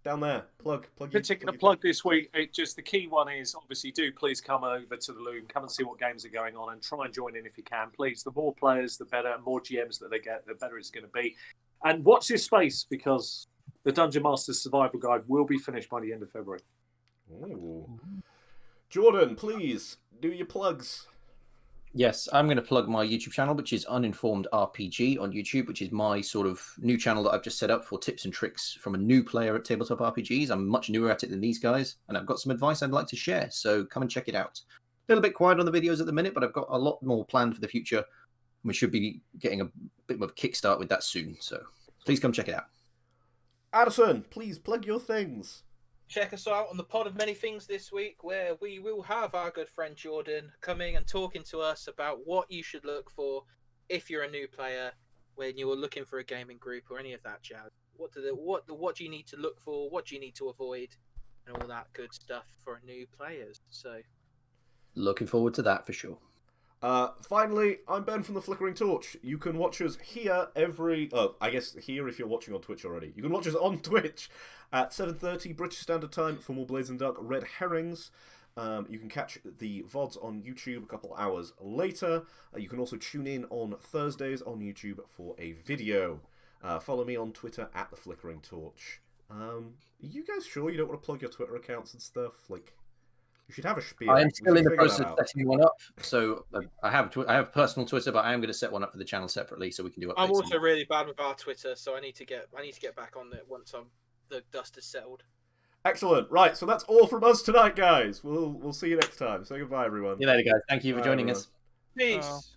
down there. Plug. Particular plug this week. The key one is obviously do please come over to the loom, come and see what games are going on, and try and join in if you can. Please, the more players, the better. More GMs that they get, the better it's going to be. And watch this space because the Dungeon Master's Survival Guide will be finished by the end of February. Ooh. Jordan, please do your plugs. Yes, I'm going to plug my YouTube channel, which is Uninformed RPG on YouTube, which is my sort of new channel that I've just set up for tips and tricks from a new player at tabletop RPGs. I'm much newer at it than these guys, and I've got some advice I'd like to share, so come and check it out. A little bit quiet on the videos at the minute, but I've got a lot more planned for the future. We should be getting a bit of a kickstart with that soon, so please come check it out. Addison, please plug your things. Check us out on the Pod of Many Things this week, where we will have our good friend Jordan coming and talking to us about what you should look for if you're a new player, when you are looking for a gaming group or any of that jazz. What do you need to look for? What do you need to avoid? And all that good stuff for new players. So, looking forward to that for sure. Finally, I'm Ben from the Flickering Torch. You can watch us here I guess here if you're watching on Twitch already. You can watch us on Twitch at 7:30 British Standard Time for more Blades in the Dark Red Herrings. You can catch the VODs on YouTube a couple hours later. You can also tune in on Thursdays on YouTube for a video. Follow me on Twitter at the Flickering Torch. Are you guys sure you don't want to plug your Twitter accounts and stuff? Like, you should have a spiel. I am still in the process of setting one up. So I have personal Twitter, but I am going to set one up for the channel separately so we can do updates. I'm also really bad with our Twitter, so I need to get back on it once the dust is settled. Excellent. Right, so that's all from us tonight, guys. We'll see you next time. Say goodbye, everyone. See you later, guys. Thank you for joining us. Peace.